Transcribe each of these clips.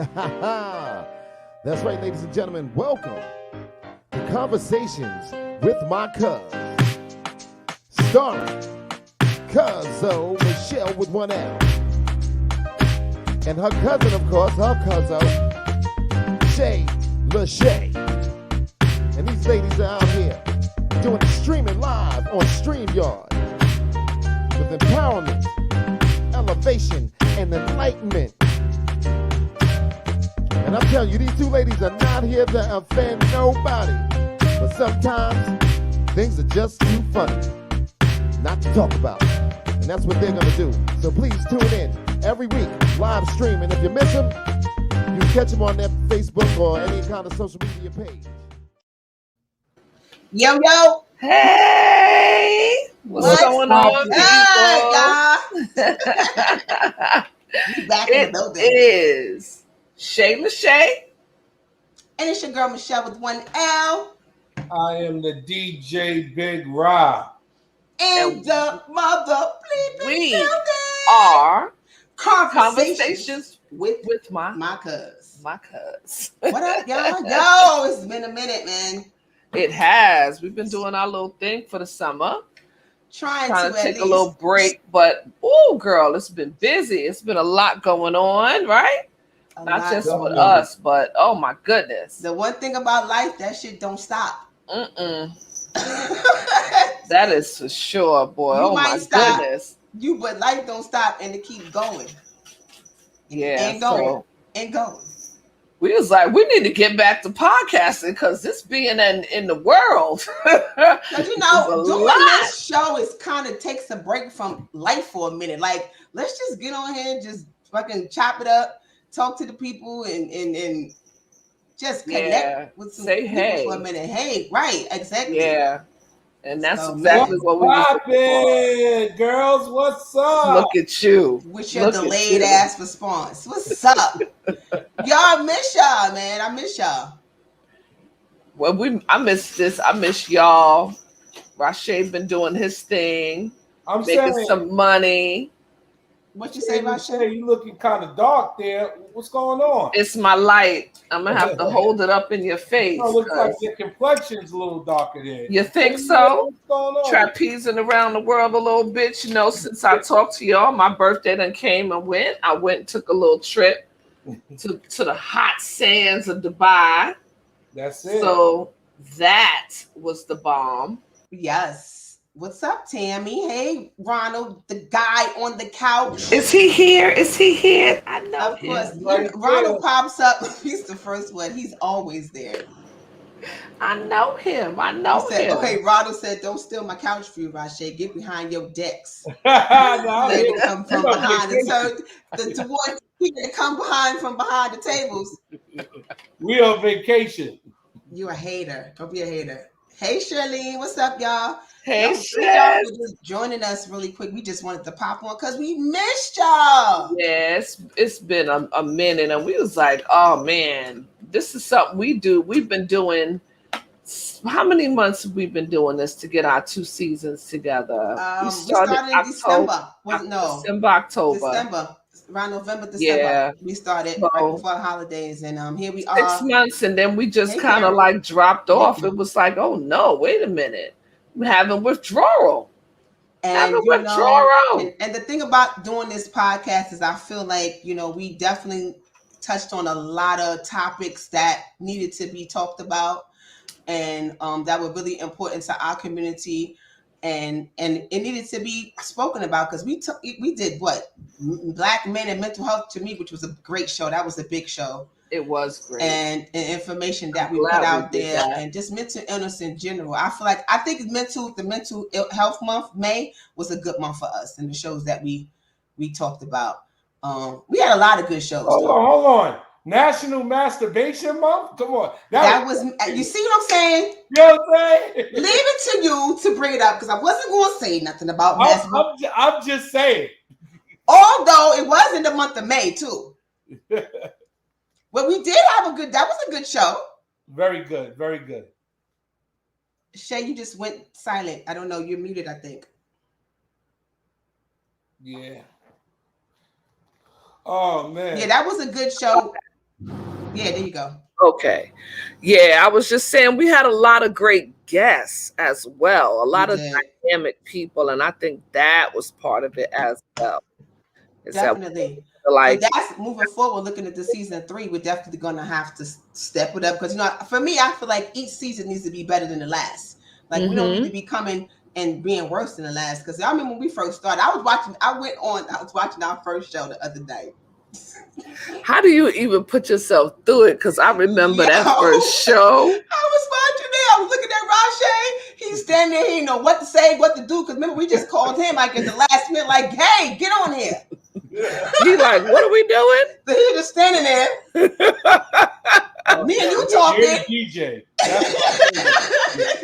That's right, ladies and gentlemen. Welcome to Conversations with My Cuz. Starring Cuzzo Michelle with one L. And her cousin, of course, her Cuzzo, Shay Lachey. And these ladies are out here doing the streaming live on StreamYard with empowerment, elevation, and enlightenment. And I'm telling you, these two ladies are not here to offend nobody. But sometimes things are just too funny not to talk about. And that's what they're gonna do. So please tune in every week, live stream. And if you miss them, you can catch them on their Facebook or any kind of social media page. Yo, yo. Hey, what's going on, y'all? We back in the building. It is Shay Lachey. And it's your girl Michelle with one L. I am the DJ Big Rob. And the mother We building. are Conversations with my cuz. What up, y'all? Yo, it's been a minute, man. It has. We've been doing our little thing for the summer. Trying to to take a little break, but oh, girl, it's been busy. It's been a lot going on, right? Not just with us, but oh my goodness. The one thing about life, that shit don't stop. That is for sure, boy. You oh my stop, goodness. But life don't stop, and it keep going. Yeah, and going and going. We was like, we need to get back to podcasting because this being in the world. Because doing this show is kind of takes a break from life for a minute. Like, let's just get on here and just fucking chop it up, talk to the people, and just connect with some people for a minute. Hey, right, exactly. Yeah. And that's exactly what we do. Girls, what's up? Look at you. With your delayed ass response. What's up? Y'all miss y'all, man. I miss y'all. Well, I miss this. I miss y'all. Rashay been doing his thing. I'm making some money. What you say, Rashay? You looking kind of dark there. What's going on? It's my light. I'm gonna have to hold it up in your face. It looks like your complexion's a little darker there. You think so? Trapezing around the world a little bit. Since I talked to y'all, my birthday done came and went. I went and took a little trip to the hot sands of Dubai. That's it. So that was the bomb. Yes. What's up, Tammy? Hey, Ronald, the guy on the couch. Is he here? I know him. Of course. Ronald pops up. He's the first one. He's always there. I know him. him. Okay, Ronald said, don't steal my couch for you, Rashay. Get behind your decks. They come from behind. The dwarf here come from behind the tables. We on vacation. You a hater. Don't be a hater. Hey, Shirley. What's up, y'all? Hey, y'all for just joining us really quick. We just wanted to pop on because we missed y'all. Yes, it's been a minute, and we was like, oh man, this is something we do. We've been doing. How many months have we been doing this to get our 2 seasons together? We started in December. October. Around November, December. Yeah. We started right before the holidays, and here we are. 6 months, and then we just kind of like dropped off. It was like, oh no, wait a minute. We're having withdrawal. And the thing about doing this podcast is I feel like, we definitely touched on a lot of topics that needed to be talked about and that were really important to our community. And it needed to be spoken about because we did what? Black Men and Mental Health to me, which was a great show. That was a big show. It was great. And information that we put out there and just mental illness in general. I think the mental health month, May, was a good month for us and the shows that we talked about. We had a lot of good shows. Hold on. National Masturbation Month? Come on. That was you see what I'm saying? You know what I'm saying? Leave it to you to bring it up because I wasn't going to say nothing about masturbation. I'm just saying. Although it was in the month of May too. But we did have that was a good show. Very good. Very good. Shay, you just went silent. I don't know. You're muted, I think. Yeah. Oh, man. Yeah, that was a good show. Yeah, there you go. Okay. Yeah, I was just saying we had a lot of great guests as well, a lot of dynamic people, and I think that was part of it as well. Definitely. So that's moving forward, looking at the season 3, we're definitely gonna have to step it up because for me, I feel like each season needs to be better than the last. Like we don't need to be coming and being worse than the last. Because I remember when we first started, I was watching our first show the other day. How do you even put yourself through it? Because I remember that first show. I was watching it. I was looking at Rashay. He's standing there. He didn't know what to say, what to do. Because remember, we just called him like at the last minute, like, "Hey, get on here." He like, "What are we doing?" So he just standing there. Me and you talking. DJ.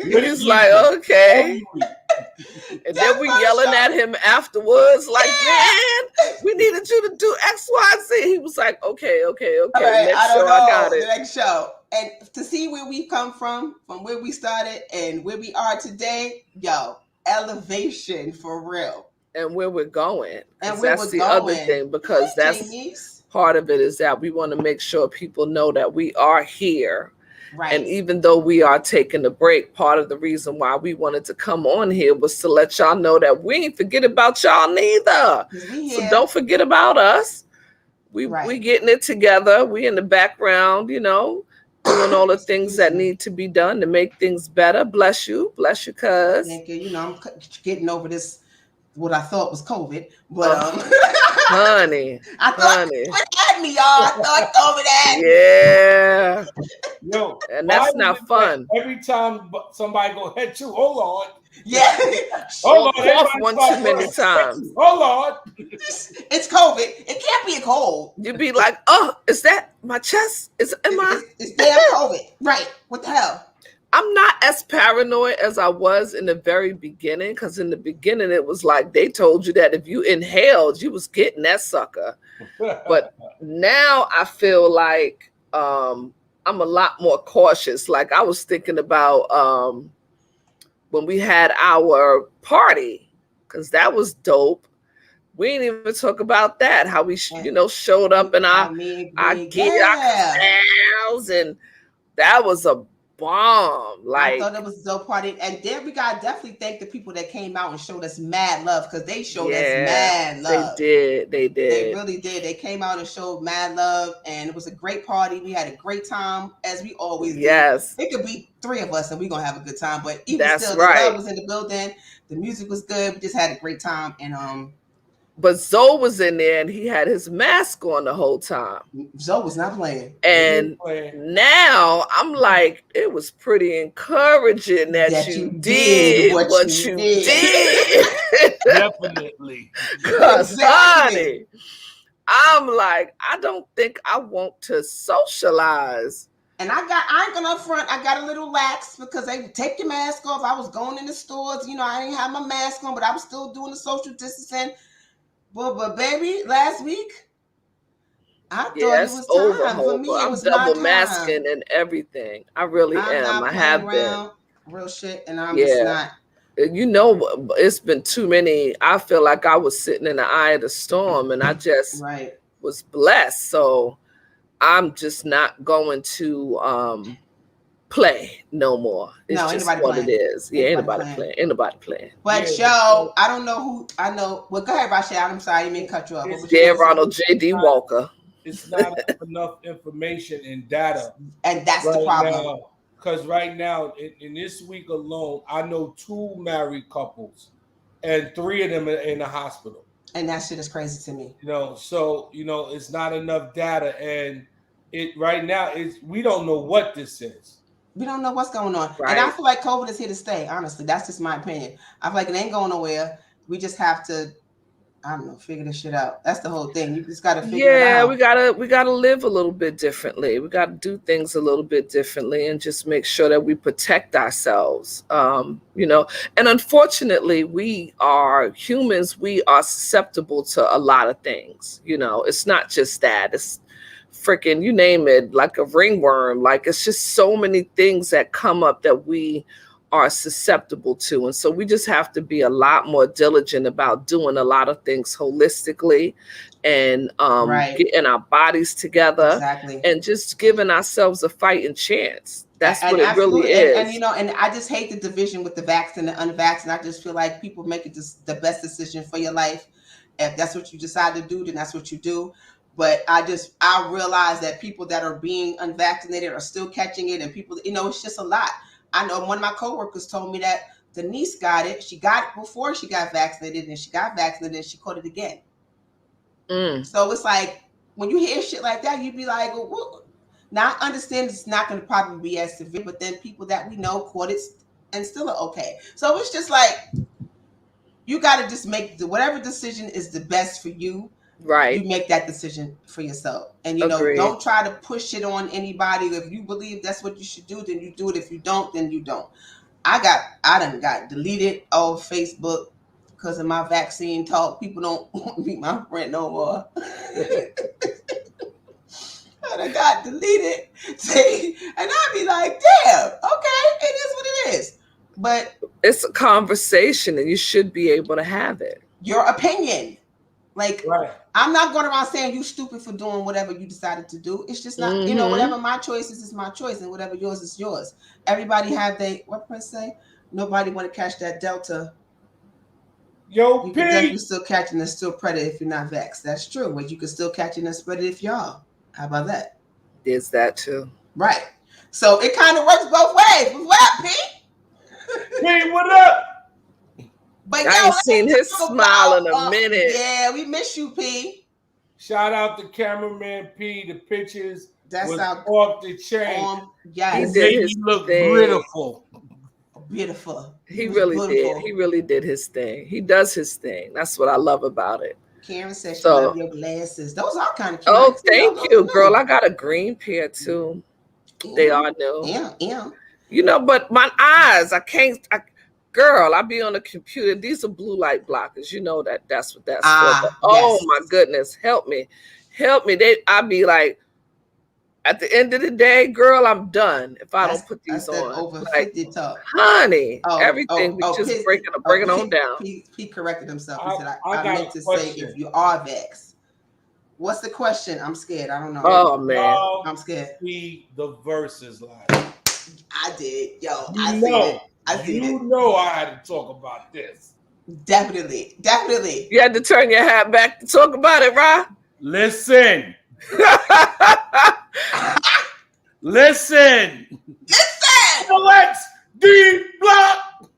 He's like, "Okay." And then we yelling at him afterwards, like, "Man, we needed you to do X, Y, Z." He was like, "Okay. Right, Next show, I got it." The next show. And to see where we come from where we started and where we are today, elevation for real. And where we're going. And that's the other thing, because that's part of it, is that we want to make sure people know that we are here. Right. And even though we are taking a break, part of the reason why we wanted to come on here was to let y'all know that we ain't forget about y'all neither. So don't forget about us. We getting it together. We in the background, doing all the things that need to be done to make things better. Bless you, cuz. Thank you. I'm getting over this, what I thought was COVID, but honey, I thought COVID had me, y'all. I thought COVID had me. Yeah. Yo, and that's not fun. Every time somebody go hit you, hold on. Yeah. Hold on. Cough one too many times. Hold on. It's COVID. It can't be a cold. You'd be like, "Oh, is that my chest? It's damn COVID." Right. What the hell? I'm not as paranoid as I was in the very beginning, because in the beginning it was like they told you that if you inhaled, you was getting that sucker. But now I feel like I'm a lot more cautious. Like I was thinking about when we had our party, because that was dope. We didn't even talk about that, how we showed up in our gear, our styles, and that was a bomb. Like, I thought it was a dope party. And then we gotta definitely thank the people that came out and showed us mad love, because they showed us mad love. They did. They really did. They came out and showed mad love, and it was a great party. We had a great time, as we always do. Yes. It could be 3 of us and we're gonna have a good time. But even still, the love was in the building. The music was good. We just had a great time. And but Zoe was in there and he had his mask on the whole time. Zoe was not playing. And now I'm like, it was pretty encouraging that you did what you did. Definitely. Because, honey, I'm like, I don't think I want to socialize. And I ain't gonna front, I got a little lax because they take your mask off. I was going in the stores, I didn't have my mask on, but I was still doing the social distancing. But baby, last week, I thought it was time. For me, it was double masking and everything. I really am. I have been. Real shit, and I'm just not. It's been too many. I feel like I was sitting in the eye of the storm, and I just was blessed. So I'm just not going to play no more. It's just what it is. Yeah, ain't nobody playing. But Joe, I don't know who. I know. Well, go ahead, Rashay. I'm sorry, I didn't mean to cut you off. Yeah, Ronald J.D. Walker. It's not enough information and data, and that's the problem. Because right now, in this week alone, I know 2 married couples, and 3 of them are in the hospital. And that shit is crazy to me. So it's not enough data, and right now we don't know what this is. We don't know what's going on. Right. And I feel like COVID is here to stay, honestly. That's just my opinion. I feel like it ain't going nowhere. We just have to, figure this shit out. That's the whole thing. You just got to figure it out. we gotta live a little bit differently. We got to do things a little bit differently and just make sure that we protect ourselves. And unfortunately, we are humans. We are susceptible to a lot of things. It's not just that. It's freaking, you name it, like a ringworm. Like, it's just so many things that come up that we are susceptible to. And so we just have to be a lot more diligent about doing a lot of things holistically and getting our bodies together and just giving ourselves a fighting chance. That's what it really is. And, you know, and I just hate the division with the vaccinated and unvaccinated. I just feel like people make it just the best decision for your life. If that's what you decide to do, then that's what you do. But I realize that people that are being unvaccinated are still catching it, and people, you know, it's just a lot. I know one of my coworkers told me that the niece got it. She got it before she got vaccinated, and she got vaccinated and she caught it again. So it's like when you hear shit like that, you'd be like, well, now I understand it's not going to probably be as severe, but then people that we know caught it and still are okay. So it's just like you got to just make whatever decision is the best for you. Right. You make that decision for yourself. And, you know, don't try to push it on anybody. If you believe that's what you should do, then you do it. If you don't, then you don't. I done got deleted off Facebook because of my vaccine talk. People don't want to be my friend no more. And I got deleted. See? And I'd be like, damn, okay, it is what it is. But it's a conversation and you should be able to have it. Your opinion. Like, I'm not going around saying you stupid for doing whatever you decided to do. It's just not, you know, whatever my choice is my choice, and whatever yours is yours. Everybody have what Prince say? Nobody want to catch that Delta. Yo, you can definitely still catch and still spread it if you're not vaxxed. That's true. But you can still catch it and spread it if y'all. How about that? There's that too. Right. So it kind of works both ways. What up, P? P, what up? But I ain't seen his smile in a minute. Yeah, we miss you, P. Shout out to cameraman P. The pictures was our off the chain. Yes. He did his look thing. beautiful. Beautiful. He really did. He really did his thing. He does his thing. That's what I love about it. Karen says she love your glasses. Those are kind of cute. Oh, thank you, girl. I got a green pair too. They are new. Yeah. You know, but my eyes, girl, I be on the computer. These are blue light blockers. You know that's what that's for. But, oh my goodness, help me. I be like, at the end of the day, girl, I'm done if I don't put these on. Over like, 50 talk. Honey, everything we just break it on down. He corrected himself. He said, I meant to say if you are vaxxed. What's the question? I'm scared. I don't know. Oh man, I'm scared. See the verses line. I did, yo. You know I had to talk about this. Definitely. You had to turn your hat back to talk about it, right? Listen. Listen. Let's de-block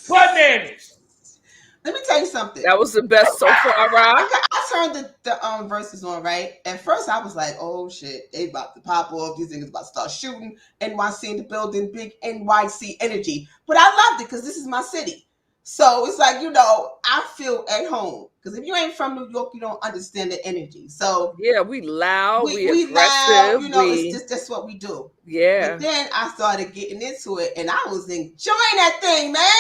bananas. Let me tell you something. That was the best so far, right? I turned the verses on, right? At first, I was like, oh, shit. They about to pop off. These niggas about to start shooting. NYC in the building. Big NYC energy. But I loved it because this is my city. So it's like, you know, I feel at home. Because if you ain't from New York, you don't understand the energy. So yeah, we loud, we aggressive. Loud, you know, that's what we do. Yeah. And then I started getting into it, and I was enjoying that thing, man.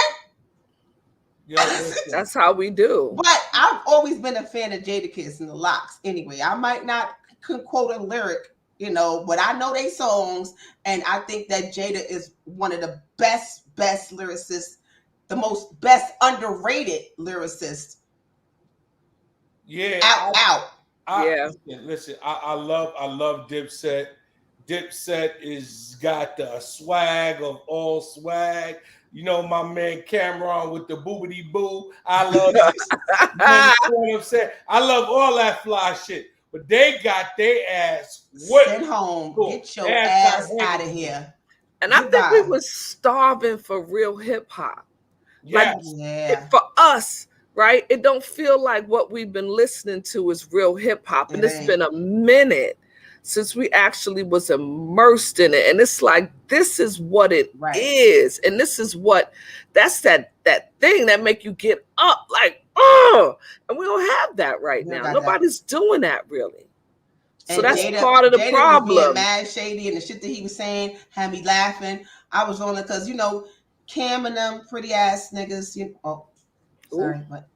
Yeah, that's how we do. But I've always been a fan of Jadakiss and the Lox. Anyway, I might not quote a lyric, you know, but I know they songs, and I think that Jada is one of the best lyricists, the most best underrated lyricist. Yeah, out. Listen, I love Dipset. Dipset is got the swag of all swag. You know my man Cameron with the boobity boo. I love it. You know what I'm saying? I love all that fly shit. But they got their ass sent home. Get your ass out of here. And I think we was starving for real hip hop. Yes. Like, for us, right? It don't feel like what we've been listening to is real hip hop. And it's been a minute since we actually was immersed in it. And it's like, this is what it is. And this is that's that thing that make you get up like, oh, and we don't have that right now. Nobody's doing that really. So that's part of the problem. Was being mad shady, and the shit that he was saying had me laughing. I was on it because, you know, Cam and them pretty ass niggas, you know. Oh, sorry, but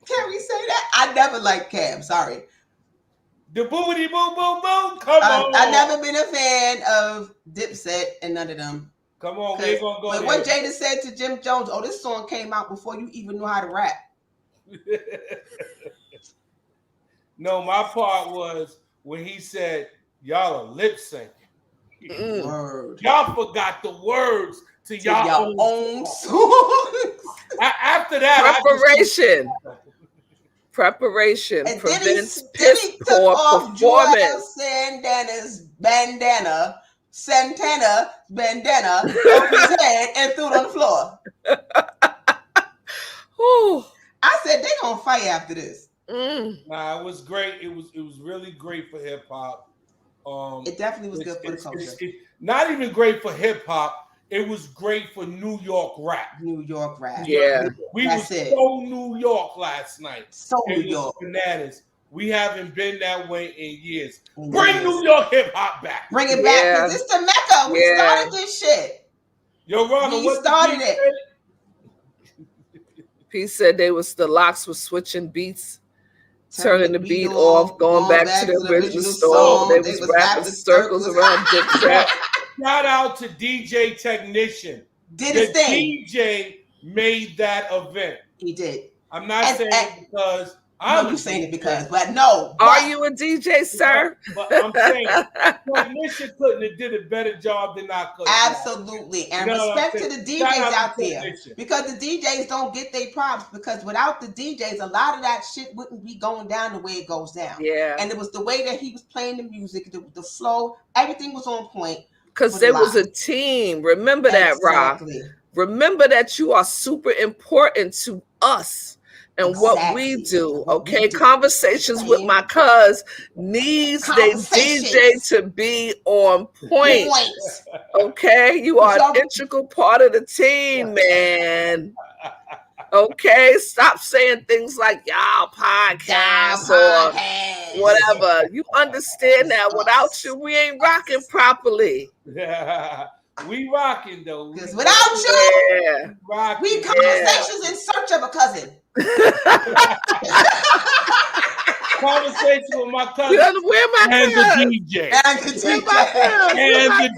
can we say that? I never liked Cam. Sorry. The boobity boo boo boo. Come on. I've never been a fan of Dipset and none of them. Come on, we ain't gonna go but there. What Jada said to Jim Jones, this song came out before you even knew how to rap. No, my part was when he said, y'all are lip syncing. Word. Y'all forgot the words to y'all own songs. After that, Preparation and prevents then piss he poor off performance. Santana's bandana over his head and threw it on the floor. I said they gonna fight after this. Nah, it was great. It was really great for hip hop. It definitely was good for the culture. Not even great for hip hop. It was great for New York rap. Yeah, we was so New York last night. So New York bananas. We haven't been that way in years. Bring New York hip hop back. Bring it back because it's the Mecca. We started this shit. Yo, Ronald, we started it. He said the locks were switching beats, turning the beat off, going back to the original song. They was rapping circles around Dipset. Shout out to DJ Technician. Did his thing. DJ made that event. He did. I'm not saying it because you saying it because, but no. Are you a DJ, sir? But I'm saying Technician couldn't have did a better job than I could. Absolutely. And respect to the DJs out there. Because the DJs don't get their props because without the DJs, a lot of that shit wouldn't be going down the way it goes down. Yeah. And it was the way that he was playing the music, the flow, everything was on point. Because there was a team. Remember that, Rob. Remember that you are super important to us and what we do. Okay. Conversations with my cuz needs their DJ to be on point. Okay. You are an integral part of the team, man. Okay, stop saying things like y'all podcast or whatever. You understand that without you, we ain't rocking properly. Yeah, we rocking though. Because without you, we conversations in search of a cousin. Conversation with my cousin where my and cousin? The DJ. And the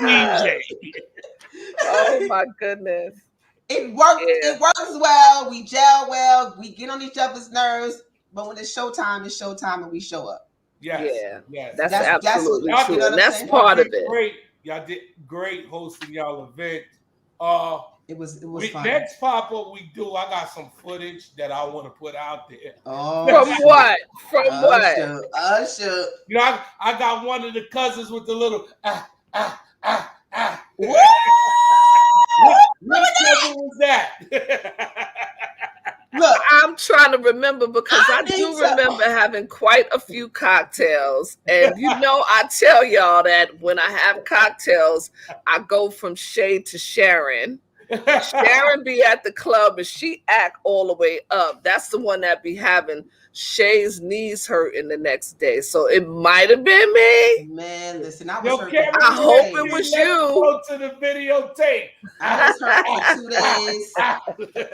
DJ. Oh my goodness. It works. Yeah. It works well. We gel well. We get on each other's nerves. But when it's showtime, and we show up. Yes. That's absolutely true. You know and that's part of it. Great. Y'all did great hosting y'all event. It was fun. Next pop-up we do, I got some footage that I want to put out there. From what? Usher. You know, I got one of the cousins with the little What cousin was that? Look, I'm trying to remember because I do remember having quite a few cocktails. And I tell y'all that when I have cocktails, I go from shade to Sharon. Sharon be at the club and she act all the way up. That's the one that be having Shay's knees hurting the next day. So it might have been me. Man, listen, I was hurt. I hope it was you. Go to the videotape. I was hurt for 2 days.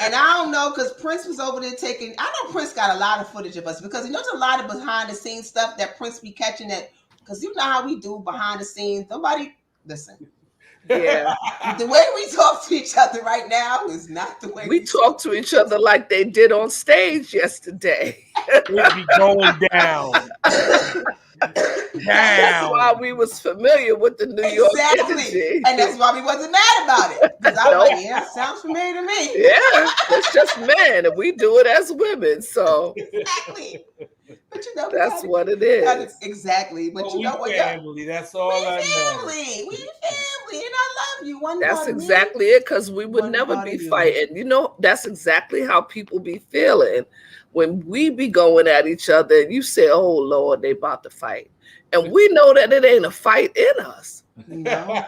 And I don't know, because Prince was over there taking, I know Prince got a lot of footage of us because there's a lot of behind the scenes stuff that Prince be catching that, because you know how we do behind the scenes. Nobody, listen. Yeah. The way we talk to each other right now is not the way we talk to each other like they did on stage yesterday. It be going down. That's why we was familiar with the New York energy. And that's why we wasn't mad about it. Because I was like, yeah, sounds familiar to me. Yeah, it's just men and we do it as women. So exactly. But that's what it is. Exactly. But you know what? Family. That's all I know. We family. And I love you. That's exactly it. Because we would never be fighting. That's exactly how people be feeling. When we be going at each other and you say, oh, Lord, they about to fight. And we know that it ain't a fight in us. No.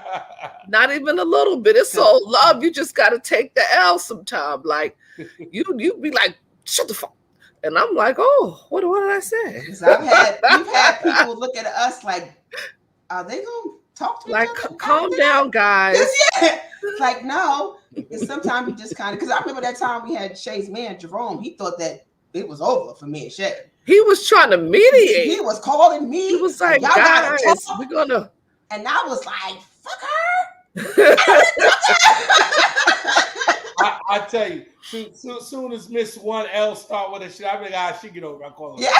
Not even a little bit. It's all love. You just got to take the L sometime. Like, you be like, shut the fuck. And I'm like, oh, what did I say? We've had people look at us like, are they going to talk to each other? Like, calm down, guys. Like, no. And sometimes you just kind of, because I remember that time we had Shay's man, Jerome, he thought that it was over for me and Shay. He was trying to mediate. He was calling me. He was like, y'all guys, we're gonna. And I was like, fuck her. I tell you, soon as Miss 1L start with a shit, I be like, she get over. I call her. Yeah.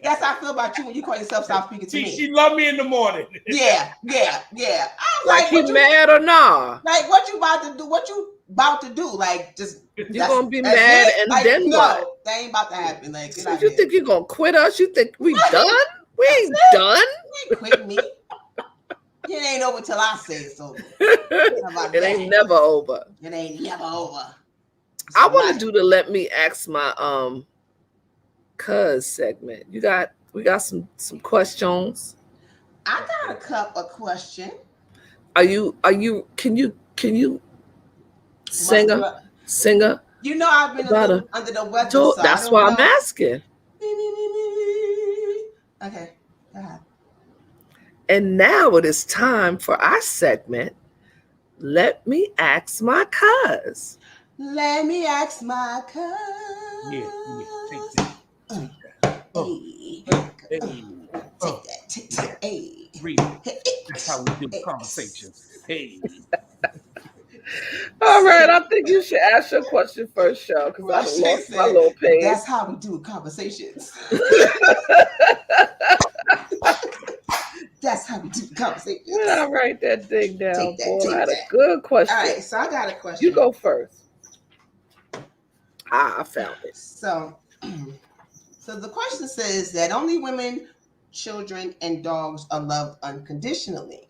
That's how I feel about you when you call yourself stop speaking to me. She love me in the morning. Yeah. I was like he mad or nah? Like what you about to do? What you about to do? Like just you're gonna be mad and like, then what? That ain't about to happen. Like so you think you're gonna quit us? You think we done? We ain't done. You ain't quitting me. It ain't over till I say it's over. It ain't never over. It ain't never over. So I want to do the let me ask my cuz segment. We got some questions. I got a question. Are you can you singer? You know I've been under the weather. So that's why I'm asking. Okay. Go ahead. And now it is time for our segment. Let me ask my cuz. Let me ask my cuz. Yeah, take that. Take that. Hey. Read it. That's how we do conversations. Hey. All right, I think you should ask your question first, Shell, because I lost my little page. That's how we do conversations. That's how we do conversations. I'll write that thing down. I had a good question. All right, so I got a question. You go first. I found it. So the question says that only women, children, and dogs are loved unconditionally.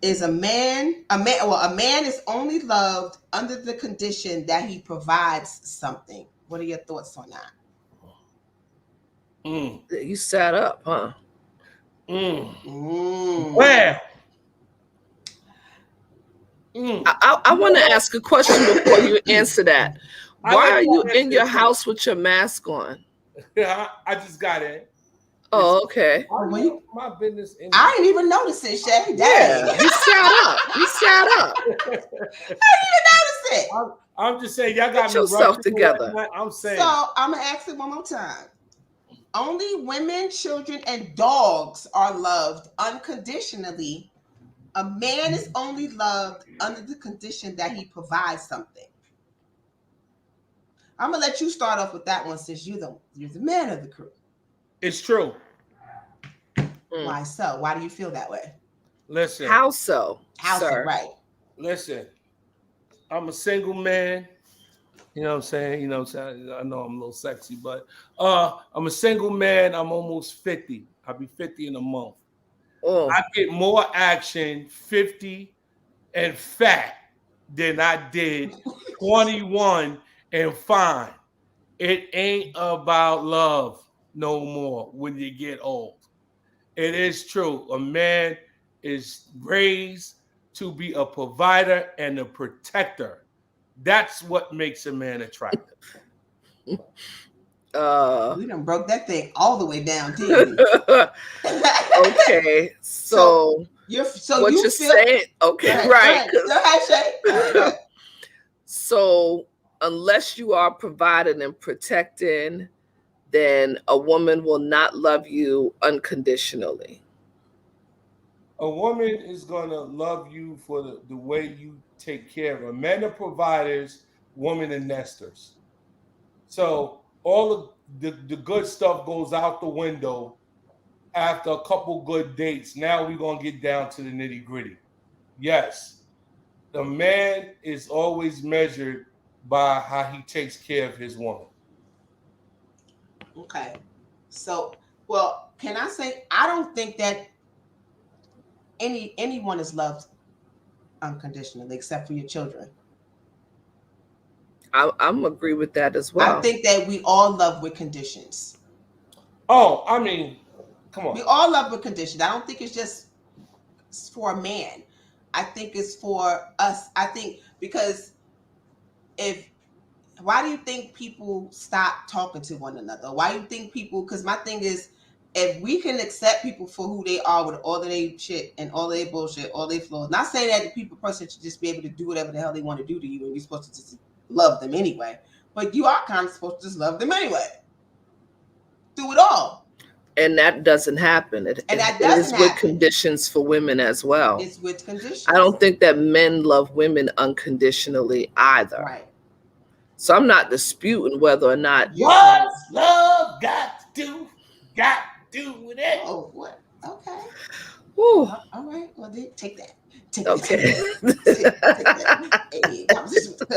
Is a man is only loved under the condition that he provides something. What are your thoughts on that? You sat up, huh? Well, I want to ask a question before you answer that. Why are you in your house with your mask on? I just got in. Oh, okay. My business. I didn't even notice it, Shay. Yeah, you sat up. I didn't even notice it. I'm just saying, y'all got Get yourself together. I'm saying. So I'm gonna ask it one more time. Only women, children, and dogs are loved unconditionally. A man is only loved under the condition that he provides something. I'm gonna let you start off with that one since you're the man of the crew. It's true. Why so? Why do you feel that way? Listen. How so? Sir? Right. Listen. I'm a single man. You know what I'm saying? I know I'm a little sexy, but I'm a single man. I'm almost 50. I'll be 50 in a month. Oh. I get more action 50 and fat than I did 21 and fine. It ain't about love no more when you get old. It is true. A man is raised to be a provider and a protector. That's what makes a man attractive. We done broke that thing all the way down, didn't we? Okay, so you're saying? Okay, right. Go ahead, Shay. So unless you are providing and protecting, then a woman will not love you unconditionally. A woman is going to love you for the way you take care of her. Men are providers, women are nesters. So all of the good stuff goes out the window after a couple good dates. Now we're going to get down to the nitty gritty. Yes, the man is always measured by how he takes care of his woman. Okay. So, well, can I say, I don't think that anyone is loved unconditionally except for your children. I'm agree with that as well. I think that we all love with conditions. Oh, I mean, come on. We all love with conditions. I don't think it's just for a man. I think it's for us. I think because why do you think people stop talking to one another? Why do you think people, because my thing is, if we can accept people for who they are with all of their shit and all their bullshit, all their flaws, not saying that the person should just be able to do whatever the hell they want to do to you and you're supposed to just love them anyway. but you are kind of supposed to just love them anyway. Do it all. And that doesn't happen. It is with conditions for women as well. It's with conditions. I don't think that men love women unconditionally either. Right. So I'm not disputing whether or not. What's love got to do with it? Oh, what? Okay. Ooh. All right. Well, then take that. Okay. Take that. Hey, conversation with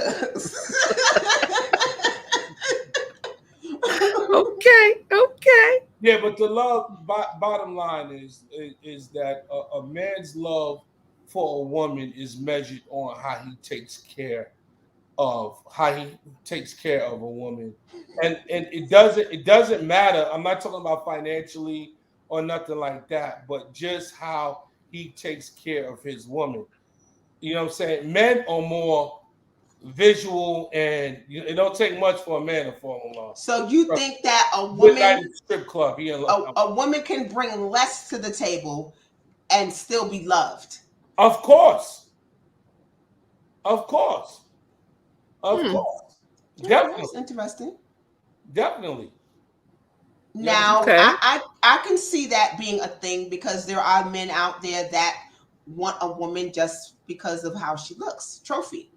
Okay. Yeah, but the love, bottom line is that a man's love for a woman is measured on how he takes care of a woman, and it doesn't matter. I'm not talking about financially or nothing like that, but just how he takes care of his woman. You know what I'm saying? Men are more visual, and it don't take much for a man to fall in love. So you think that a woman strip club, a woman can bring less to the table and still be loved? Of course. Definitely. That's interesting. Definitely. Now, okay. I can see that being a thing because there are men out there that want a woman just because of how she looks, trophy.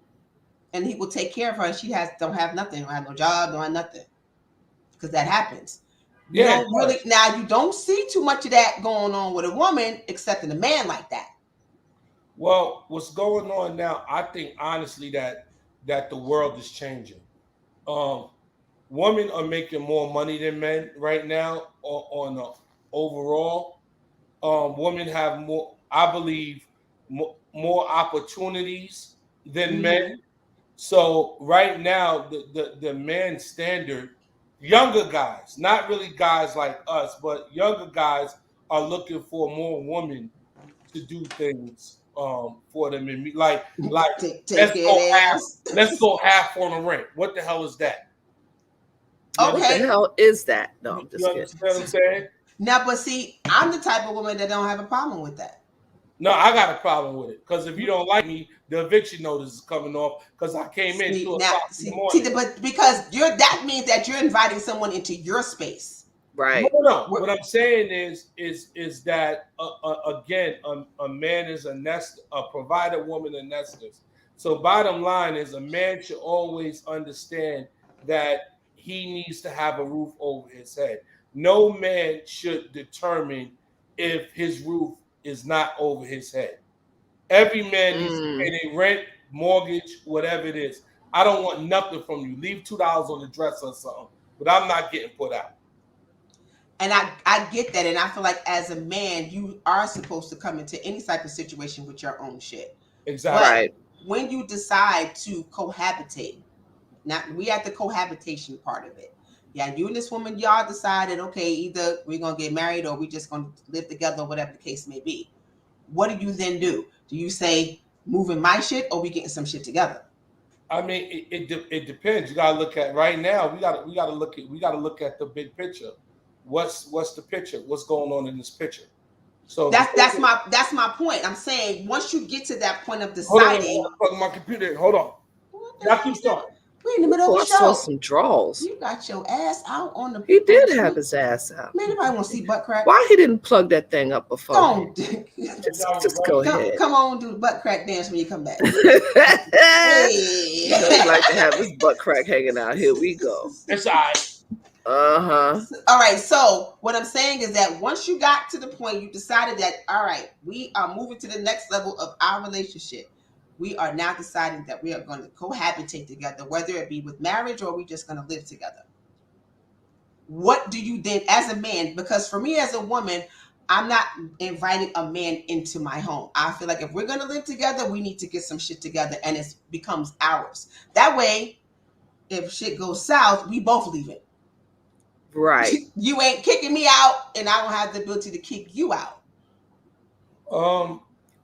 And he will take care of her, and she don't have nothing, don't have no job, don't have nothing, because that happens. Yeah, you don't see too much of that going on with a woman, except in a man like that. Well, what's going on now? I think honestly that the world is changing. Women are making more money than men right now on overall. Women have more, I believe, more opportunities than men. So right now, the man standard, younger guys, not really guys like us, but younger guys are looking for more women to do things for them. And like let's go half on a rent. What the hell is that? Okay. What the hell is that? No, I'm just kidding. Understand what I'm saying? Now, but see, I'm the type of woman that don't have a problem with that. No, I got a problem with it because if you don't like me, the eviction notice is coming off because I came in 2 o'clock in the morning. But because that means that you're inviting someone into your space, right? No. What I'm saying is that again, a man is a provider, woman a nesters. So bottom line is, a man should always understand that he needs to have a roof over his head. No man should determine if his roof is not over his head. Every man needs to pay their rent, mortgage, whatever it is. I don't want nothing from you. Leave $2 on the dresser or something, but I'm not getting put out. And I get that, and I feel like as a man, you are supposed to come into any type of situation with your own shit. Exactly. But right. When you decide to cohabitate, now we at the cohabitation part of it. Yeah, you and this woman, y'all decided, okay, either we're going to get married or we're just going to live together, whatever the case may be. What do you then do? Do you say, moving my shit, or we getting some shit together? I mean, it depends. You got to look at right now. We got to look at the big picture. What's the picture? What's going on in this picture? So that's my point. I'm saying once you get to that point of deciding. Hold on, my computer. Hold on. Y'all keep starting. We're in the middle of the show. I saw some draws. You got your ass out on the. He did have his ass out. Man, nobody want to see butt crack. Why he didn't plug that thing up before? Just go ahead. Come on, do the butt crack dance when you come back. Hey. I'd like to have his butt crack hanging out. Here we go. It's all right. All right. So what I'm saying is that once you got to the point, you decided that, all right, we are moving to the next level of our relationship. We are now deciding that we are going to cohabitate together, whether it be with marriage or we're just going to live together. What do you then, as a man, because for me as a woman, I'm not inviting a man into my home. I feel like if we're going to live together, we need to get some shit together and it becomes ours. That way, if shit goes south, we both leave it. Right. You ain't kicking me out and I don't have the ability to kick you out.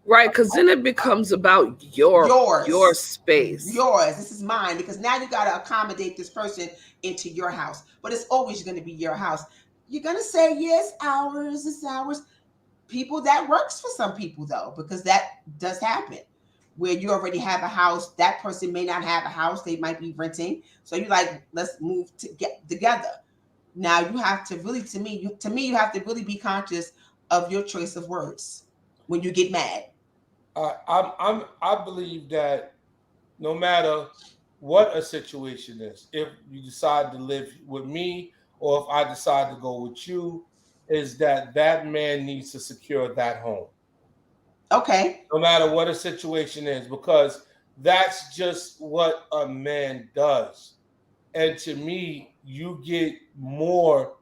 Right, because then it becomes about your space. Yours. This is mine, because now you got to accommodate this person into your house. But it's always going to be your house. You're going to say, yes, ours, it's ours. People, that works for some people, though, because that does happen. where you already have a house. That person may not have a house. They might be renting. So you're like, let's move to get together. Now you have to really, to me, you have to really be conscious of your choice of words when you get mad. I believe that no matter what a situation is, if you decide to live with me or if I decide to go with you, is that man needs to secure that home. Okay. No matter what a situation is, because that's just what a man does. And to me, you get more.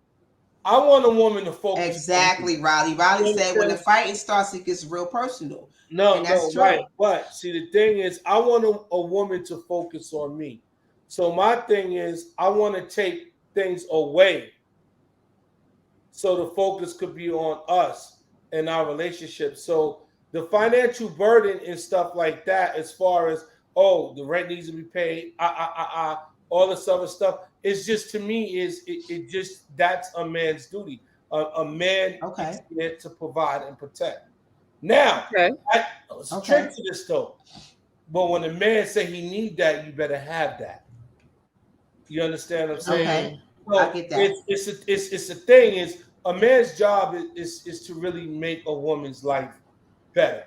I want a woman to focus. Exactly, Riley. Riley said when the fighting starts, it gets real personal. No, right. But see, the thing is, I want a woman to focus on me. So my thing is, I want to take things away so the focus could be on us and our relationship. So the financial burden and stuff like that, as far as, oh, the rent needs to be paid, all this other stuff, it's just, to me, it just, that's a man's duty. A man is there to provide and protect. Now, straight to this though. But when a man say he need that, you better have that. You understand what I'm saying? Okay. So I get that. It's a thing. Is a man's job is to really make a woman's life better.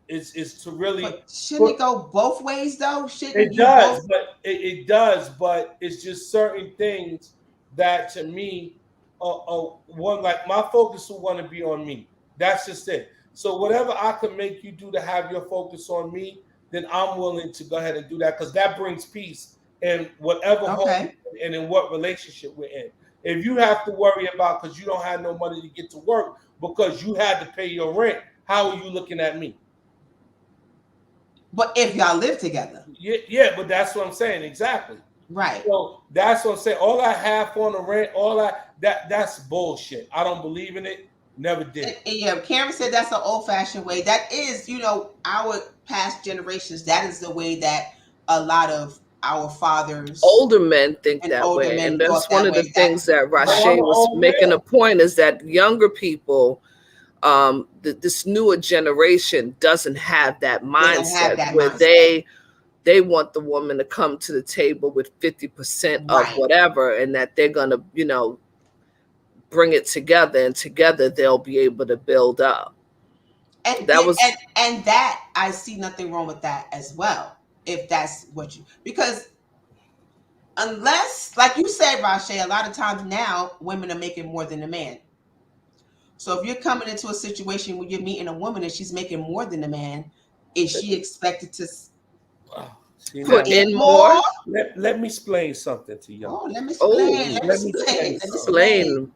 Is to really. But shouldn't it go both ways though? It does, but it does, but it's just certain things that, to me, one, like, my focus will want to be on me. That's just it. So whatever I can make you do to have your focus on me, then I'm willing to go ahead and do that, because that brings peace in whatever home and in what relationship we're in. If you have to worry about, because you don't have no money to get to work because you had to pay your rent, how are you looking at me? But if y'all live together. Yeah, but that's what I'm saying. Exactly. Right. So that's what I'm saying. All I have on the rent, that's bullshit. I don't believe in it. Never did. Yeah, Karen said that's an old-fashioned way. That is, our past generations. That is the way that a lot of our fathers, older men, think that way, and that's one of the things that Rashay was making a point, is that younger people, this newer generation doesn't have that mindset where they want the woman to come to the table with 50% of whatever, and that they're gonna, bring it together, and together they'll be able to build up. And that I see nothing wrong with that as well. If that's what because unless, like you said, Rashay, a lot of times now women are making more than a man. So if you're coming into a situation where you're meeting a woman and she's making more than a man, is she expected to put in more? Let me explain something to you. Let me explain.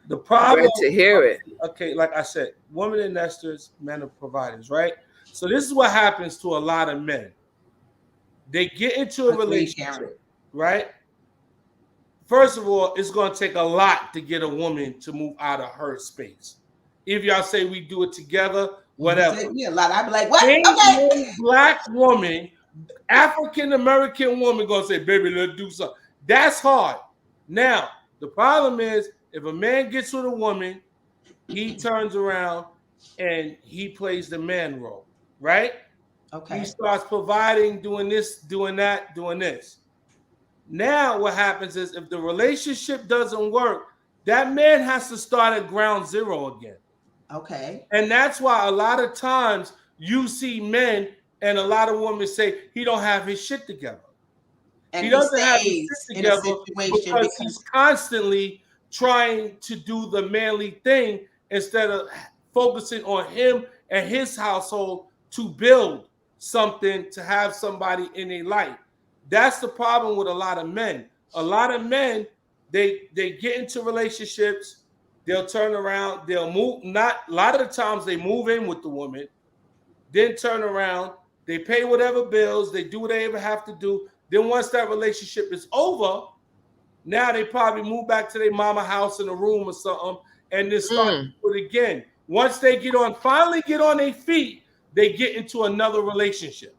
The problem, to hear it. Okay, like I said, women are nesters, men are providers, right? So this is what happens to a lot of men. They get into a relationship, right? First of all, it's going to take a lot to get a woman to move out of her space. If y'all say we do it together, whatever. Take me a lot. I'd be like, what? Okay. Black woman, African American woman going to say, baby, let's do something. That's hard. Now, the problem is, if a man gets with a woman, he turns around and he plays the man role, right? Okay. He starts providing, doing this, doing that, doing this. Now what happens is, if the relationship doesn't work, that man has to start at ground zero again. Okay. And that's why a lot of times you see men and a lot of women say he don't have his shit together. And he doesn't have his shit together because he's constantly trying to do the manly thing instead of focusing on him and his household to build something, to have somebody in their life. That's the problem with a lot of men. A lot of men, they get into relationships, they'll turn around, they'll move, a lot of the times they move in with the woman, then turn around, they pay whatever bills, they do what they ever have to do. Then once that relationship is over, now they probably move back to their mama house in a room or something, and then start to do it again. Once they finally get on their feet, they get into another relationship.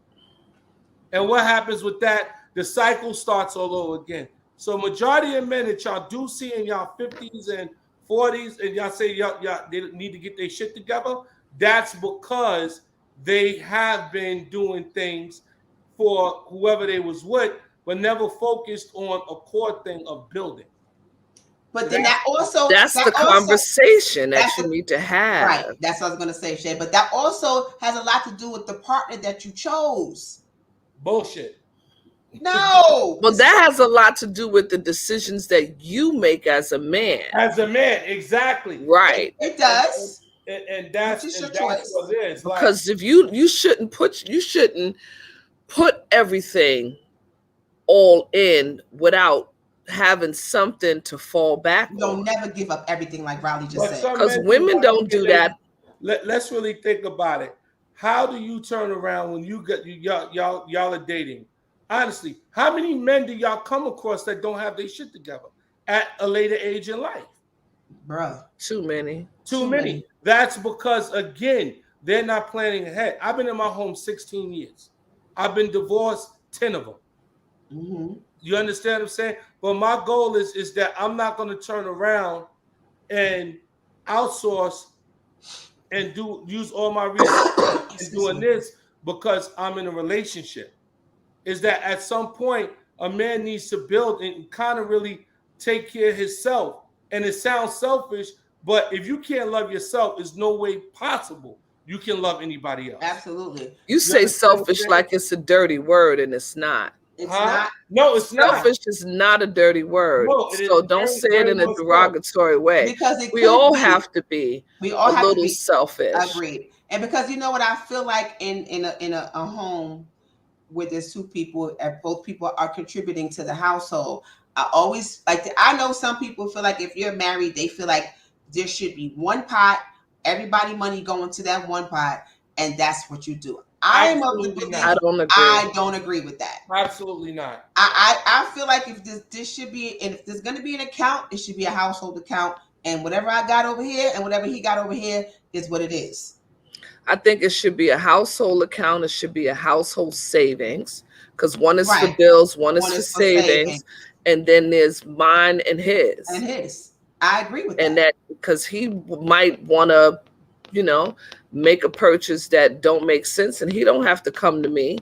And what happens with that? The cycle starts all over again. So majority of men that y'all do see in y'all 50s and 40s, and y'all say y'all they need to get their shit together, that's because they have been doing things for whoever they was with, but never focused on a core thing of building. But then that's the conversation that you need to have. Right. That's what I was going to say, Shay. But that also has a lot to do with the partner that you chose. Bullshit. No. Well, that has a lot to do with the decisions that you make as a man. As a man, exactly. Right. It does. And that's what it is. Because if you shouldn't put everything all in without having something to fall back on. Never give up everything, like Riley just said. Because women don't do that. Let's really think about it. How do you turn around when y'all are dating? Honestly, how many men do y'all come across that don't have their shit together at a later age in life? Bruh. Too many. Too many. That's because, again, they're not planning ahead. I've been in my home 16 years. I've been divorced 10 of them. Mm-hmm. You understand what I'm saying? But my goal is that I'm not going to turn around and outsource and use all my resources in doing this because I'm in a relationship. Is that at some point a man needs to build and kind of really take care of himself. And it sounds selfish, but if you can't love yourself, there's no way possible you can love anybody else. Absolutely. You say selfish like it's a dirty word, and it's not. It's not. No, it's not. Selfish is not a dirty word. No, so don't say it in a derogatory way. Because we all have to be a little selfish. Agreed. And because you know what I feel like in a home where there's two people and both people are contributing to the household. I know some people feel like if you're married, they feel like there should be one pot, everybody money going to that one pot, and that's what you do. I don't agree with that. Absolutely not. I feel like if this should be, and if there's going to be an account, it should be a household account, and whatever I got over here and whatever he got over here is what it is. I think it should be a household account. It should be a household savings because one is for bills, one is for savings, and then there's mine and his. And his. I agree with that. And that because he might want to, make a purchase that don't make sense, and he don't have to come to me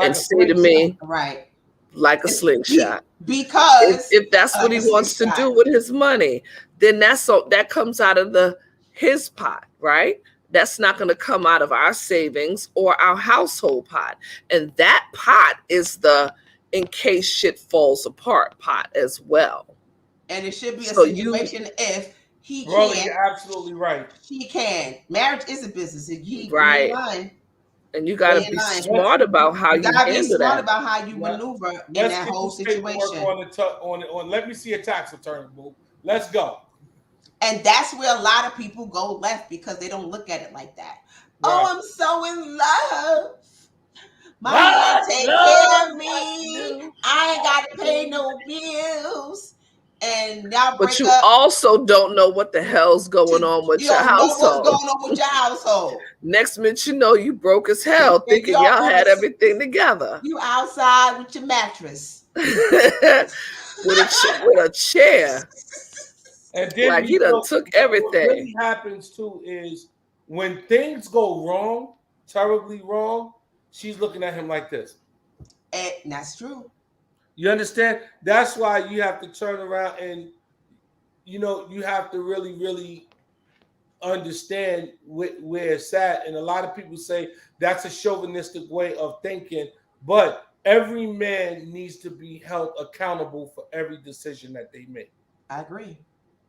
and say to me, right, like a slingshot. Because if that's what he wants to do with his money, then that comes out of his pot, right? That's not going to come out of our savings or our household pot. And that pot is the in case shit falls apart pot as well. And it should be a situation if he can. You're absolutely right. He can. Marriage is a business. Right. And you got to be smart about how you handle that. You got to be smart about how you maneuver in that whole situation. Let me see a tax return, boo. Let's go. And that's where a lot of people go left because they don't look at it like that. Right. Oh, I'm so in love. My man take care of me. I ain't got to pay no bills. And now but you also don't know what the hell's going on with your household. What's going on with your household? Next minute, you broke as hell, thinking y'all had everything together. You outside with your mattress, with a chair. And then like he done took everything. What really happens too is when things go wrong, terribly wrong, she's looking at him like this. And that's true. You understand? That's why you have to turn around and, you have to really, really understand where it's at. And a lot of people say that's a chauvinistic way of thinking, but every man needs to be held accountable for every decision that they make. I agree.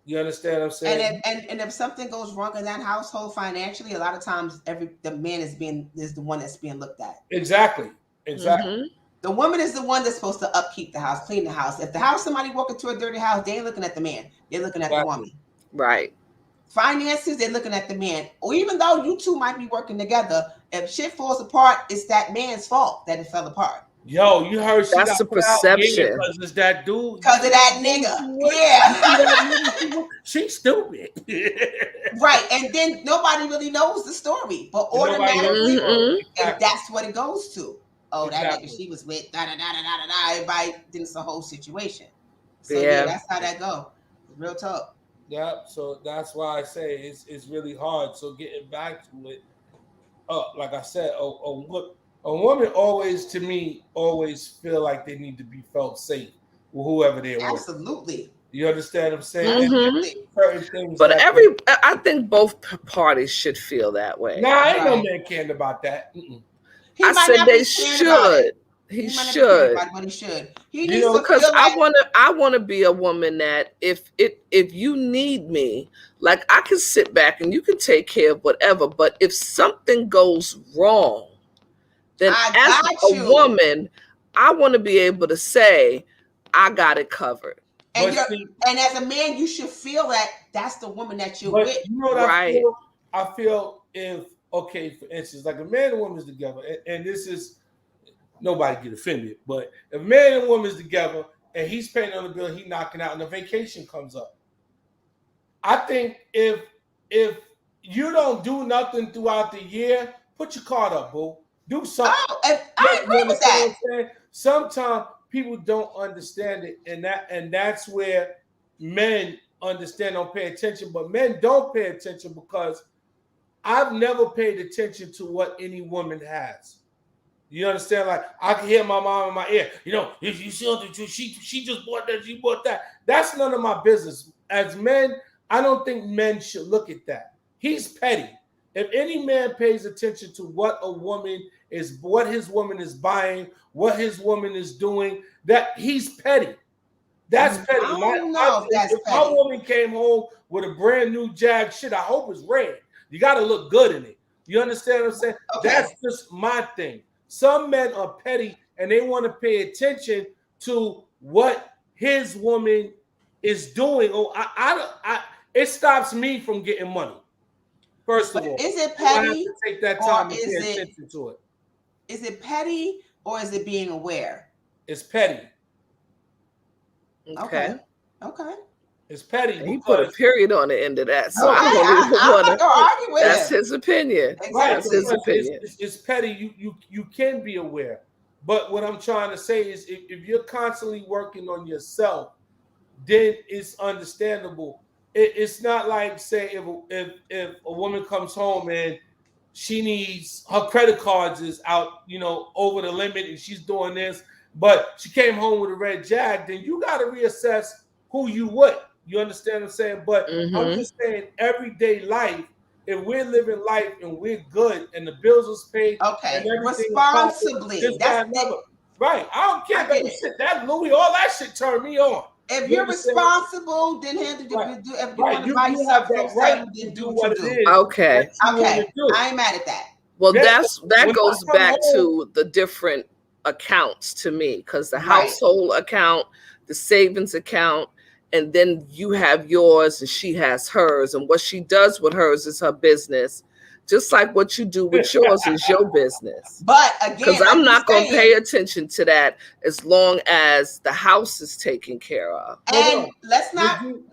You understand what I'm saying? And if something goes wrong in that household financially, a lot of times the man is the one that's being looked at. Exactly. Mm-hmm. The woman is the one that's supposed to upkeep the house, clean the house. If the house, somebody walking to a dirty house, they ain't looking at the man. They're looking at the woman. Right. Finances, they're looking at the man. Or even though you two might be working together, if shit falls apart, it's that man's fault that it fell apart. Yo, you heard that's the perception. Because it's that dude. Because of that nigga. Yeah. She's stupid. Right. And then nobody really knows the story. But automatically, if that's what it goes to. Oh, that nigga she was with, da-da-da-da-da-da. Everybody thinks the whole situation. So yeah, that's how that go. Real talk. Yeah, so that's why I say it's really hard. So getting back to it, like I said, a woman always, to me, always feel like they need to be felt safe with whoever they're with. Absolutely. You understand what I'm saying? Certain things, but I think both parties should feel that way. Nah, ain't no man caring about that. I said they should. He should. But he should. He needs to because I want to be a woman that if you need me, like I can sit back and you can take care of whatever. But if something goes wrong, then as a woman, I want to be able to say, I got it covered. And as a man, you should feel that that's the woman that you're with. You know what right. I feel if, okay, for instance, like a man and woman is together, and this is, nobody get offended, but if a man and woman is together and he's paying on the bill, he knocking out and the vacation comes up. I think if you don't do nothing throughout the year, put your card up, boo. Do something. Oh, I agree with that. Sometimes people don't understand it, and that's where men understand, don't pay attention, but men don't pay attention because I've never paid attention to what any woman has. You understand? Like I can hear my mom in my ear. You know, if you see she just bought that, she bought that. That's none of my business. As men, I don't think men should look at that. He's petty. If any man pays attention to what a woman is, what his woman is buying, what his woman is doing, that he's petty. That's petty. If my woman came home with a brand new Jag, shit, I hope it's red. You got to look good in it. You understand what I'm saying? Okay. That's just my thing. Some men are petty and they want to pay attention to what his woman is doing. Oh, it stops me from getting money. First of all, is it petty? I have to take that time to pay attention to it. Is it petty or is it being aware? It's petty. Okay. It's petty. He put a period on the end of that, so I'm not gonna argue with that's him. His opinion. Exactly. That's his opinion. It's petty. You can be aware, but what I'm trying to say is, if you're constantly working on yourself, then it's understandable. It's not like, say, if a woman comes home and she needs her credit cards is out, over the limit, and she's doing this, but she came home with a red Jag, then you got to reassess who you with. You understand what I'm saying? But I'm just saying, everyday life, if we're living life and we're good and the bills is paid, and responsibly, right? I don't care that shit. That Louis, all that shit turned me on. If you're responsible, then if you want to buy yourself something, then do what you do. Okay. I ain't mad at that. Well, that goes back to the different accounts to me, because the household account, the savings account, and then you have yours and she has hers, and what she does with hers is her business. Just like what you do with yours is your business. But again, because I'm not going to pay attention to that as long as the house is taken care of. And let's not you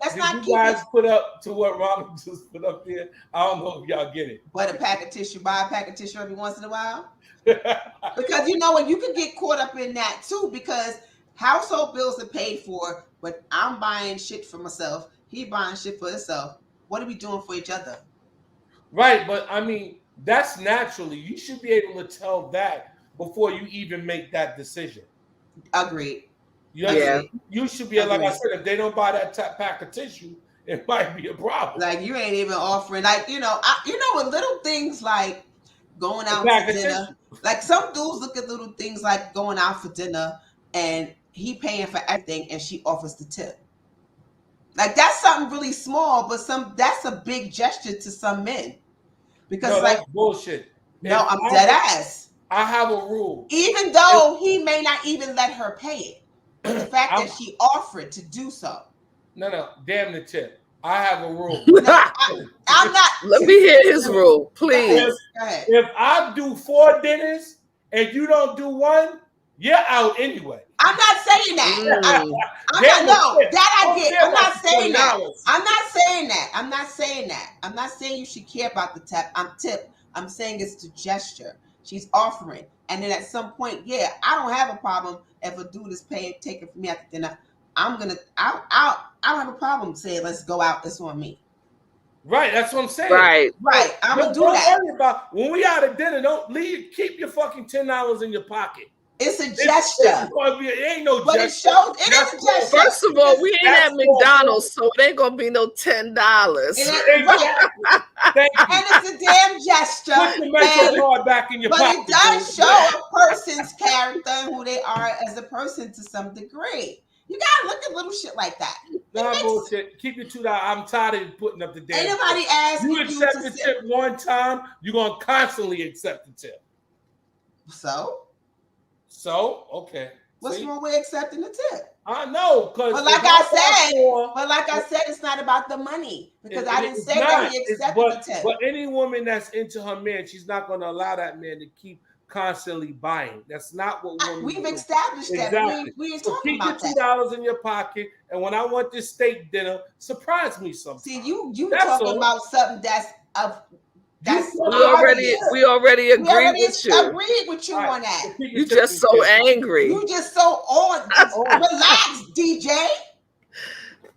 keep guys put up to what Robin just put up there. I don't know if y'all get it. But buy a pack of tissue every once in a while. Because when you can get caught up in that too, because household bills are paid for, but I'm buying shit for myself. He buying shit for himself. What are we doing for each other? Right, but I mean, that's naturally. You should be able to tell that before you even make that decision. Agreed. You should be, like I said, if they don't buy that pack of tissue, it might be a problem. Like, you ain't even offering, like, with little things like going out to dinner. Like, some dudes look at little things like going out for dinner and he paying for everything and she offers the tip. Like, that's something really small, but that's a big gesture to some men. Because that's bullshit. No, I'm dead ass. I have a rule. Even though he may not even let her pay it. The fact that she offered to do so. No, damn the tip. I have a rule. I'm not. Let me hear his rule, please. Go ahead. If I do 4 dinners and you don't do 1, you're out anyway. I'm not saying that. I'm not saying that. I'm not saying you should care about the tip. I'm saying it's the gesture. She's offering. And then at some point, I don't have a problem if a dude is taking for me at the dinner. I don't have a problem saying, let's go out. It's on me. Right, that's what I'm saying. Right. I'm gonna do don't that. Worry about when we out at dinner. Don't leave. Keep your fucking $10 in your pocket. It's a gesture. It ain't no but gesture. It is a gesture. First of all, we ain't at McDonald's, so it ain't gonna be no $10. Thank you. And it's a damn gesture. Put your mental card back in your pocket. But it does show a person's character and who they are as a person to some degree. You gotta look at little shit like that. Nah, bullshit. Keep your $2. I'm tired of putting up the damn. Ain't nobody asked you accept the tip one time, you're gonna constantly accept the tip. So okay. What's wrong with accepting the tip? I know, because but like I said, it's not about the money because I didn't say that he accepted the tip. But any woman that's into her man, she's not going to allow that man to keep constantly buying. That's not what we've established. Exactly. That we ain't talking about that. Keep your $2 in your pocket, and when I want this steak dinner, surprise me sometime. See, you talking about something that's of. We already agreed with you. Agreed with you on that. You just so angry. You just so on. Relax, DJ.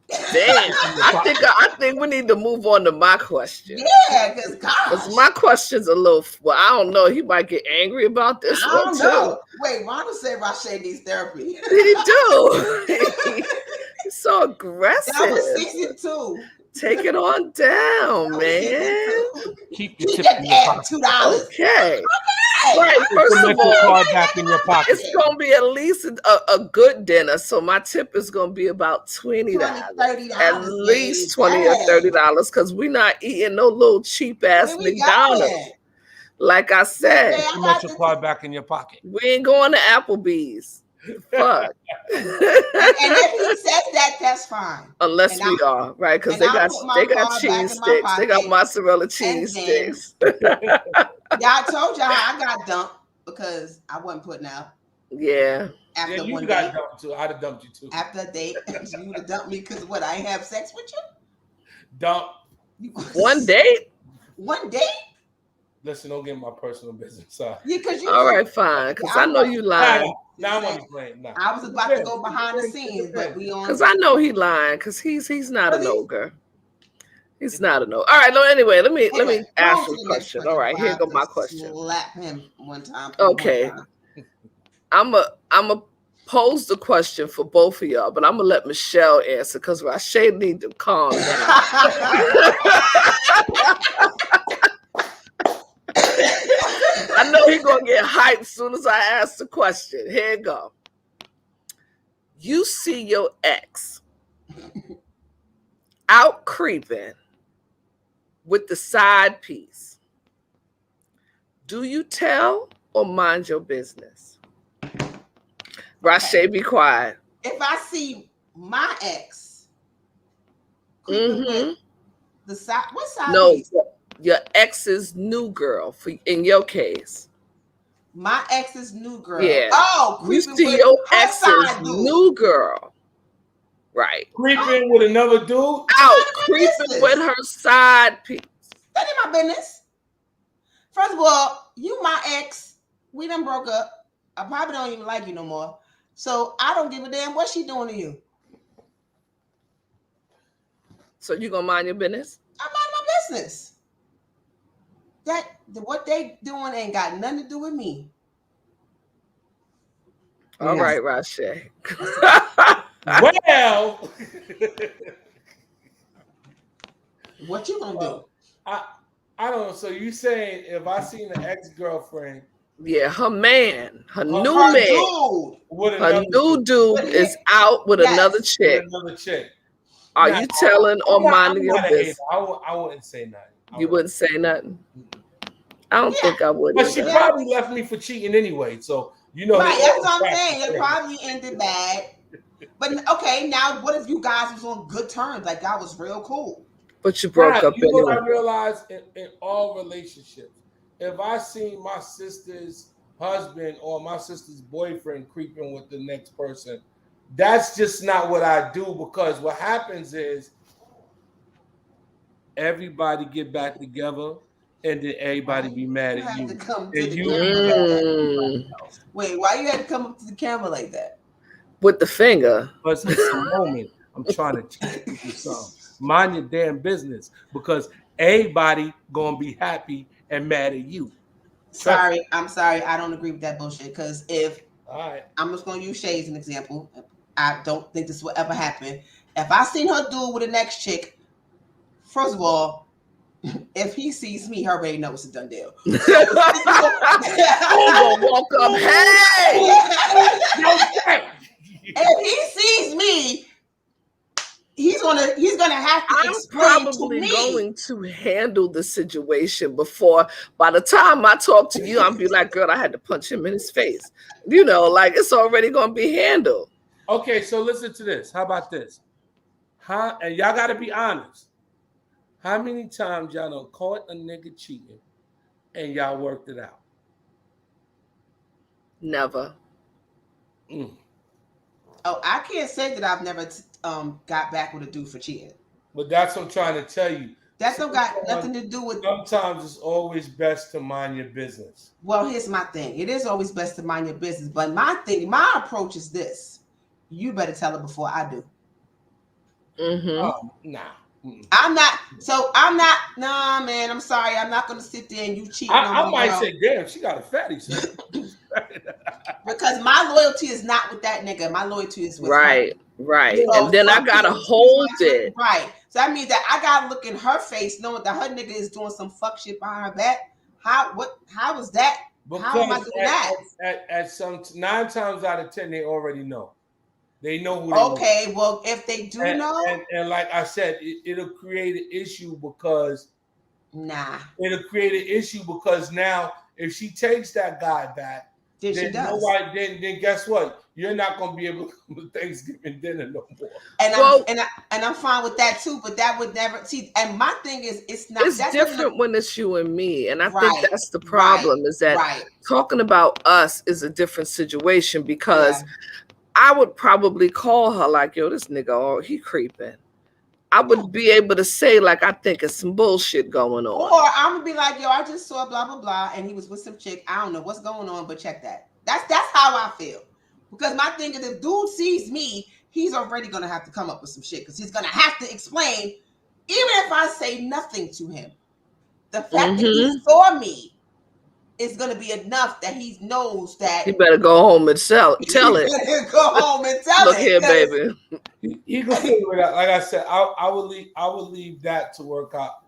Damn. I think we need to move on to my question. Yeah, because my question's a little. Well, I don't know. He might get angry about this one too. Wait, Ronald said Rashay needs therapy. He do. He's so aggressive. That was 62. Take it on down, man. Keep your tip in your pocket. $2. Okay. Right. First of all, back in your pocket. It's gonna be at least a good dinner, so my tip is gonna be about $20. At least $20 or $30, because we're not eating no little cheap ass McDonald's. Like I said, you put your card back in your pocket. We ain't going to Applebee's. Fuck. And if he says that, that's fine. Unless we are, right? Because they got cheese sticks. They got mozzarella cheese sticks. Yeah, I told y'all I got dumped because I wasn't putting out. Yeah. After you got dumped too. I'd have dumped you too. After a date, you would have dumped me because what? I ain't have sex with you. Dump. One date. One date. Listen, don't get my personal business. Sorry. Yeah, because all right, fine. Because I know you lying. Now I'm playing. Nah. I was about to go behind the scenes, but we on. Because I know he lying. Because he's not an ogre. He's not an ogre. All right. No. Anyway, let me ask you a question. All right, here go my question. Slap him one time. Okay. I'm a pose the question for both of y'all, but I'm gonna let Michelle answer because Rashay need to calm down. I know he's gonna get hyped as soon as I ask the question. Here you go. You see your ex out creeping with the side piece. Do you tell or mind your business? Rashay, be quiet. If I see my ex with the side, what side piece? Your ex's new girl, in your case. My ex's new girl. Yeah. Oh, you see your ex's new girl. Right. Creeping with another dude? Out creeping with her side piece. That ain't my business. First of all, you my ex. We done broke up. I probably don't even like you no more. So I don't give a damn what she doing to you. So you gonna mind your business? I mind my business. What they doing ain't got nothing to do with me. All right, Rashay. Well, what you gonna do? I don't know. So you saying if I seen an ex-girlfriend? Yeah, her man, her new dude is out with another chick. Are you telling or minding your business? I wouldn't say nothing. You wouldn't say nothing? I don't think I would. But she probably left me for cheating anyway. So, you know. Right, that's what I'm saying. It probably ended bad. But, okay, now what if you guys was on good terms? Like, that was real cool. But you broke up anyway. What I realized in all relationships, if I see my sister's husband or my sister's boyfriend creeping with the next person, that's just not what I do, because what happens is everybody get back together and then everybody be mad at you. Wait, why you had to come up to the camera like that? With the finger. But it's a moment. I'm trying to teach you something. mind your damn business because everybody gonna be happy and mad at you. I'm sorry. I don't agree with that bullshit. Because if I'm just gonna use Shay as an example, I don't think this will ever happen. If I seen her do it with the next chick, first of all, if he sees me, he already knows it's a done deal. He's gonna walk up, hey! If he sees me, he's gonna have to explain probably to me. Going to handle the situation before. By the time I talk to you, I'm be like, girl, I had to punch him in his face. You know, like it's already gonna be handled. Okay, so listen to this. How about this? And y'all gotta be honest. How many times y'all done caught a nigga cheating and y'all worked it out? Never. Oh, I can't say that I've never got back with a dude for cheating. But that's what I'm trying to tell you. That's don't got nothing to do with. Sometimes it's always best to mind your business. Well, here's my thing. It is always best to mind your business. But my approach is this. You better tell her before I do. Nah. I'm not. Nah, man. I'm sorry. I'm not going to sit there and you cheating on me. I might say, damn, she got a fatty. Because my loyalty is not with that nigga. My loyalty is with her. Right. So, and then I got to hold it. Right. So that means that I got to look in her face knowing that her nigga is doing some fuck shit behind her back. How is that? Because how am I doing that? At some 9 times out of 10, they already know. They know who they Okay, well, if they do know. And like I said, it'll create an issue because. Nah. It'll create an issue because now if she takes that guy back, then she does. Then guess what? You're not gonna be able to come to Thanksgiving dinner no more. And I'm fine with that too, but that would never see. And my thing is, it's different when it's you and me, and I think that's the problem. Is that talking about us is a different situation because I would probably call her like, "Yo, this nigga, he creeping." I would be able to say like, I think it's some bullshit going on. Or I'm gonna be like, yo, I just saw blah blah blah, and he was with some chick. I don't know what's going on, but check that. That's how I feel. Because my thing is, if dude sees me, he's already gonna have to come up with some shit because he's gonna have to explain. Even if I say nothing to him, the fact that he saw me is gonna be enough that he knows that he better go home and tell it. Go home and tell Look here, baby. You can figure it out. Like I said, I would leave that to work out.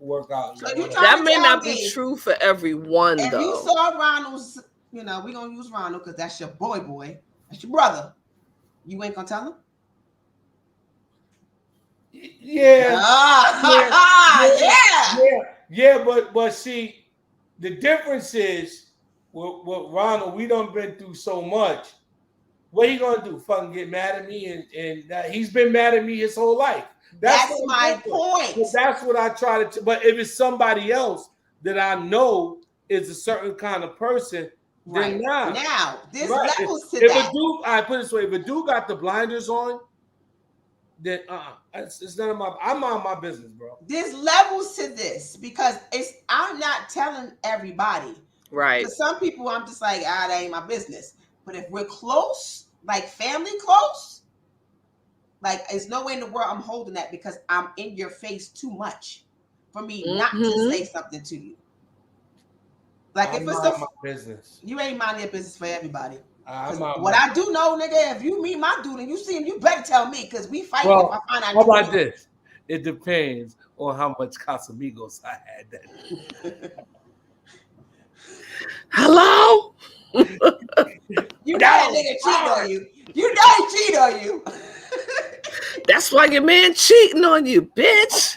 So that may not be true for everyone, if though. You saw Ronald's, we're gonna use Ronald because that's your boy. That's your brother. You ain't gonna tell him? Yeah. But see, the difference is with Ronald, we done been through so much. What he gonna do? Fucking get mad at me and that he's been mad at me his whole life. That's my point. But that's what I try to. But if it's somebody else that I know is a certain kind of person, then now there's levels to if that. A dude, I put it this way: if a dude got the blinders on, then it's none of my. I'm on my business, bro. There's levels to this because I'm not telling everybody. Right. For some people, I'm just like, that ain't my business. But if we're close, like family close, like there's no way in the world I'm holding that because I'm in your face too much for me not to say something to you. Like if it's my business, you ain't mind your business for everybody. What I do know, nigga, if you meet my dude and you see him, you better tell me because we fight. Well, if I find out how about this? It depends on how much Casamigos I had that. Hello? You know that nigga cheat on you. You know he cheat on you. That's why your man cheating on you, bitch.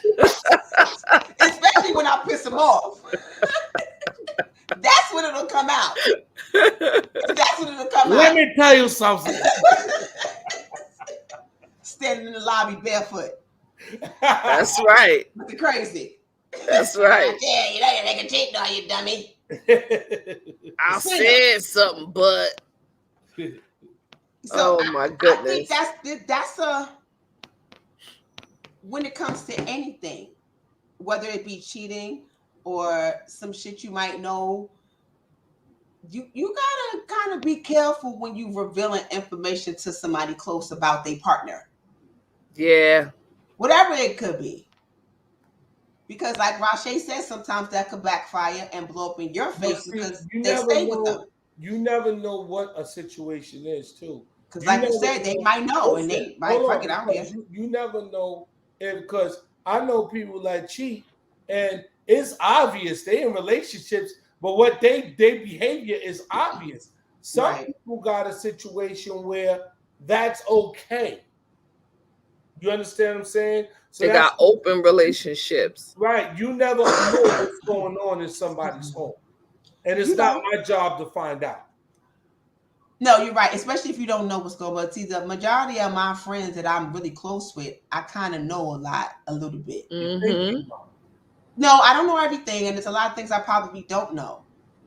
Especially when I piss him off. That's when it'll come out. That's when it'll come out. Let me tell you something. Standing in the lobby barefoot. That's right. Looking crazy. That's right. Yeah, you know that nigga cheating on you, dummy. I said something, but so my goodness. I think that's when it comes to anything, whether it be cheating or some shit you might know, you gotta kind of be careful when you revealing information to somebody close about their partner. Yeah. Whatever it could be. Because like Rashay said, sometimes that could backfire and blow up in your face because they stay with them. You never know what a situation is, too. Because like you said, they might know and they might fuck it out here. You never know because I know people that cheat and it's obvious they in relationships, but what their behavior is obvious. Some people got a situation where that's okay. You understand what I'm saying? So they got open relationships. Right. You never know what's going on in somebody's home. And it's not my job to find out. No, you're right. Especially if you don't know what's going on. See, the majority of my friends that I'm really close with, I kind of know a little bit. Mm-hmm. No, I don't know everything. And there's a lot of things I probably don't know.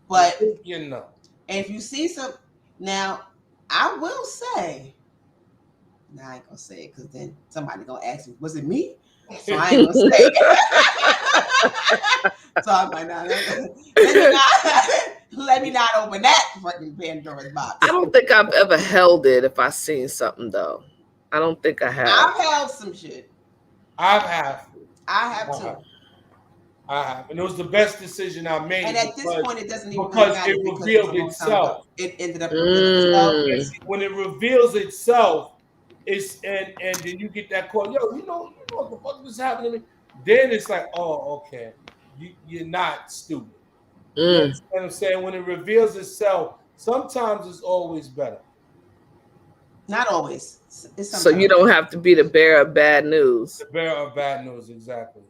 But, you know. And if you see some, now, I will say, nah, I ain't gonna say it because then somebody gonna ask me, was it me? So I ain't gonna say it. So I'm like, nah, let me not open that fucking Pandora's box. I don't think I've ever held it if I seen something though. I don't think I have. I've held some shit. I have too. I have. And it was the best decision I made. And at this point, it doesn't even because it revealed itself. It ended up revealing itself. When it reveals itself, it's and then you get that call, yo, you know what the fuck is happening to me? Then it's like, oh, okay, you're not stupid. You know what I'm saying? When it reveals itself, sometimes it's always better. Not always. So you don't have to be the bearer of bad news. The bearer of bad news, exactly.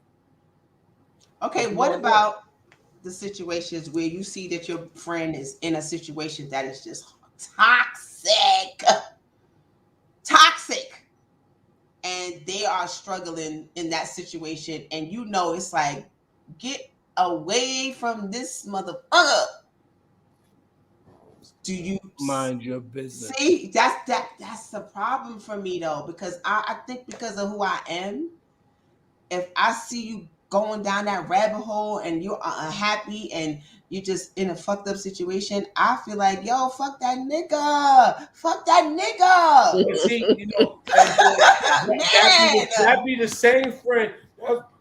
Okay, what about the situations where you see that your friend is in a situation that is just toxic, and they are struggling in that situation, and you know it's like, get away from this motherfucker. Do you mind your business? See, that's the problem for me though, because I think because of who I am, if I see you going down that rabbit hole and you're unhappy and you're just in a fucked up situation, I feel like, yo, fuck that nigga. See, you know, that'd be the same friend.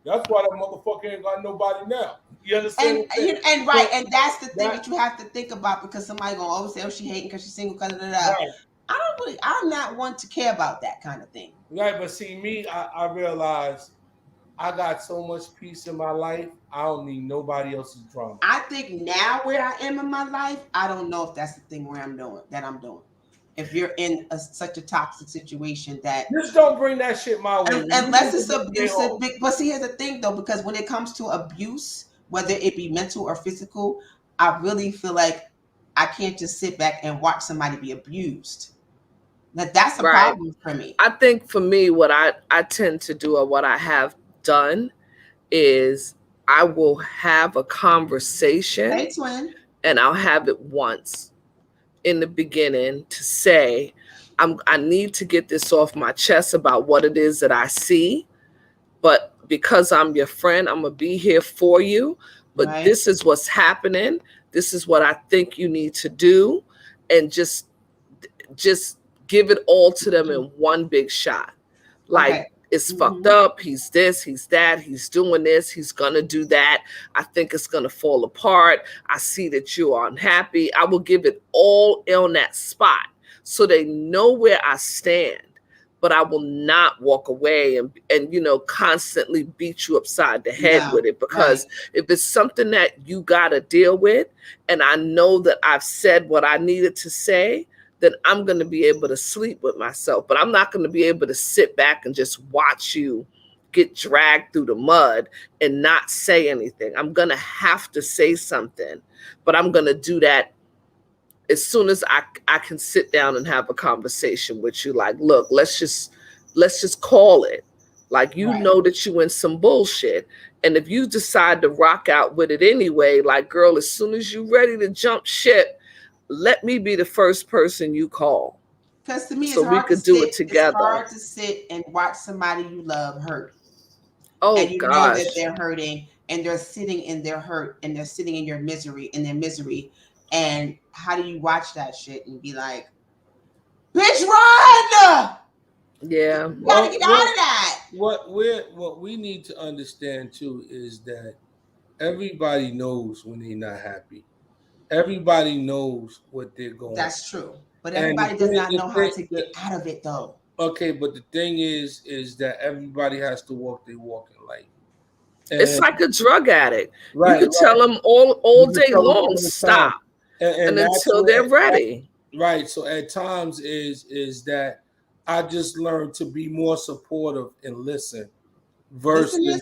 That's why that motherfucker ain't got nobody now. You understand? And right, and that's the thing that you have to think about, because somebody gonna always say, oh, she hating because she's single, because of that. Right. I'm not one to care about that kind of thing. Right, but see, me, I realize I got so much peace in my life, I don't need nobody else's drama. I think now where I am in my life, I don't know if that's the thing I'm doing. If you're in such a toxic situation that just don't bring that shit my way. Unless it's abusive. But see, here's the thing though, because when it comes to abuse, whether it be mental or physical, I really feel like I can't just sit back and watch somebody be abused. Now that's a problem for me. I think for me, what I tend to do, or what I have done, is I will have a conversation. Hey, twin. And I'll have it once in the beginning to say, I need to get this off my chest about what it is that I see. But because I'm your friend, I'm going to be here for you. But this is what's happening. This is what I think you need to do. And just give it all to them in one big shot. Like, it's fucked up. He's this, he's that, he's doing this, he's going to do that. I think it's going to fall apart. I see that you are unhappy. I will give it all on that spot so they know where I stand. But I will not walk away and constantly beat you upside the head with it. Because if it's something that you got to deal with, and I know that I've said what I needed to say, then I'm going to be able to sleep with myself. But I'm not going to be able to sit back and just watch you get dragged through the mud and not say anything. I'm going to have to say something, but I'm going to do that as soon as I can sit down and have a conversation with you. Like, look, let's just call it. Like, know that you in some bullshit. And if you decide to rock out with it anyway, like, girl, as soon as you're ready to jump ship, let me be the first person you call. Because to me, so we could do it together. It's hard to sit and watch somebody you love hurt. Oh, and you know that they're hurting, and they're sitting in their hurt, and they're sitting in their misery. And how do you watch that shit and be like, bitch, run! Yeah. You gotta get out of that. what we need to understand too is that everybody knows when they're not happy. Everybody knows what they're going. That's true, but everybody does not know how to get out of it, though. Okay, but the thing is that everybody has to walk their walk in life. And it's like a drug addict. Right, you can tell them all day long, stop, and until they're ready. Right. So at times is that I just learned to be more supportive and listen versus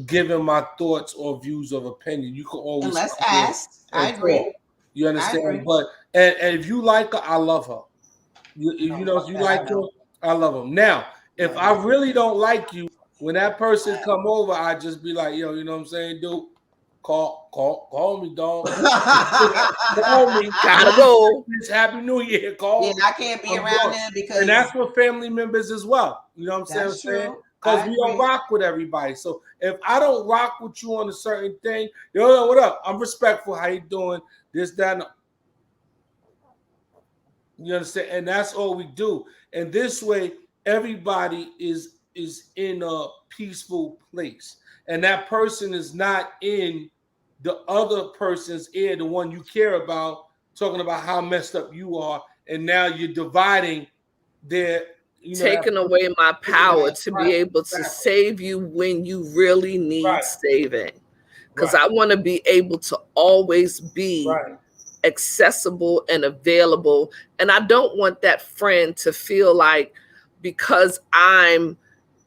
giving my thoughts or views of opinion. You can always let's ask. I agree. You understand? But and if you like her, I love her. You know, if you like her, I love them. Now, if I really don't like you, when that person come over, I just be like, yo, you know what I'm saying, dude? Call me, dog. Call me. Gotta go. It's Happy New Year. Call me. I can't be around there because. And that's for family members as well. You know what I'm saying? Because we don't rock with everybody. So if I don't rock with you on a certain thing, yo, what up? I'm respectful. How you doing? This, that, and you understand? And that's all we do. And this way, everybody is in a peaceful place. And that person is not in the other person's ear, the one you care about, talking about how messed up you are. And now you're dividing their... taking away my power to be able to save you when you really need saving. Because I want to be able to always be accessible and available. And I don't want that friend to feel like because I'm,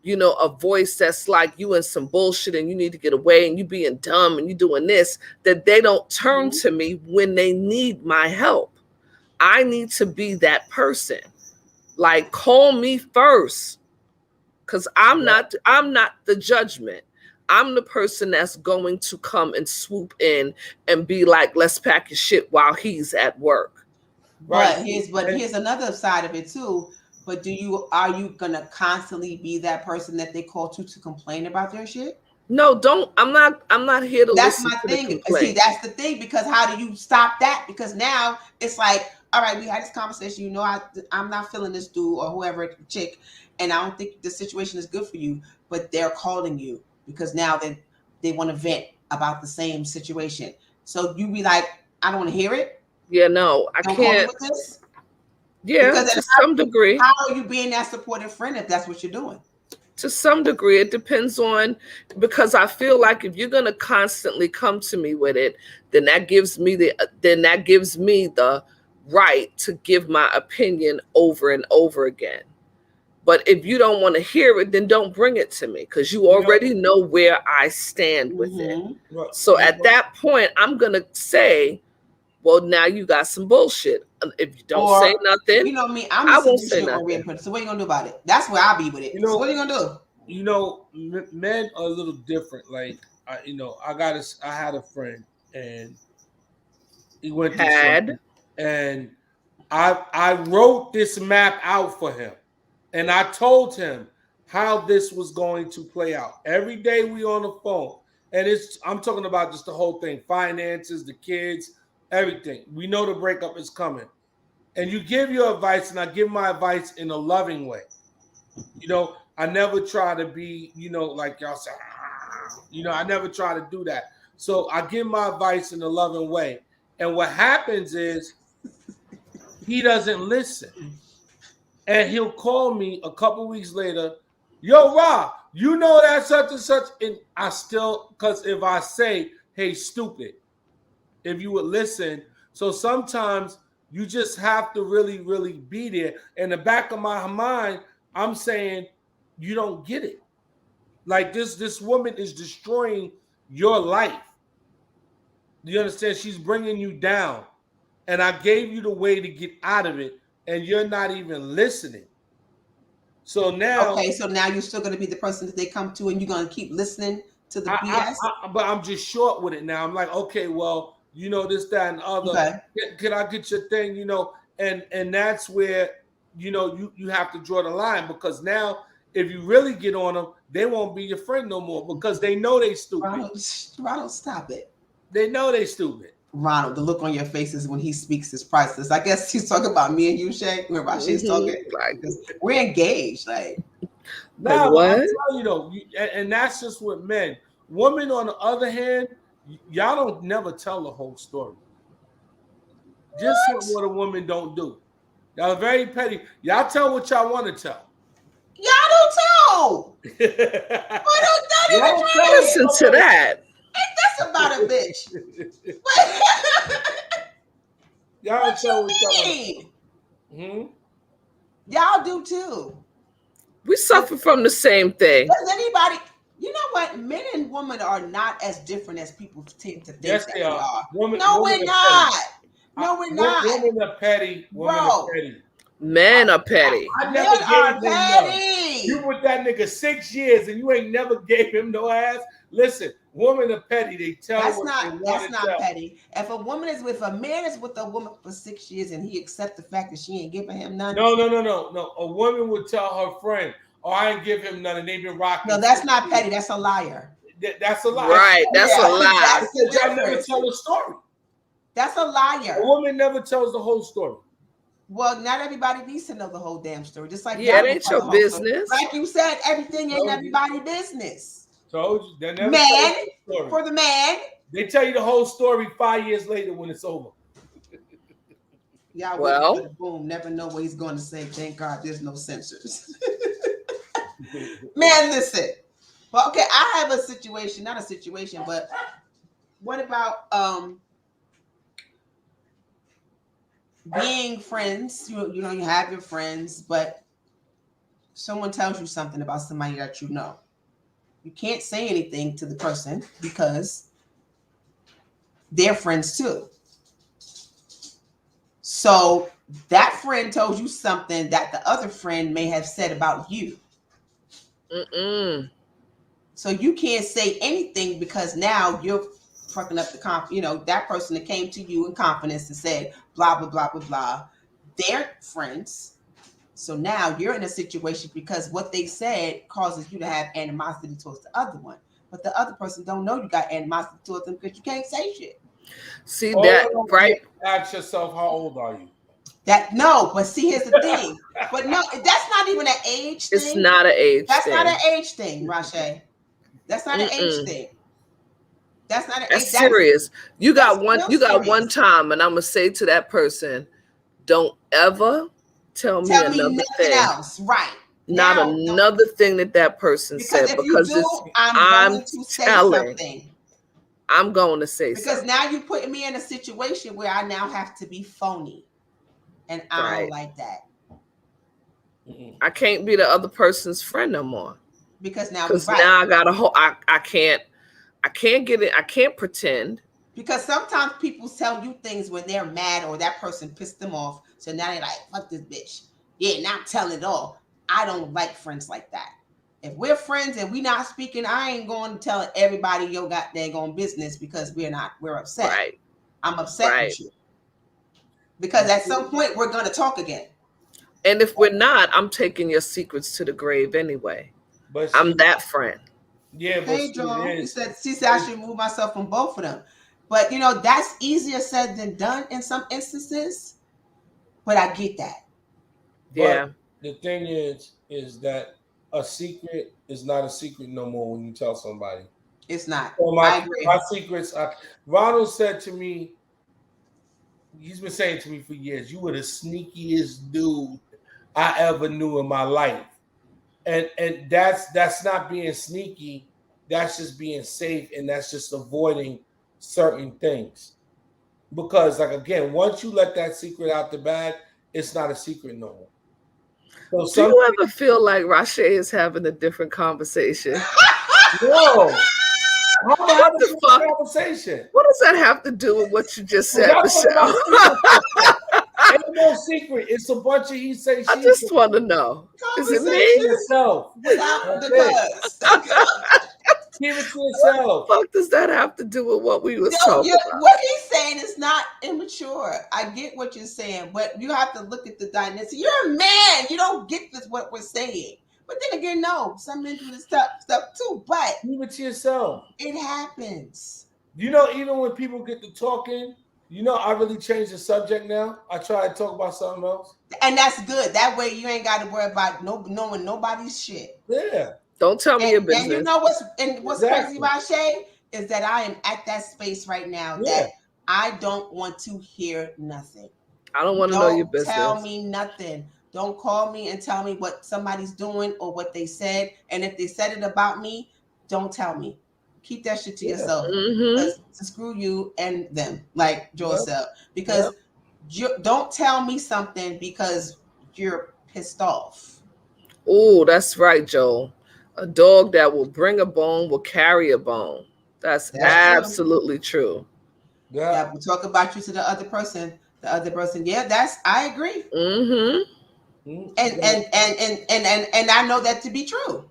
a voice that's like you in some bullshit and you need to get away and you being dumb and you doing this, that they don't turn to me when they need my help. I need to be that person. Like, call me first, because I'm not the judgment. I'm the person that's going to come and swoop in and be like, let's pack your shit while he's at work. But here's another side of it too. But are you gonna constantly be that person that they call to complain about their shit? No, don't. I'm not here to. That's my thing. See, that's the thing, because how do you stop that? Because now it's like, all right, we had this conversation. I'm not feeling this dude or whoever chick, and I don't think the situation is good for you. But they're calling you because now they want to vent about the same situation. So you be like, I don't want to hear it. Yeah, no, I can't. With this. Yeah, because to some degree. How are you being that supportive friend if that's what you're doing? To some degree, it depends on, because I feel like if you're gonna constantly come to me with it, then that gives me the right to give my opinion over and over again. But if you don't want to hear it, then don't bring it to me, because you already know where I stand with it. Right. So at that point, I'm gonna say, well, now you got some bullshit. If you don't say nothing, you know me, I won't say nothing. So what are you gonna do about it? That's where I'll be with it. So what are you gonna do? Men are a little different. Like I had a friend, and he went to and I wrote this map out for him, and I told him how this was going to play out. Every day we on the phone, and I'm talking about just the whole thing: finances, the kids. Everything. We know the breakup is coming. And you give your advice, and I give my advice in a loving way. I never try to be, like y'all say, I never try to do that. So I give my advice in a loving way. And what happens is he doesn't listen. And he'll call me a couple weeks later, yo, Rob, that such and such. And I still, because if I say, hey, stupid, if you would listen. So sometimes you just have to really, really be there. In the back of my mind, I'm saying, you don't get it. Like this woman is destroying your life. Do you understand? She's bringing you down. And I gave you the way to get out of it, and you're not even listening. So now... Okay, so now you're still going to be the person that they come to, and you're going to keep listening to the BS? But I'm just short with it now. I'm like, okay, well... this, that, and other. Okay. Can I get your thing? And that's where you have to draw the line, because now if you really get on them, they won't be your friend no more, because they know they stupid. Ronald, stop it. They know they stupid. Ronald, the look on your faces when he speaks is priceless. I guess he's talking about me and you, Shay. Remember, Shay's talking. Like, we're engaged. Like, Now, what? I'm telling you though, and that's just with men. Women, on the other hand, y'all don't never tell the whole story. Just what a woman don't do. Y'all are very petty. Y'all tell what y'all want to tell. Y'all don't tell. Why don't even listen to that? Ain't that's about a bitch? Y'all don't tell what y'all want. Y'all do too. We suffer from the same thing. Does anybody? You know what? Men and women are not as different as people tend to think. Yes, that they are. No, we're not. No, we're not. Women are petty. Women are petty. Men are petty. I never gave him petty. You with that nigga 6 years and you ain't never gave him no ass. Listen, women are petty. They tell that's not petty. If a woman is with a man is with a woman for 6 years and he accepts the fact that she ain't giving him none. No. A woman would tell her friend, "Oh, I ain't give him none," and they've been rocking. No, that's not petty. That's a liar. That's a lie. Right. That's a lie. Y'all never tell a story. That's a liar. A woman never tells the whole story. Well, not everybody needs to know the whole damn story. Just like it ain't your business. Like you said, everything ain't everybody's business. Told you. They never man, for the man. They tell you the whole story 5 years later when it's over. Yeah, well, boom, never know what he's going to say. Thank God there's no censors. Man, listen. Well, okay, I have a situation, not a situation, but what about being friends? You know, you have your friends, but someone tells you something about somebody that you know. You can't say anything to the person because they're friends too. So that friend told you something that the other friend may have said about you. So you can't say anything because now you're fucking up the that person that came to you in confidence and said blah blah blah blah blah. They're friends. So now you're in a situation because what they said causes you to have animosity towards the other one. But the other person don't know you got animosity towards them because you can't say shit. See that, right? Ask yourself, how old are you? But see, here's the thing. But no, that's not even an age thing. It's not an age That's thing. not an age thing, Rashay. That's not an age thing. That's not an that's age. Serious. You got one time, and I'm gonna say to that person, don't ever tell me another thing else. Right. Not another thing that person said, because I'm telling. I'm going to say because now you're putting me in a situation where I now have to be phony, and I don't like that. I can't be the other person's friend no more because now I got a whole. I can't get it. I can't pretend. Because sometimes people tell you things when they're mad or that person pissed them off. So now they're like, "Fuck this bitch." Yeah, now I'm telling it all. I don't like friends like that. If we're friends and we not speaking, I ain't going to tell everybody your goddamn business because we're upset. Right. I'm upset with you. Because at some point we're going to talk again. And if we're not, I'm taking your secrets to the grave anyway. But I'm that friend. Yeah, but hey, Joe, she said I should remove myself from both of them. But that's easier said than done in some instances. But I get that. Yeah. But the thing is that a secret is not a secret no more when you tell somebody. It's not. So I agree. My secrets. Ronald said to me, he's been saying to me for years, "You were the sneakiest dude I ever knew in my life," and that's not being sneaky. That's just being safe, and that's just avoiding certain things. Because, like, again, once you let that secret out the bag, it's not a secret no more. So do you ever feel like Rashay is having a different conversation? No. What the fuck? Conversation. What does that have to do with what you just said, Michelle? Ain't no secret. It's a bunch of he say. I just want to know. Is it me? Yourself. Without the Keep it to yourself. What the fuck does that have to do with what we was talking about? What he's saying is not immature. I get what you're saying, but you have to look at the dynamic. You're a man. You don't get this what we're saying. But then again, no, some men do this stuff too. But keep it to yourself. It happens. Even when people get to talking, You know, I really changed the subject now. I try to talk about something else. And that's good. That way you ain't got to worry about knowing nobody's shit. Yeah. Don't tell me your business. And you know what's crazy about Shay is that I am at that space right now that I don't want to hear nothing. I don't want to know your business. Tell me nothing. Don't call me and tell me what somebody's doing or what they said. And if they said it about me, don't tell me. Keep that shit to yourself. Because screw you and them, like Joel said. Because don't tell me something because you're pissed off. Oh, that's right, Joel. A dog that will bring a bone will carry a bone. That's absolutely true. Yeah, we'll talk about you to the other person. The other person, I agree. And I know that to be true.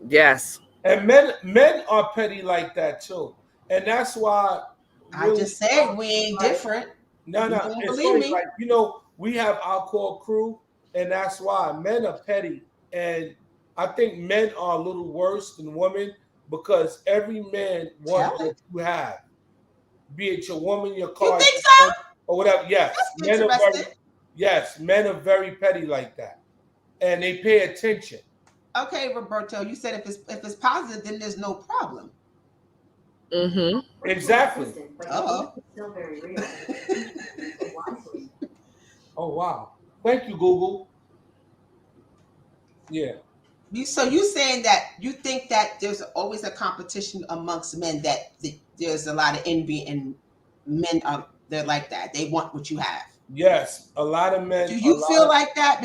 Yes. And men are petty like that too. And that's why I just said we ain't different. No. Believe me. Like, you know, we have our core crew, and that's why men are petty. And I think men are a little worse than women because every man wants what you have. Be it your woman, your car, you think so? Or whatever. Yes. Men are very petty like that. And they pay attention. Okay, Roberto, you said if it's positive, then there's no problem. Exactly. Oh. Still very real. Oh wow. Thank you, Google. Yeah. So you saying that you think that there's always a competition amongst men, that there's a lot of envy, and men they're like that. They want what you have. Yes, a lot of men. Do you feel like that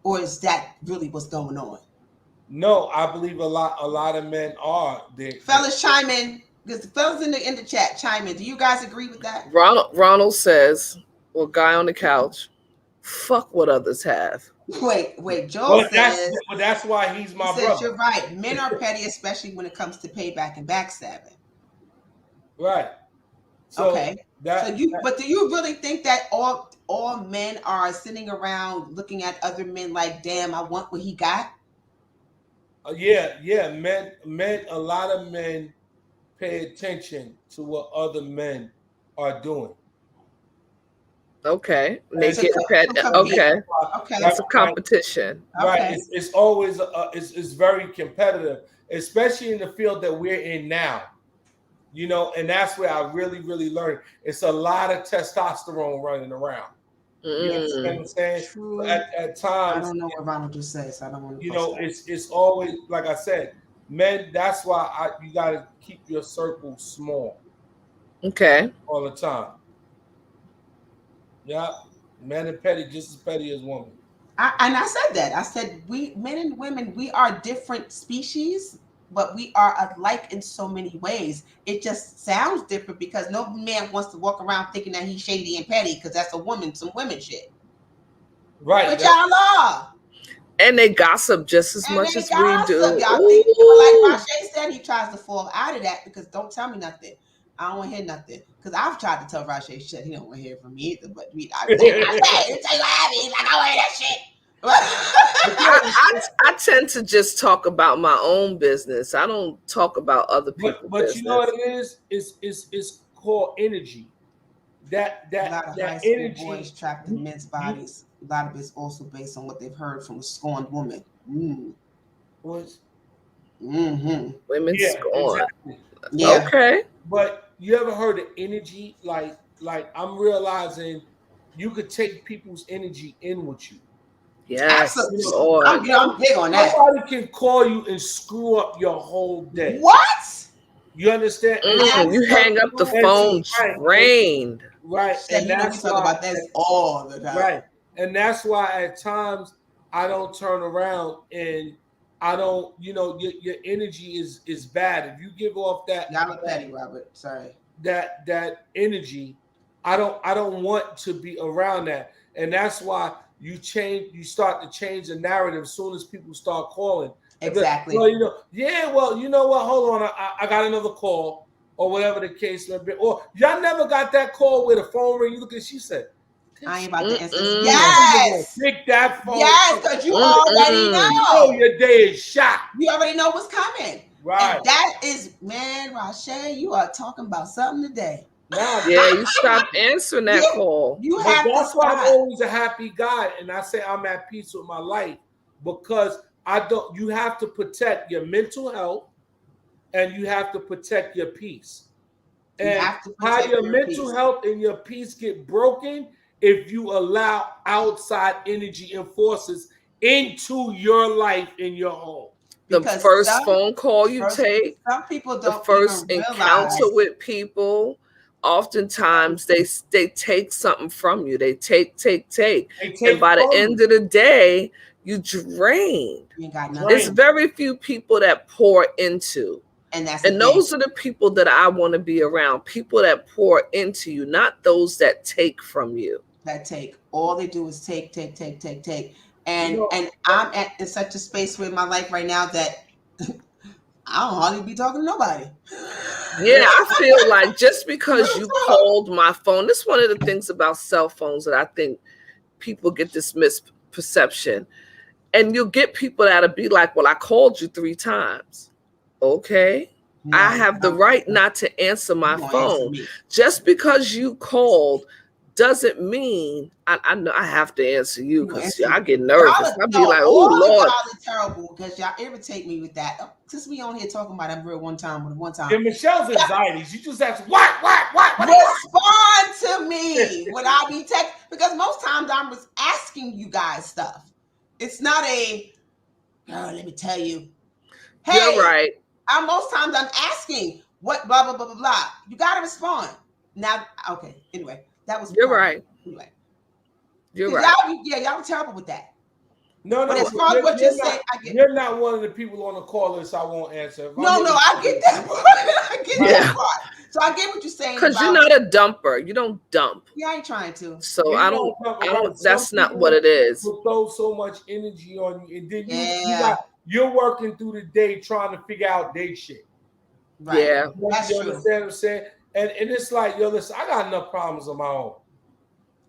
or is that really what's going on? No, I believe a lot of men are. Fellas, chime in. Because the fellas in the chat chime in. Do you guys agree with that? Ronald says, well, guy on the couch, fuck what others have. Wait. Joel says. That's why he's my brother. You're right. Men are petty, especially when it comes to payback and backstabbing. Right. So okay. But do you really think that all men are sitting around looking at other men like, damn, I want what he got? Yeah. Men. A lot of men pay attention to what other men are doing. Okay. They get petty. Okay. That's a competition. Right. Okay. It's always it's very competitive, especially in the field that we're in now. You know, and that's where I really, really learned. It's a lot of testosterone running around. You understand what I'm saying? True. At times, I don't know what Ronald just said, so I don't want to. You know, it's always like I said, men. That's why you got to keep your circle small. Okay. All the time. Yeah, men are petty, just as petty as women. I said that. I said men and women, we are different species, but we are alike in so many ways. It just sounds different because no man wants to walk around thinking that he's shady and petty because that's some women shit. Right. But y'all are. And they gossip just as much as we do. Y'all think, like Rashay said, he tries to fall out of that because don't tell me nothing. I don't want to hear nothing. Because I've tried to tell Rashay shit. He don't want to hear from me either. But I tell you what happened. He's like, I want to hear that shit. I tend to just talk about my own business. I don't talk about other people's business. But you know what it is? It's called energy. That a lot of high energy. School boys trapped in men's bodies. A lot of it's also based on what they've heard from a scorned woman. What? Women scorn. Exactly. Yeah. Okay. But you ever heard of energy? Like I'm realizing you could take people's energy in with you. Yes. I'm big on that. Nobody can call you and screw up your whole day. What? You understand? You hang up the phone drained. Right. And that's we talk about that all the time. Right. And that's why at times I don't turn around and I don't, your energy is bad. If you give off that, y'all are petty, Robert. Sorry. That energy, I don't want to be around that. And that's why you start to change the narrative as soon as people start calling. Exactly. Well, you know what? Hold on. I got another call or whatever the case may be. Or y'all never got that call where the phone ring. You look at she said, I ain't about to answer. Yes. Pick that phone. Yes, because you already know. You know your day is shot. You already know what's coming. Right. And that is, man, Rashay, you are talking about something today. Yeah, you stop answering that call. You have that's to why I'm always a happy guy, and I say I'm at peace with my life because you have to protect your mental health and you have to protect your peace. And how your mental health and your peace get broken if you allow outside energy and forces into your life in your home. The first phone call you take, some people don't the first encounter with people, oftentimes they take something from you. They take. And by the end of the day, you drained. There's very few people that pour into. And those are the people that I want to be around. People that pour into you, not those that take from you. That take. All they do is take. And I'm in such a space with my life right now that I don't hardly be talking to nobody. Yeah, I feel like just because you called my phone, this is one of the things about cell phones that I think people get this misperception. And you'll get people that'll be like, well, I called you 3 times. Okay. No, I have the right not to answer my phone. Just because you called doesn't mean I know I have to answer you because I get nervous. I'll be like, oh Lord. Y'all are terrible because y'all irritate me with that. Since we on here talking about that real one time. And Michelle's anxieties, you just ask, what? Respond to me when I be text, because most times I'm just asking you guys stuff. It's not a, girl, let me tell you. Hey, you're right. Most times I'm asking what blah blah blah blah blah. You gotta respond. Now, okay. Anyway. That was you're right. Anyway. You're right. Y'all were terrible with that. No. But as far as what you're saying, I get. You're not one of the people on the call list I won't answer. No, I get that part. I get that part. So I get what you're saying. Because you're not a dumper. You don't dump. Yeah, I ain't trying to. So I don't. That's not what it is. Will throw so much energy on you, and then you're working through the day trying to figure out day shit. Right. Yeah, that's you true. Understand what I'm saying? And it's like, yo, listen, I got enough problems of my own.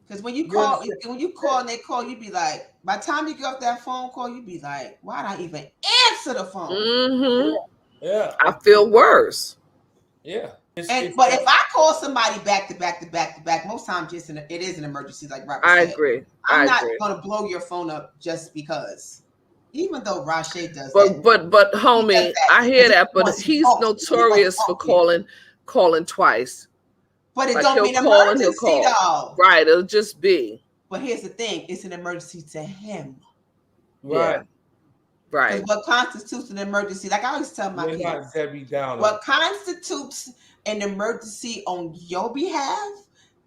Because when you call and they call, you be like, by the time you get off that phone call, you be like, why'd I even answer the phone? Mm-hmm. Yeah. I feel worse. Yeah. But if I call somebody back to back, most times it is an emergency, like Robert said. I agree. I'm not gonna blow your phone up just because. Even though Rashay does that. But homie, I hear that, but he's notorious for calling twice. But it like don't mean emergency though. Right, it'll just be. But here's the thing, it's an emergency to him. Right. Yeah. Right. What constitutes an emergency, like I always tell my kids, what constitutes an emergency on your behalf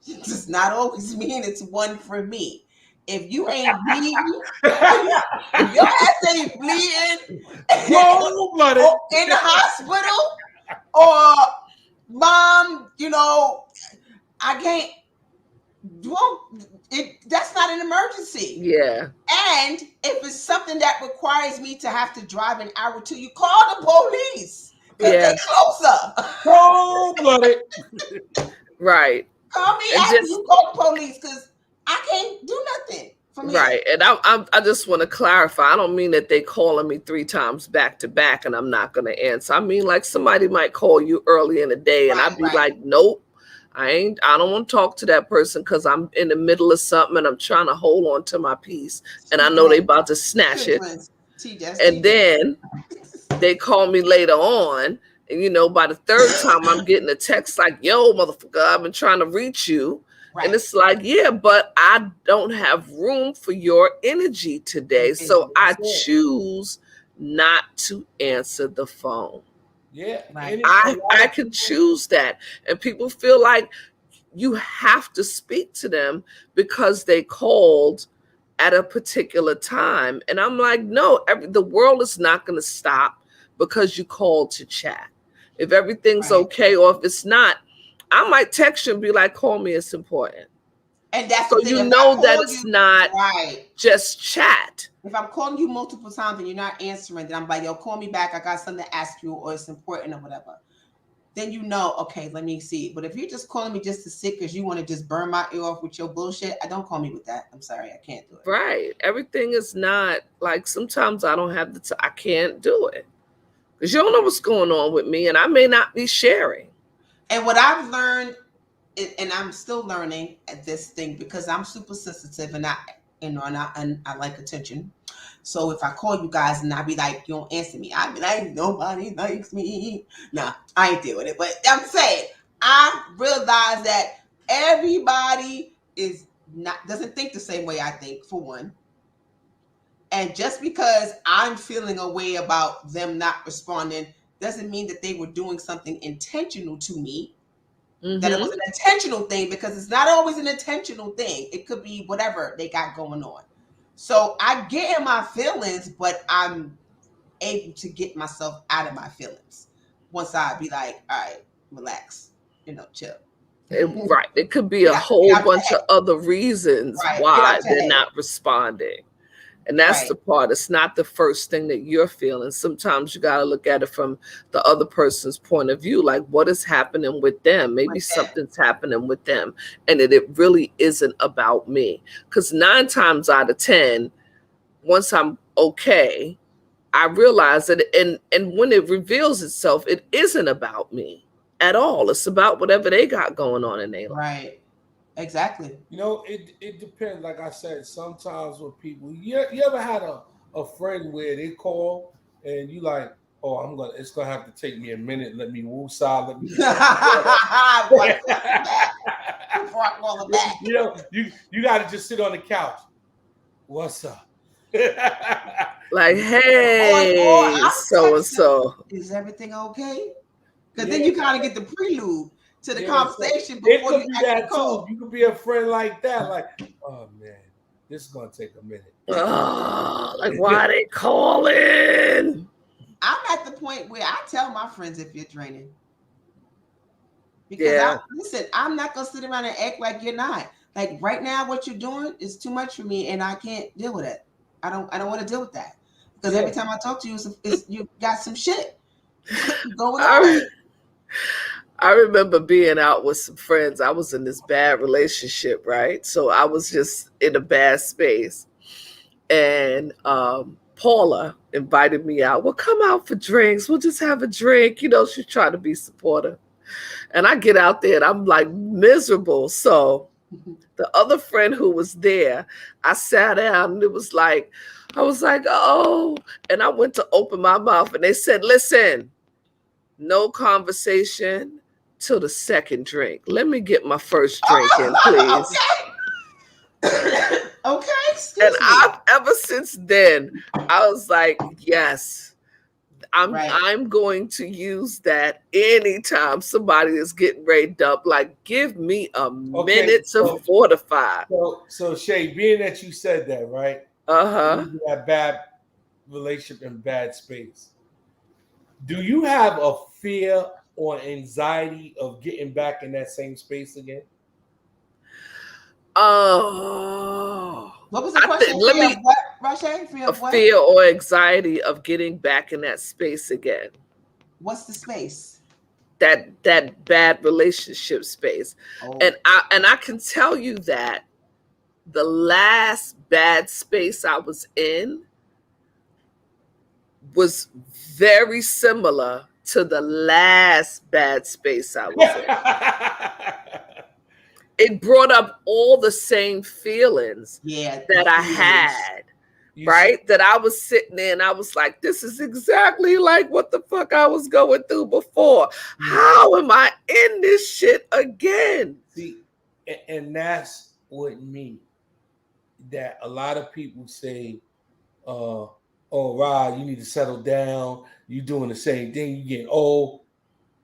does not always mean it's one for me. If you ain't bleeding, if your ass ain't bleeding in the hospital, or mom, I can't. That's not an emergency. Yeah. And if it's something that requires me to have to drive an hour or two, you call the police because they're closer. Cold-blooded. Right. Call me after you call the police because I can't do nothing for me. Right. And I just want to clarify. I don't mean that they calling me 3 times back to back and I'm not going to answer. I mean, like somebody might call you early in the day and I'd be like, nope, I don't want to talk to that person because I'm in the middle of something and I'm trying to hold on to my peace. And I know they about to snatch it. And then they call me later on. And, by the 3rd time I'm getting a text like, yo, motherfucker, I've been trying to reach you. Right. And it's like, yeah, but I don't have room for your energy today. So I choose not to answer the phone. Yeah. Right. I can choose that. And people feel like you have to speak to them because they called at a particular time. And I'm like, no, the world is not going to stop because you called to chat. If everything's okay or if it's not, I might text you and be like, call me, it's important. And that's so you know that it's not just chat. If I'm calling you multiple times and you're not answering, then I'm like, yo, call me back. I got something to ask you or it's important or whatever. Then okay, let me see. But if you're just calling me just to sit because you want to just burn my ear off with your bullshit, don't call me with that. I'm sorry, I can't do it. Right. Everything is not like sometimes I don't have I can't do it. Because you don't know what's going on with me and I may not be sharing. And what I've learned and I'm still learning at this thing because I'm super sensitive and I like attention. So if I call you guys and I be like, you don't answer me, I be like, nobody likes me. Nah, I ain't doing it. But I'm saying, I realize that everybody doesn't think the same way I think, for one. And just because I'm feeling a way about them not responding doesn't mean that they were doing something intentional to me. That it was an intentional thing, because it's not always an intentional thing. It could be whatever they got going on. So I get in my feelings, but I'm able to get myself out of my feelings once I be like, all right, relax, chill. Right. It could be a whole bunch of other reasons why they're not responding. And that's the part. It's not the first thing that you're feeling. Sometimes you got to look at it from the other person's point of view. Like, what is happening with them? Maybe something's happening with them. And it really isn't about me. Because 9 times out of 10, once I'm okay, I realize that, and when it reveals itself, it isn't about me at all. It's about whatever they got going on in their life. Right. Exactly. It depends. Like I said, sometimes with people, you ever had a friend where they call and you like, oh, it's gonna have to take me a minute. Let me woosah. Let me. You got to just sit on the couch. What's up? Like, hey, so and so. Is everything okay? Because then you kind of get the prelude to the conversation before you actually call. You could be a friend like that, like, oh man, this is gonna take a minute. Like, why are they calling? I'm at the point where I tell my friends if you're draining. Because I'm not gonna sit around and act like you're not. Like right now, what you're doing is too much for me, and I can't deal with it. I don't want to deal with that. Because every time I talk to you, you got some shit going on. I remember being out with some friends. I was in this bad relationship, right? So I was just in a bad space. And Paula invited me out. Well, come out for drinks. We'll just have a drink. She's trying to be supportive. And I get out there and I'm like miserable. So the other friend who was there, I sat down and it was like, I was like, oh. And I went to open my mouth and they said, listen, no conversation till the second drink. Let me get my first drink in, please. Okay. And ever since then, I was like, yes, I'm going to use that anytime somebody is getting ready up. Like, give me a minute to fortify. So Shay, being that you said that, right? That bad relationship and bad space. Do you have a fear or anxiety of getting back in that same space again? Oh, what was the question? Fear or anxiety of getting back in that space again. What's the space? That bad relationship space. Oh. And I can tell you that the last bad space I was in was very similar to the last bad space I was in. It brought up all the same feelings that I had, right? That I was sitting there and I was like, this is exactly like what the fuck I was going through before. How am I in this shit again? See, and that's what me, that a lot of people say, oh, Rod, you need to settle down. You're doing the same thing. You're getting old.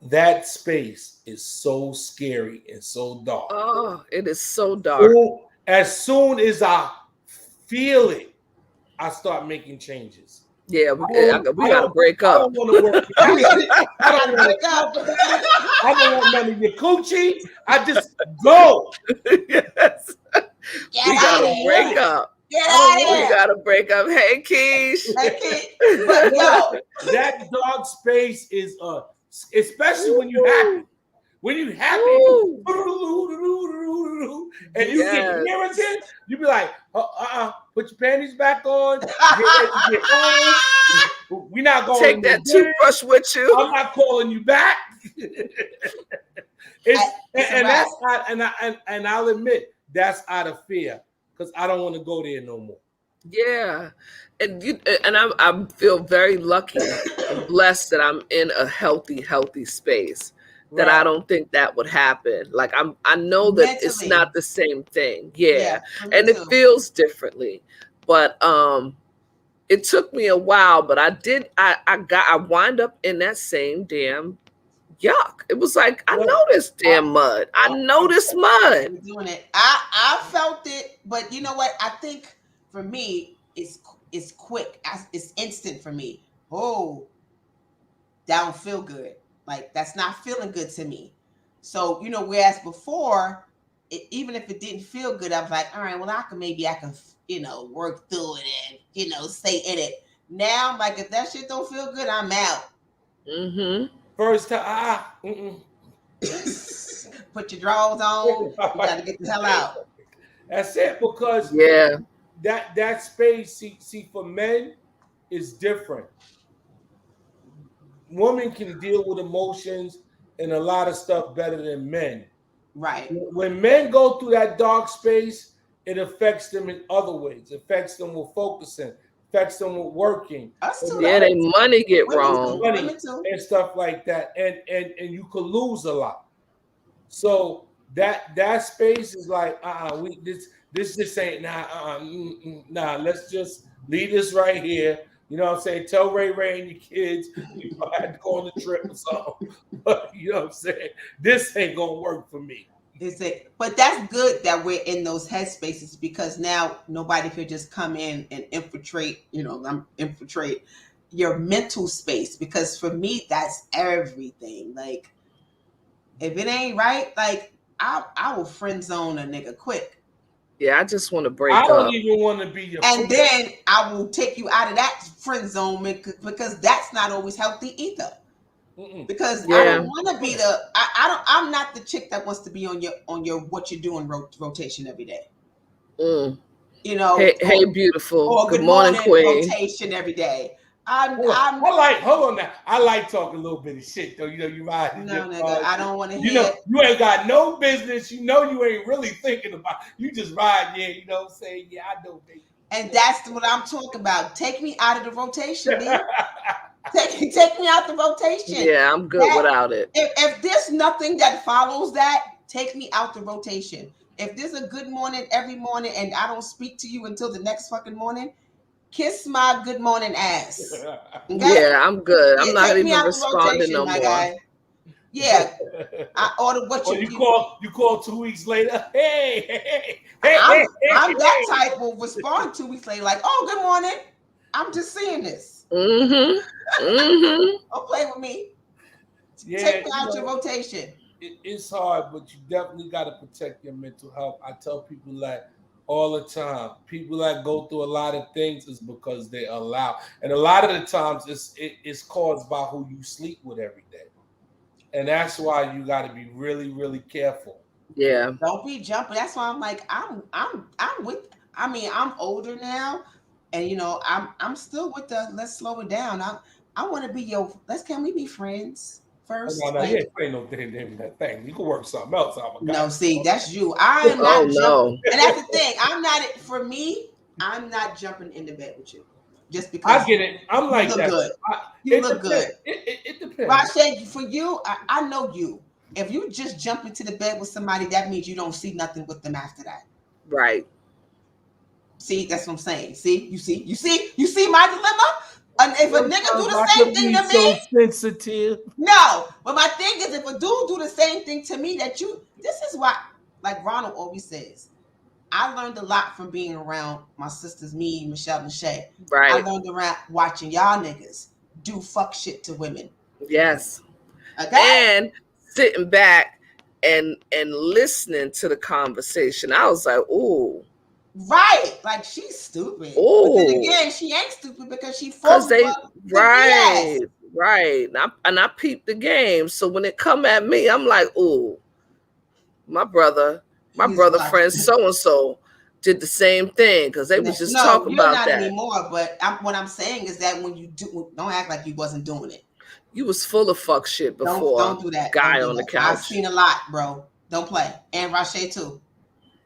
That space is so scary and so dark. Oh, it is so dark. As soon as I feel it, I start making changes. Yeah, we gotta break up. I don't want to work. I don't want none of your coochie. I just go. Yes. We gotta break up. We gotta break up. Hey, Keish. But that dark space is especially when you're happy. When you're happy, and you get irritated, you be like, put your panties back on. Get home. We're not going take that toothbrush with you. I'm not calling you back. And that's how I'll admit that's out of fear because I don't want to go there no more. Yeah, and I feel very lucky and blessed that I'm in a healthy space. Right. That I don't think that would happen. Like I know that mentally, it's not the same thing. Yeah, and it feels differently, but it took me a while. But I wind up in that same damn yuck. It was like I know this damn mud. I know this mud. Doing it. I felt it, but you know what? I think. For me, it's quick. It's instant for me. Oh, that don't feel good. Like that's not feeling good to me. So whereas before, even if it didn't feel good, I was like, all right, well, I can work through it and stay in it. Now I'm like, if that shit don't feel good, I'm out. Mm-hmm. First time, put your drawers on. You gotta get the hell out. That's it, because that space, see, for men, is different. Women can deal with emotions and a lot of stuff better than men. Right. When men go through that dark space, it affects them in other ways. It affects them with focusing, affects them with working. Yeah, their money get wrong. Money and stuff like that. And you could lose a lot. So that space is like, this just ain't nah. Let's just leave this right here. You know what I'm saying? Tell Ray and your kids you might have to go on a trip or something. But you know what I'm saying? This ain't gonna work for me. But that's good that we're in those headspaces, because now nobody could just come in and infiltrate your mental space. Because for me, that's everything. Like, if it ain't right, like I will friend zone a nigga quick. Yeah, I just want to break up. I don't even want to be your friend. Then I will take you out of that friend zone because that's not always healthy either. Mm-mm. Because I don't want to be I'm not the chick that wants to be on your what you're doing rotation every day. Mm. Hey, beautiful. Or good morning queen. Rotation every day. Hold on now. I like talking a little bit of shit though. You ride. No, nigga, I don't want to hear. You ain't got no business. You ain't really thinking about. You just ride. Yeah, you know what I'm saying. Yeah, I know, baby. And that's what I'm talking about. Take me out of the rotation, dude. Take me out the rotation. Yeah, I'm good without it. If there's nothing that follows that, take me out the rotation. If there's a good morning every morning and I don't speak to you until the next fucking morning, kiss my good morning ass. Okay? Yeah, I'm good. I'm not even responding no more. Guy. Yeah, I ordered what you call 2 weeks later. Hey. I'm that type will respond 2 weeks later, like, oh, good morning. I'm just seeing this. Don't play with me. Take me out your rotation. It's hard, but you definitely got to protect your mental health. I tell people that all the time. People that go through a lot of things is because they allow, and a lot of the times it's caused by who you sleep with every day, and that's why you got to be really, really careful. Yeah, don't be jumping. That's why I'm like I'm older now, and I'm still with the let's slow it down. I want to be can we be friends? First, no, you ain't no thing. You can work something else out. No, see, that's you. I am not jumping. No. And that's the thing. For me, I'm not jumping into bed with you. Just because I get it. I'm like that. Good. You look good. It depends. Rashay, for you, I know you. If you just jump into the bed with somebody, that means you don't see nothing with them after that. Right. See, that's what I'm saying. See, you see my dilemma? And if a nigga do the same thing to me, so sensitive. No, but my thing is, if a dude do the same thing to me, this is why, like Ronald always says, I learned a lot from being around my sisters, me, Michelle, and Shay. Right. I learned around watching y'all niggas do fuck shit to women. Yes. Okay. And sitting back and listening to the conversation, I was like, ooh. Right, like she's stupid. Ooh. But then again, she ain't stupid because she falls. Right. And I peeped the game. So when it come at me, I'm like, ooh, my brother friend so and so did the same thing because they was just talking about that. Not anymore. But what I'm saying is that when you don't act like you wasn't doing it. You was full of fuck shit before. Don't do that. Guy on the couch. I've seen a lot, bro. Don't play. And Rashay too.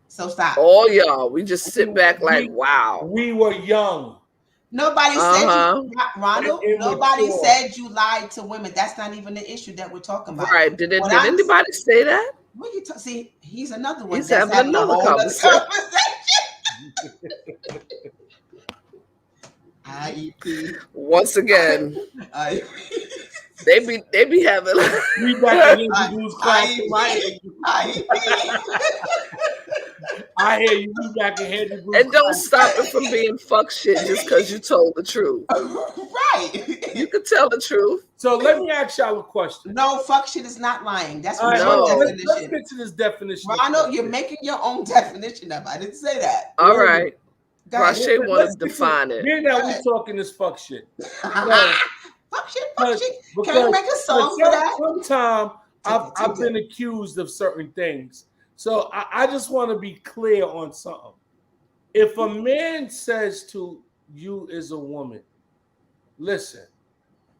So stop. All y'all, we just sit back like, wow. We were young. Nobody said you, Ronald. Nobody said you lied to women. That's not even the issue that we're talking about. Right? Did anybody say that? What you see? He's another one. He's having another conversation. IEP. Once again, they be having. We back in Hebrews class. I hear you. We back in Hebrews. And don't stop it from being fuck shit just because you told the truth. Right. You can tell the truth. So let me ask y'all a question. No, fuck shit is not lying. That's what definition. Let's get to this definition. Ronald, you're making your own definition up. I didn't say that. All right. Rashay want to define it. Here now we talking this fuck shit. Fuck shit. Can we make a song for that? Sometimes I've been accused of certain things. So I just want to be clear on something. If a man says to you as a woman, listen,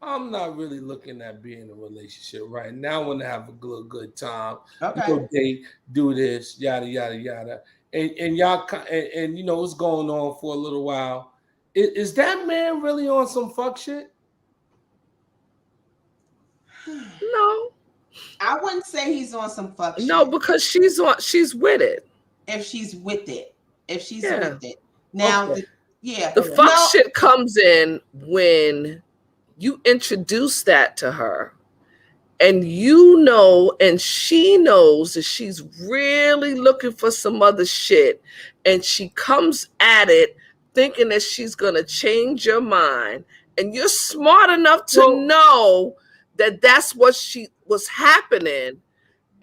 I'm not really looking at being in a relationship right now. I want to have a good time. Okay. Go date, do this, yada, yada, yada. And y'all, and you know, it's going on for a little while. Is that man really on some fuck shit? No. I wouldn't say he's on some fuck shit. No, because she's with it. If she's with it. With it. Now, okay. The fuck shit comes in when you introduce that to her and you know, and she knows that she's really looking for some other shit, and she comes at it thinking that she's going to change your mind, and you're smart enough to know that that's what was happening,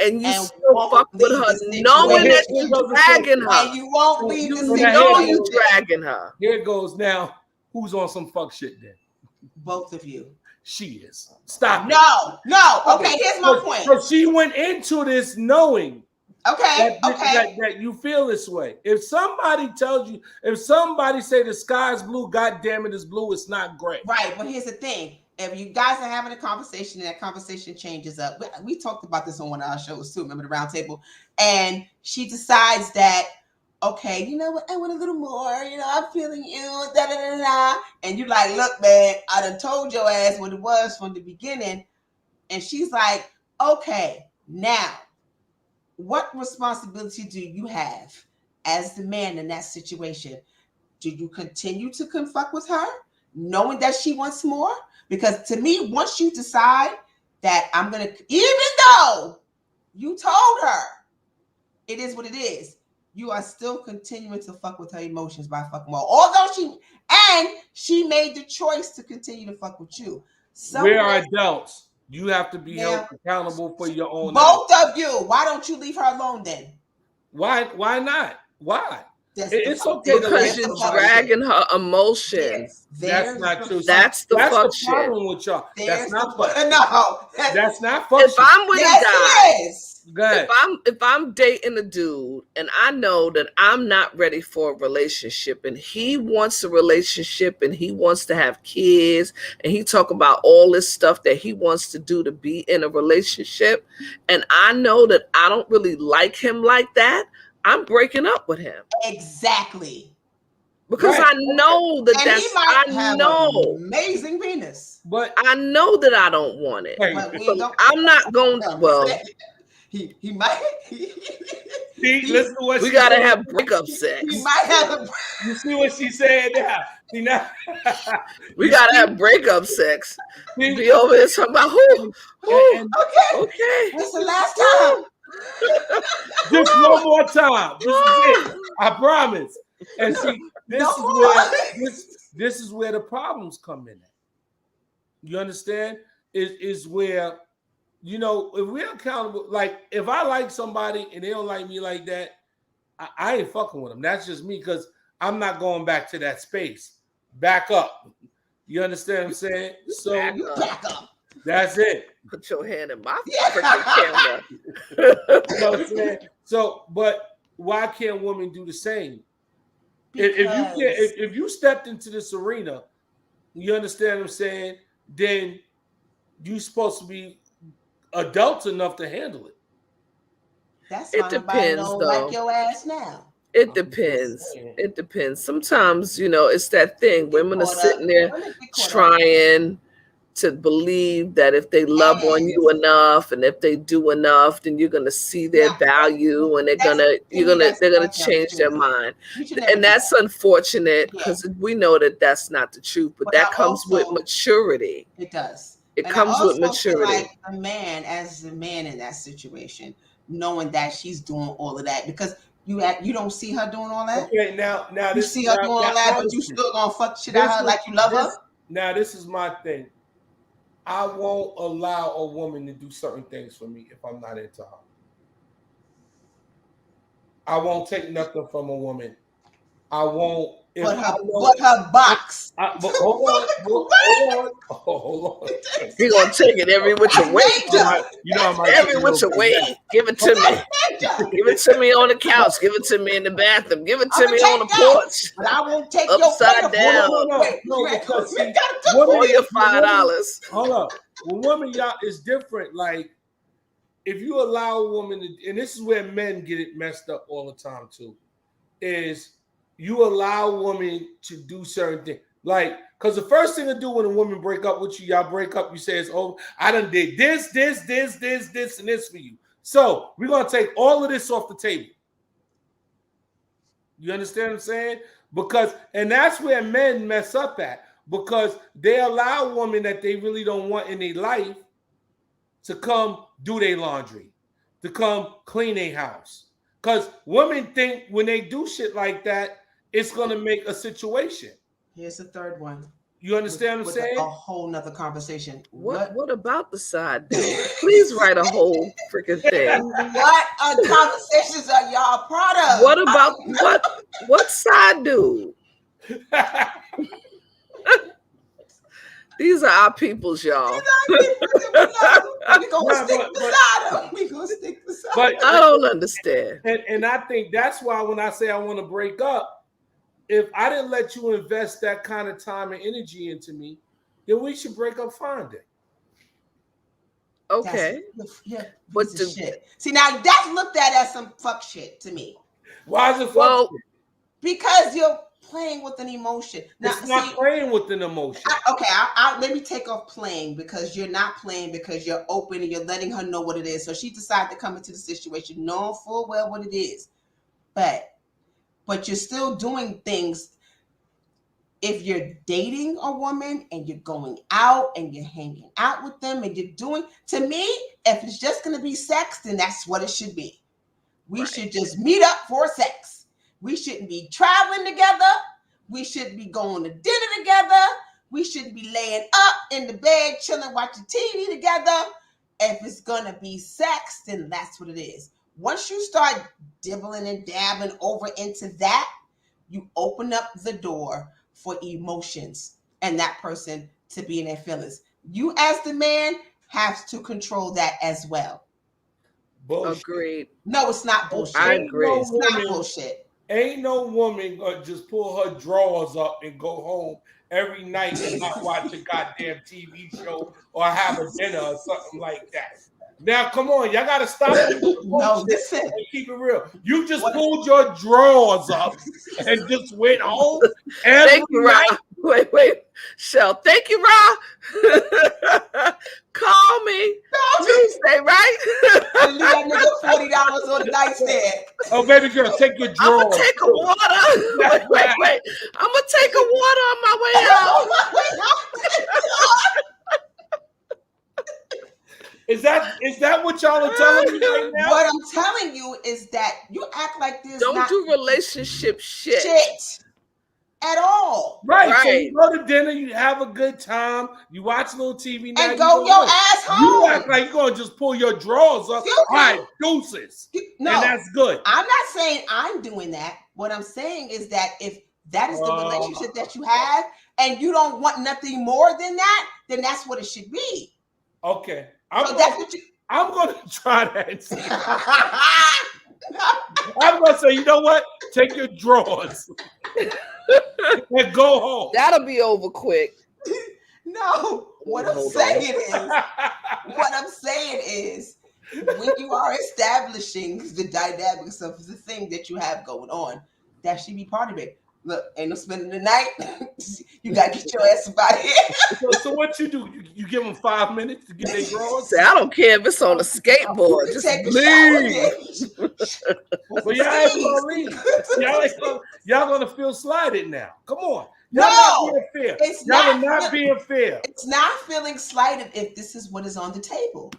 and you still fuck with her, knowing that you're dragging her. And you won't leave the situation. You're dragging her. Here it goes. Now, who's on some fuck shit then? Both of you. She is. Stop. No. Okay, here's my point. So she went into this knowing that you feel this way. If somebody tells you, if somebody say the sky is blue, God damn it, it's blue, it's not gray. Right, but here's the thing. If you guys are having a conversation and that conversation changes up, we talked about this on one of our shows too, remember the round table, and she decides that, okay, you know what, I want a little more, you know, I'm feeling you, and you're like, look, man, I done told your ass what it was from the beginning, and she's like, okay, now, what responsibility do you have as the man in that situation? Do you continue to fuck with her, knowing that she wants more? Because to me, once you decide that I'm going to, even though you told her it is what it is, you are still continuing to fuck with her emotions by fucking more. Although she made the choice to continue to fuck with you. We are adults. You have to be held accountable for your own. Both of you. Why don't you leave her alone then? Why not? Why? It's okay because you're dragging her emotions. That's not true. That's the fuck shit. Problem with y'all. That's not fuck. No, that's not fuck. If I'm with a guy, if I'm dating a dude and I know that I'm not ready for a relationship, and he wants a relationship, and he wants to have kids, and he talk about all this stuff that he wants to do to be in a relationship, and I know that I don't really like him like that, I'm breaking up with him. Exactly. Because I know that and he might have an amazing penis. But I know that I don't want it. So I'm not going to, well. He might. Listen to what we got to have breakup sex. He might have You see what she said now? See now? We got to have breakup sex. Be over there talking about who? Okay. This is the last time. Just one more time. This is it. I promise. And see, this is where the problems come in at. You understand? Is where, you know, if we're accountable, like if I like somebody and they don't like me like that, I ain't fucking with them. That's just me, because I'm not going back to that space. Back up. You understand what I'm saying? So back up. That's it. Put your hand in my freaking camera. You know what I'm saying? So, but why can't women do the same? If you stepped into this arena, you understand what I'm saying, then you're supposed to be adults enough to handle it. That's why nobody don't like your ass now. It depends. It depends. Sometimes, it's that thing. Women are sitting there trying to believe that if they love on you enough and if they do enough, then you're gonna see their value and they're gonna change their mind. And that's unfortunate because we know that that's not the truth, but that comes with maturity. It does. It comes with maturity. Like a man, as a man in that situation, knowing that she's doing all of that because you don't see her doing all that. Okay, now you see her doing all that, but you still gonna fuck shit out of her like you love her. Now this is my thing. I won't allow a woman to do certain things for me if I'm not into her. I won't take nothing from a woman. I won't. But her box. But hold on. You're gonna take it every which way. Every which way. Give it to me. Give it to me on the couch. Give it to me in the bathroom. Give it to me on the porch. But I won't take upside down. For your $5. Hold up. Well, women, y'all, is different. Like, if you allow a woman to, and this is where men get it messed up all the time too, is you allow a woman to do certain things. Like, because the first thing to do when a woman break up with you, y'all break up, you say, I done did this, and this for you. So we're going to take all of this off the table. You understand what I'm saying? And that's where men mess up at, because they allow women that they really don't want in their life to come do their laundry, to come clean their house. Because women think when they do shit like that, it's going to make a situation. Here's the third one. You understand what I'm saying? A whole nother conversation. What about the side dude? Please write a whole freaking thing. What conversations are y'all proud of? What about what side dude? These are our peoples, y'all. We're gonna stick beside them. But I don't understand. And I think that's why when I say I want to break up, if I didn't let you invest that kind of time and energy into me, then we should break up fine then. Okay. But shit. See, now that's looked at as some fuck shit to me. Why is it fuck shit? Because you're playing with an emotion. Now, it's not playing with an emotion. Let me take off playing, because you're not playing, because you're open and you're letting her know what it is. So she decided to come into the situation knowing full well what it is. But you're still doing things. If you're dating a woman and you're going out and you're hanging out with them and you're doing, to me, if it's just going to be sex, then that's what it should be. We should just meet up for sex. We shouldn't be traveling together. We shouldn't be going to dinner together. We shouldn't be laying up in the bed, chilling, watching TV together. If it's going to be sex, then that's what it is. Once you start dibbling and dabbling over into that, you open up the door for emotions and that person to be in their feelings. You, as the man, have to control that as well. Bullshit. Agreed. No, it's not bullshit. I agree. It's not bullshit. Ain't no woman gonna just pull her drawers up and go home every night and not watch a goddamn TV show or have a dinner or something like that. Now, come on, y'all gotta stop it. No, listen. Keep it real. You just pulled your drawers up and just went home every night. Wait, Shell. Thank you, Ra. Call me Tuesday, right? I leave that nigga $40 on the nightstand. Oh, baby girl, take your drawers. I'm gonna take a water. Wait. I'm gonna take a water on my way out. Is that what y'all are telling me right now? What I'm telling you is that you act like this. Don't do relationship shit at all. Right. So you go to dinner, you have a good time, you watch a little TV, now and go your ass home. You act like you're gonna just pull your drawers up. All right, deuces. No, and that's good. I'm not saying I'm doing that. What I'm saying is that if that is the relationship that you have and you don't want nothing more than that, then that's what it should be. Okay. I'm going to try that. I'm going to say, you know what? Take your drawers and go home. That'll be over quick. No, what I'm saying is when you are establishing the dynamics of the thing that you have going on, that should be part of it. Look, ain't no spending the night. You gotta get your ass about here. So what you do? You give them 5 minutes to get their drawers? I don't care if it's on a skateboard. Just leave. Well, y'all ain't gonna leave. Y'all gonna feel slighted now. Come on. Y'all No, not being fair. it's Y'all not are not being fair. It's not feeling slighted if this is what is on the table.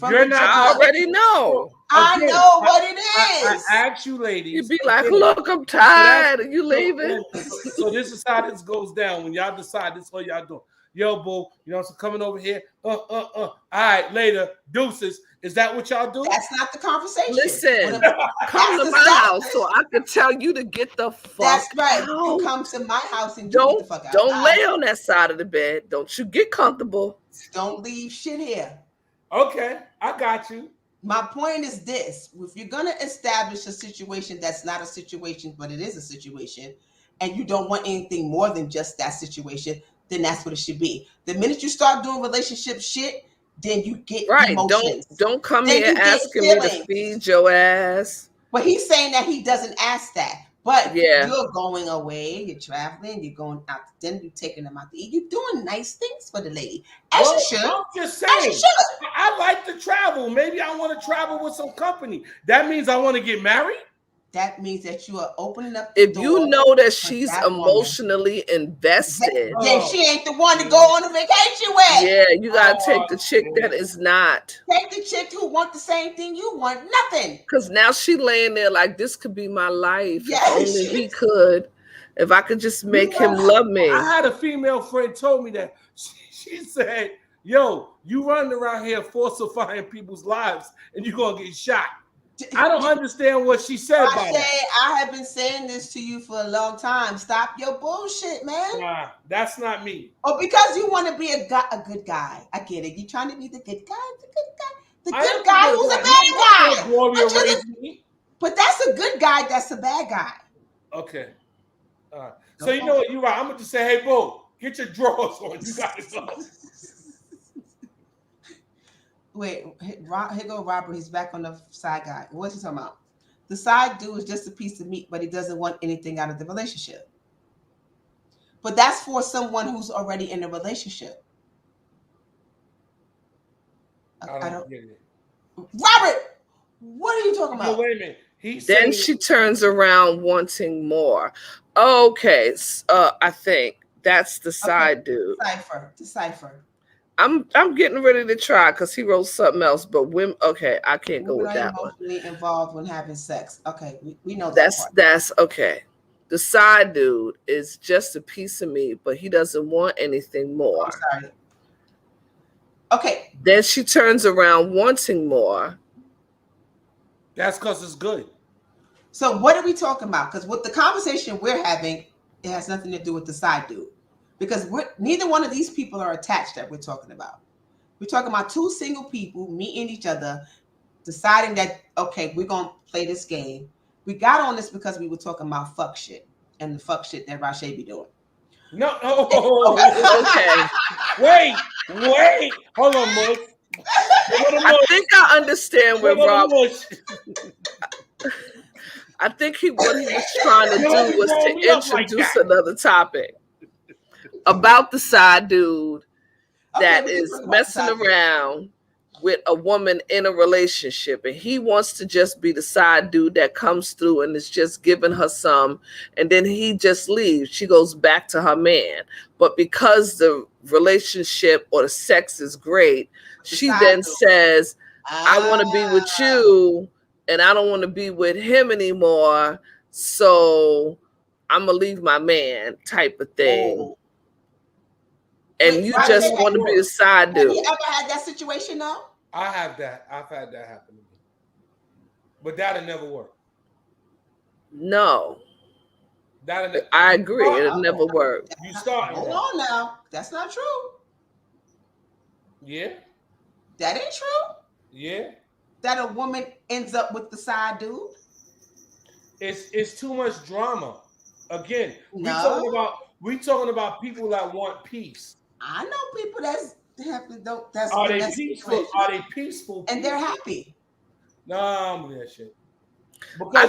You're not. I already know. I know what it is. I asked you, ladies. You'd be like, look, I'm tired. Are you leaving? So this is how this goes down. When y'all decide this is what y'all doing. Yo, boo, you know, so coming over here. All right, later. Deuces. Is that what y'all do? That's not the conversation. Listen, come to my house so I can tell you to get the fuck That's right. out. You come to my house and Don't, get the fuck out. Don't lay on that side of the bed. Don't you get comfortable. Don't leave shit here. Okay, I got you. My point is this: if you're gonna establish a situation that's not a situation, but it is a situation, and you don't want anything more than just that situation, then that's what it should be. The minute you start doing relationship shit, then you get emotions. Don't come here asking me to feed your ass. But he's saying that he doesn't ask that. But you're going away, you're traveling, you're going out to dinner, you're taking them out to eat. You're doing nice things for the lady. As you should. I'm just saying. I like to travel. Maybe I want to travel with some company. That means I want to get married? That means that you are opening up the door. You know that she's emotionally invested. Then she ain't the one to go on a vacation with. Yeah, you gotta take the chick that is not. Take the chick who want the same thing you want, nothing. Because now she laying there like, this could be my life. Yes. If only he could. If I could just make him love me. I had a female friend told me that. She said, yo, you running around here falsifying people's lives and you're gonna get shot. I don't understand what she said about it. I have been saying this to you for a long time. Stop your bullshit, man. Nah, that's not me. Oh, because you want to be a good guy. I get it. You're trying to be the good guy. The good guy who's a bad guy. But that's a good guy. That's a bad guy. Okay. All right. So you know what? You're right. I'm going to just say, hey, boo, get your drawers on. You got to go. Wait, here go Robert. He's back on the side guy. What's he talking about? The side dude is just a piece of meat, but he doesn't want anything out of the relationship. But that's for someone who's already in a relationship. I don't get it. Robert, what are you talking about? No, wait a minute. Then she turns around wanting more. Okay, I think that's the side dude. Decipher. I'm getting ready to try because he wrote something else, but women. Okay, I can't go with that one. Involved when having sex. Okay, we know that. That's okay. The side dude is just a piece of meat, but he doesn't want anything more. I'm sorry. Okay. Then she turns around wanting more. That's because it's good. So what are we talking about? Because with the conversation we're having, it has nothing to do with the side dude. Because neither one of these people are attached that we're talking about. We're talking about two single people meeting each other, deciding that, okay, we're going to play this game. We got on this because we were talking about fuck shit and the fuck shit that Rashay be doing. No. Okay. Wait. Hold on, Mush. I think I understand where Rob. I think what he was trying to do was to introduce another topic about the side dude that is messing around with a woman in a relationship, and he wants to just be the side dude that comes through and is just giving her some, and then he just leaves. She goes back to her man, but because the relationship or the sex is great, she then says, I want to be with you and I don't want to be with him anymore, so I'm gonna leave my man type of thing. And you just want to be the side dude. Have you ever had that situation though? I have that. I've had that happen to me. But that'll never work. No. I agree. It'll never work. You start. Hold on now. That's not true. Yeah. That ain't true. Yeah. That a woman ends up with the side dude. It's too much drama. Again, we talking about people that want peace. I know people that's They have to don't. That's are they peaceful? Are they peaceful? And they're happy. No, I'm with that shit. I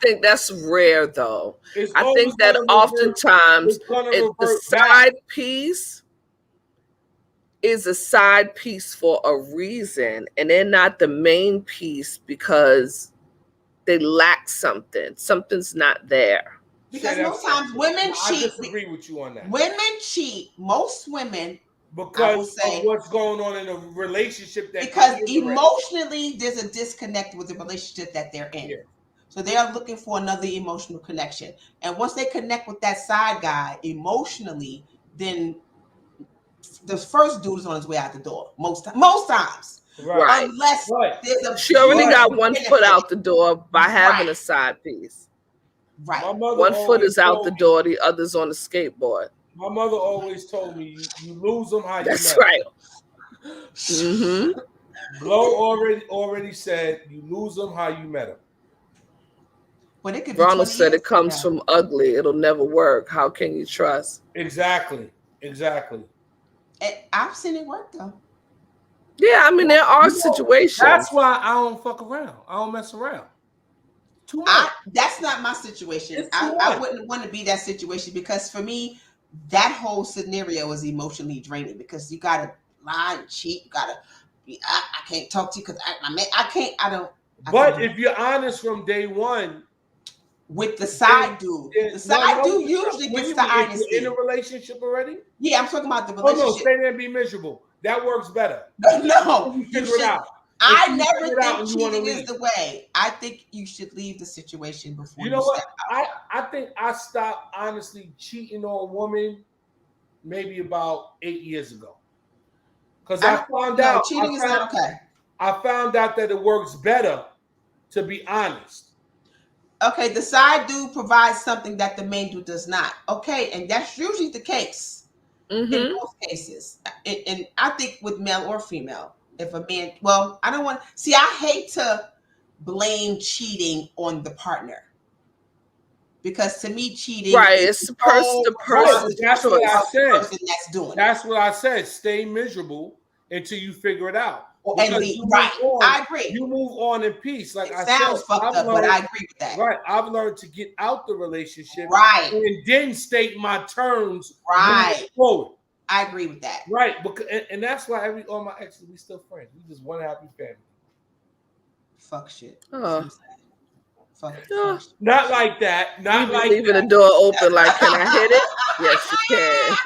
think that's rare though. I think that oftentimes the side piece is a side piece for a reason, and they're not the main piece because they lack something. Something's not there. Because most times women cheat. I disagree with you on that. Women cheat. Most women. Because of what's going on in a relationship. Because emotionally, there's a disconnect with the relationship that they're in. Yeah. So they are looking for another emotional connection. And once they connect with that side guy emotionally, then the first dude is on his way out the door. Most times. Right. Unless there's she already got one foot out the door by having a side piece. Right. One foot is out the door, the other's on the skateboard. My mother always told me, you lose them how you met. That's right. Mm-hmm. Blow already said, you lose them how you met them. Well, it could Ronald said it comes from ugly. It'll never work. How can you trust? Exactly. I've seen it work though. Yeah, I mean, there are situations. That's why I don't fuck around. I don't mess around. That's not my situation. I wouldn't want to be that situation because for me, that whole scenario is emotionally draining because you gotta lie and cheat. You gotta. I can't talk to you because I can't. I don't. But if you're honest from day one, with the side dude, dude usually gets the honesty. In a relationship already? Yeah, I'm talking about the relationship. Oh no, stay there and be miserable. That works better. No, you figure it out. I never think cheating is the way. I think you should leave the situation before you know what? I think I stopped honestly cheating on a woman maybe about 8 years ago. Because I found out cheating is not okay. I found out that it works better to be honest. Okay, the side dude provides something that the main dude does not. Okay, and that's usually the case in most cases. And I think with male or female. If a man, I don't want. See, I hate to blame cheating on the partner because to me, cheating. Right, it's the person. That's what I said. Person that's doing. That's what I said. Stay miserable until you figure it out. I agree. You move on in peace. Like I sounds said, fucked up, but I agree with that. Right, I've learned to get out the relationship. Right, and then state my terms. Right. Forward. I agree with that. Right, because and that's why all my exes, we still friends. We just one happy family. Fuck shit. Fuck. Not like that. Not like leaving the door open. Like, can I hit it? Yes, you can.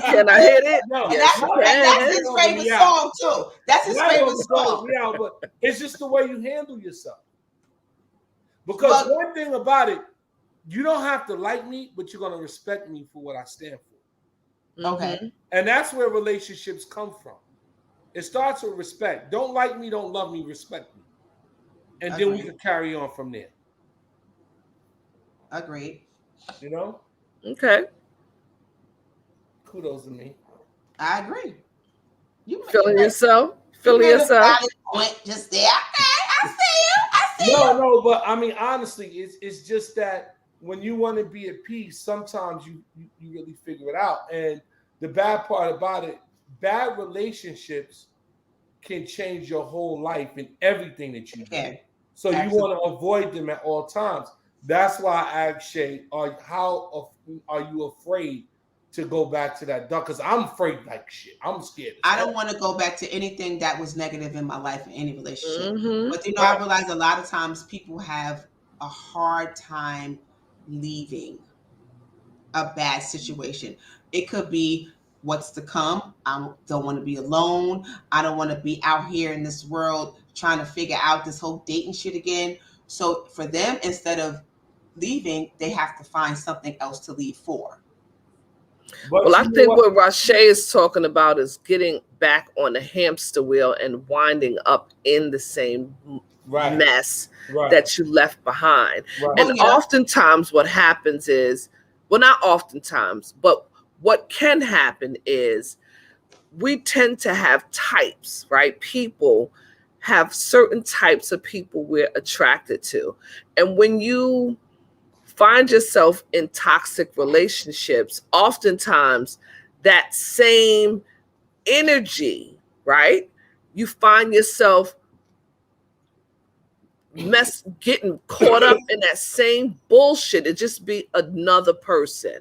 Can I hit it? No. Yes, you can. That's his favorite song too. That's his favorite song. Yeah, but it's just the way you handle yourself. Because one thing about it, you don't have to like me, but you're gonna respect me for what I stand for. Okay. And that's where relationships come from. It starts with respect. Don't like me, don't love me, respect me. And then we can carry on from there. Agreed. You know? Okay. Kudos to me. I agree. You feeling yourself? Feeling yourself? Point just there. Okay, I see you. No, but I mean, honestly, it's just that when you want to be at peace, sometimes you really figure it out. And the bad part about it, bad relationships can change your whole life and everything that you do. So you want to avoid them at all times. That's why I asked Shay, how are you afraid to go back to that duck? Because I'm afraid like shit. I'm scared. I don't want to go back to anything that was negative in my life in any relationship. But I realize a lot of times people have a hard time leaving a bad situation. It could be what's to come. I don't want to be alone. I don't want to be out here in this world trying to figure out this whole dating shit again. So for them, instead of leaving, they have to find something else to leave for. Well, I think what Rashay is talking about is getting back on the hamster wheel and winding up in the same mess that you left behind. And oftentimes what happens is, well, not oftentimes, but what can happen is we tend to have types, right? People have certain types of people we're attracted to. And when you find yourself in toxic relationships, oftentimes that same energy, right? You find yourself getting caught up in that same bullshit. It just be another person.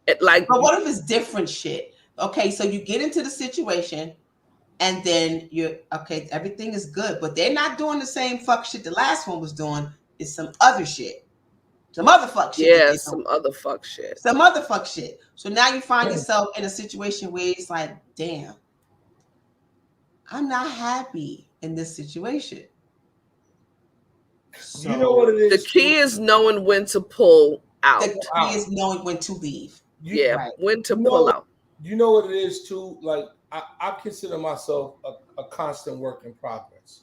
But what if it's different shit? Okay, so you get into the situation and then everything is good, but they're not doing the same fuck shit the last one was doing. It's some other shit. Some other fuck shit. Yeah, some other fuck shit. Some other fuck shit. So now you find yourself in a situation where it's like, damn, I'm not happy in this situation. So, you know what it is? The key is knowing when to pull out. The key is knowing when to leave. When to pull out. You know what it is too? Like I consider myself a constant work in progress.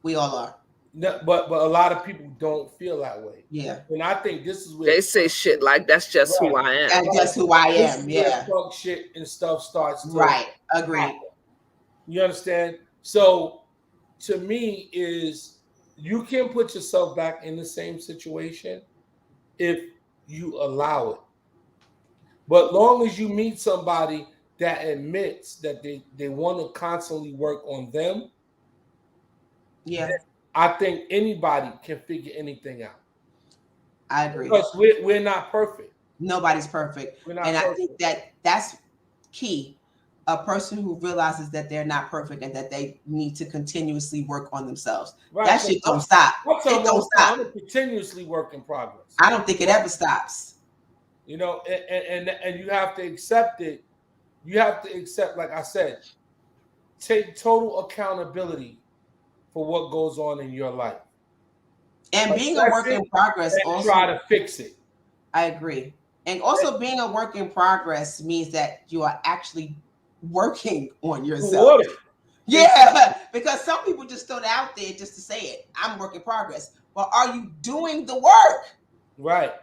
We all are. No, but a lot of people don't feel that way. Yeah. And I think this is where they say shit like that's just who I am. That's just who I am. Yeah. Fuck shit and stuff starts to Agreed. You understand? So to me is you can put yourself back in the same situation if you allow it. But long as you meet somebody that admits that they want to constantly work on them, I think anybody can figure anything out. I agree. Because we're not perfect. Nobody's perfect. I think that's key. A person who realizes that they're not perfect and that they need to continuously work on themselves. Right. That shit don't stop. It don't stop. I'm continuously work in progress. I don't think it ever stops. You know, and you have to accept it. You have to accept, like I said, take total accountability for what goes on in your life. And being a work in progress also try to fix it. I agree. And also being a work in progress means that you are actually working on yourself. Yeah, because some people just throw it out there just to say it. I'm work in progress. But are you doing the work? Right.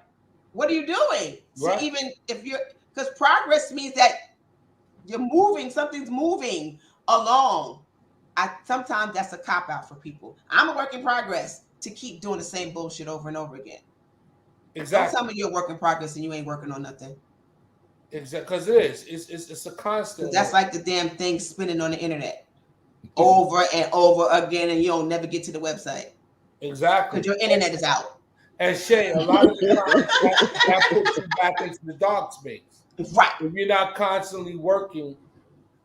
What are you doing? Right. So even if because progress means that you're moving, something's moving along. Sometimes that's a cop-out for people. I'm a work in progress to keep doing the same bullshit over and over again. Exactly. Don't tell me you're a work in progress and you ain't working on nothing. Exactly, because it is. It's a constant. That's like the damn thing spinning on the internet over and over again, and you don't never get to the website. Exactly. Because your internet is out. And Shay, a lot of the times that puts you back into the dark space. Right. If you're not constantly working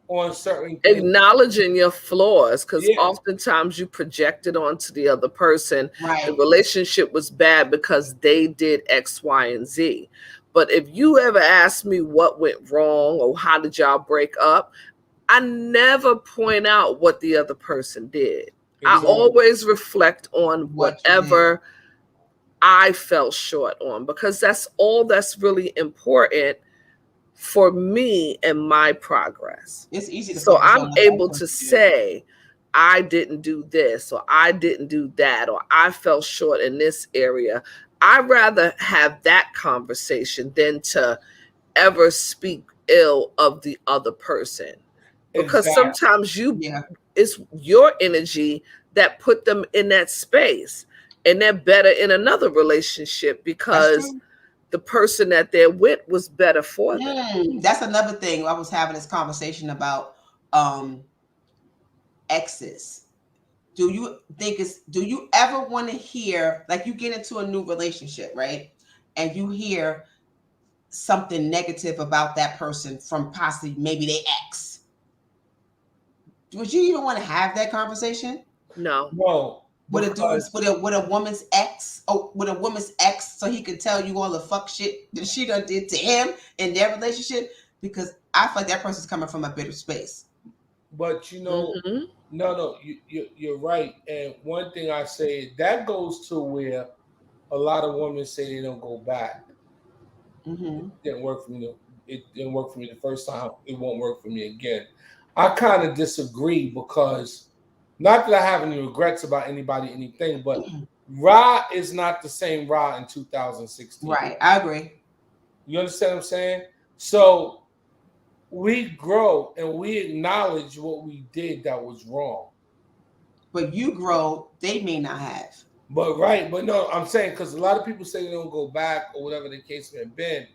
on certain things. Acknowledging your flaws, because oftentimes you project it onto the other person. Right. The relationship was bad because they did X, Y, and Z. But if you ever ask me what went wrong or how did y'all break up, I never point out what the other person did. Exactly. I always reflect on whatever I fell short on, because that's all that's really important for me and my progress. It's easy to so I'm able to say I didn't do this or I didn't do that or I fell short in this area. I'd rather have that conversation than to ever speak ill of the other person. Because sometimes it's your energy that put them in that space, and they're better in another relationship because the person that they're with was better for them. That's another thing. I was having this conversation about exes. Do you ever want to hear, like, you get into a new relationship, right? And you hear something negative about that person from possibly maybe their ex. Would you even want to have that conversation? No. With a woman's ex, with a woman's ex, so he can tell you all the fuck shit that she done did to him in their relationship? Because I feel like that person's coming from a bitter space. But no, you're right. And one thing I say, that goes to where a lot of women say they don't go back. It didn't work for me. It didn't work for me the first time. It won't work for me again. I kind of disagree, because not that I have any regrets about anything, but Ra is not the same Ra in 2016. Right, I agree. You understand what I'm saying? So we grow and we acknowledge what we did that was wrong. But you grow, they may not have. But no, I'm saying, because a lot of people say they don't go back or whatever the case may have been.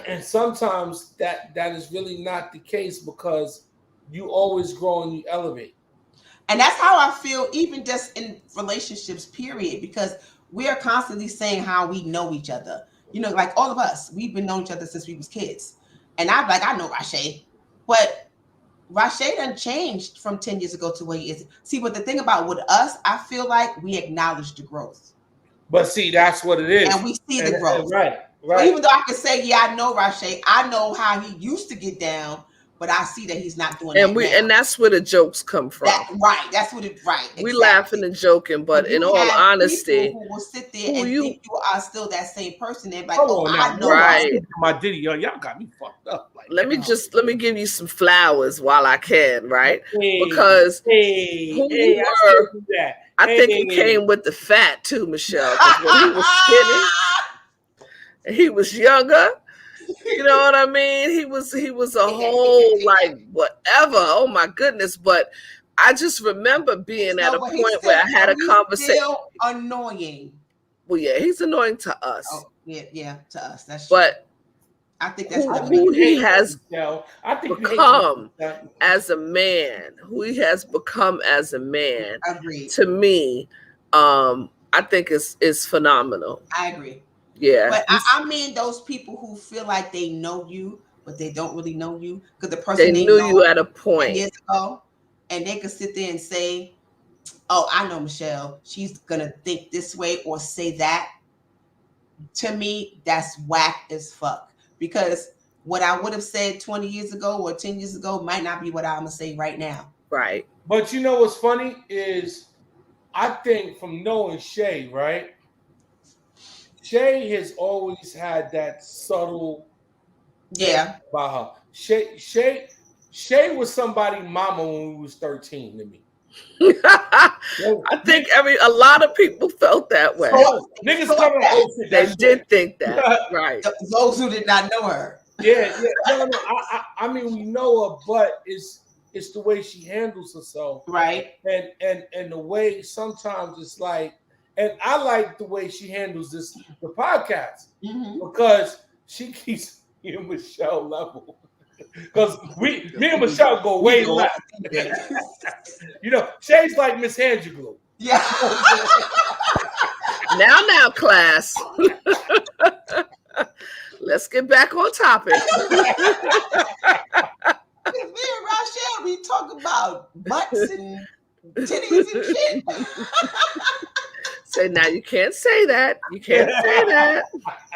And sometimes that is really not the case, because you always grow and you elevate. And that's how I feel, even just in relationships, period, because we are constantly saying how we know each other. You know, like all of us, we've been knowing each other since we was kids. And I'm like, I know Rashay, but Rashay done changed from 10 years ago to what he is. See, but the thing about with us, I feel like we acknowledge the growth. But see, that's what it is. And we see the growth. Right. So even though I can say, yeah, I know Rashay, I know how he used to get down, but I see that he's not doing and that now. And that's where the jokes come from. That's what it exactly. We laughing and joking, but in all honesty, who will sit there and think you are still that same person. They're like, I know. Right. My Diddy, y'all got me fucked up. Like, let me give you some flowers while I can, right? Hey, because who you were, I think it came with the fat too, Michelle. Because when he was skinny, and he was younger. You know what I mean? He was a whole like whatever. Oh my goodness! But I just remember being at a point where I had a conversation. Still annoying. Well, yeah, he's annoying to us. Oh, yeah, to us. That's but true. I think that's who he has become as a man. Who he has become as a man. Agreed. To me, I think is phenomenal. I agree. Yeah, but I mean those people who feel like they know you, but they don't really know you because the person they knew you at a point years ago, and they could sit there and say, "Oh, I know Michelle. She's gonna think this way or say that." To me, that's whack as fuck. Because what I would have said 20 years ago or 10 years ago might not be what I'm gonna say right now. Right. But you know what's funny is, I think from knowing Shay, right? Shay has always had that subtle about her. Shay was somebody's mama when we was 13 to me. I think a lot of people felt that way. Niggas coming out. They did think that, right? Those who did not know her. Yeah. No. I mean, we know her, but it's the way she handles herself, right? And the way sometimes it's like. And I like the way she handles the podcast, because she keeps me and Michelle level. Because me and Michelle go way left. You know, Shay's like Miss Handglue. Yeah. Now, class. Let's get back on topic. Me and Rashay, we talk about butts and titties and shit. Say now you can't say that. You can't say that.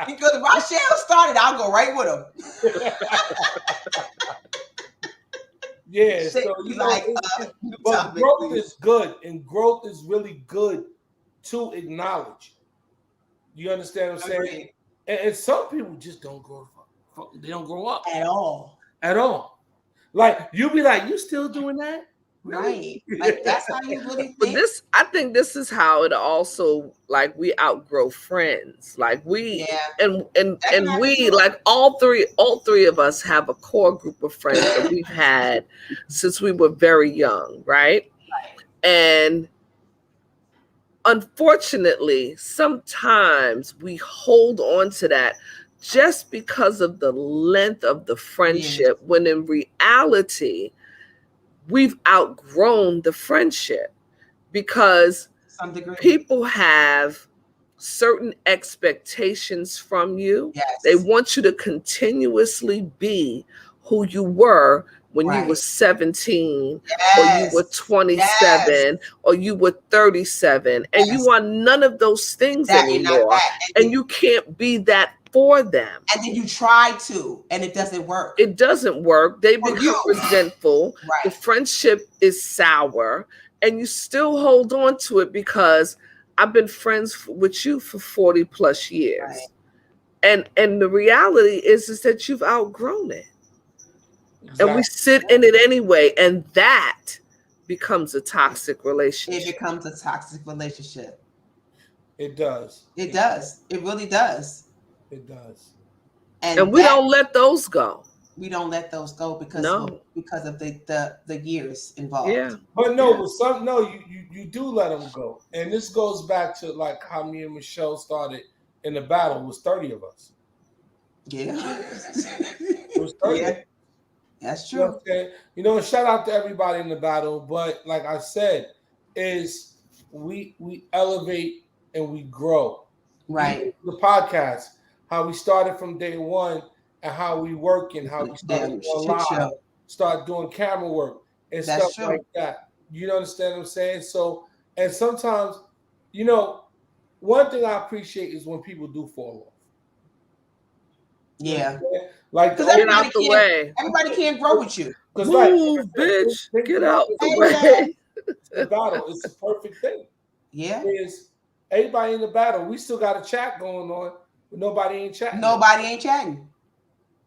Because if Rashay started, I'll go right with him. Yeah, so you know, but growth is good, and growth is really good to acknowledge. You understand what I'm saying? And some people just don't grow up. They don't grow up at all. At all. Like you be like, you still doing that? Right. Like that's how you really think. But I think this is how it also, like, we outgrow friends. Like we and we like all three of us have a core group of friends that we've had since we were very young, right? And unfortunately, sometimes we hold on to that just because of the length of the friendship, when in reality we've outgrown the friendship, because people have certain expectations from you. Yes. They want you to continuously be who you were when you were 17, or you were 27, or you were 37, and you are none of those things anymore. And you can't be that for them. And then you try to, and it doesn't work. It doesn't work. They become resentful. The friendship is sour, and you still hold on to it because I've been friends with you for 40 plus years. And the reality is that you've outgrown it. Exactly. And we sit in it anyway, and that becomes a toxic relationship. It becomes a toxic relationship. It does. It does. It really does. It does. And we don't let those go. We don't let those go because of the years involved. Yeah. But you do let them go. And this goes back to like how me and Michelle started in the battle. It was 30 of us. Yeah. It was 30. That's true. You know what I'm saying? You know, shout out to everybody in the battle. But like I said, is we elevate and we grow. Right. Even the podcast, how we started from day one and how we work and how we started going live, start doing camera work and stuff like that. You understand what I'm saying? So, and sometimes, you know, one thing I appreciate is when people do fall off. Yeah. Like, because everybody can't grow with you. Because bitch, get out the way. The battle, it's a perfect thing. Yeah. Is everybody in the battle? We still got a chat going on, but nobody ain't chatting. Nobody ain't chatting.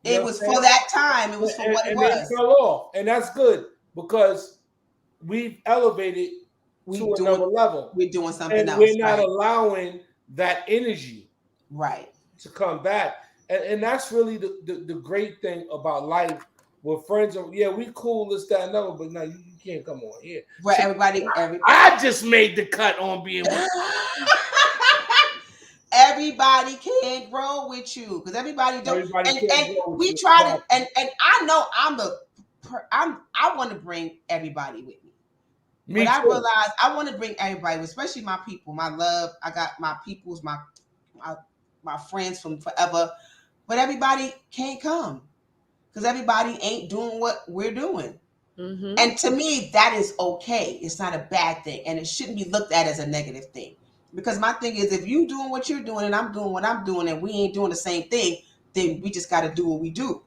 It was for that time. It was for what it was. It fell off, and that's good because we've elevated to another level. We're doing something else. We're not allowing that energy, right, to come back. And that's really the great thing about life. With friends, we cool, this, that, and other, but now you can't come on here. Right, everybody. I just made the cut on being. Everybody can't grow with you because everybody don't. And we try to. And I know I want to bring everybody with me. But I realize I want to bring everybody, especially my people, my love. I got my peoples, my friends from forever, but everybody can't come. Because everybody ain't doing what we're doing. Mm-hmm. And to me, that is okay. It's not a bad thing. And it shouldn't be looked at as a negative thing. Because my thing is, if you doing what you're doing and I'm doing what I'm doing and we ain't doing the same thing, then we just got to do what we do.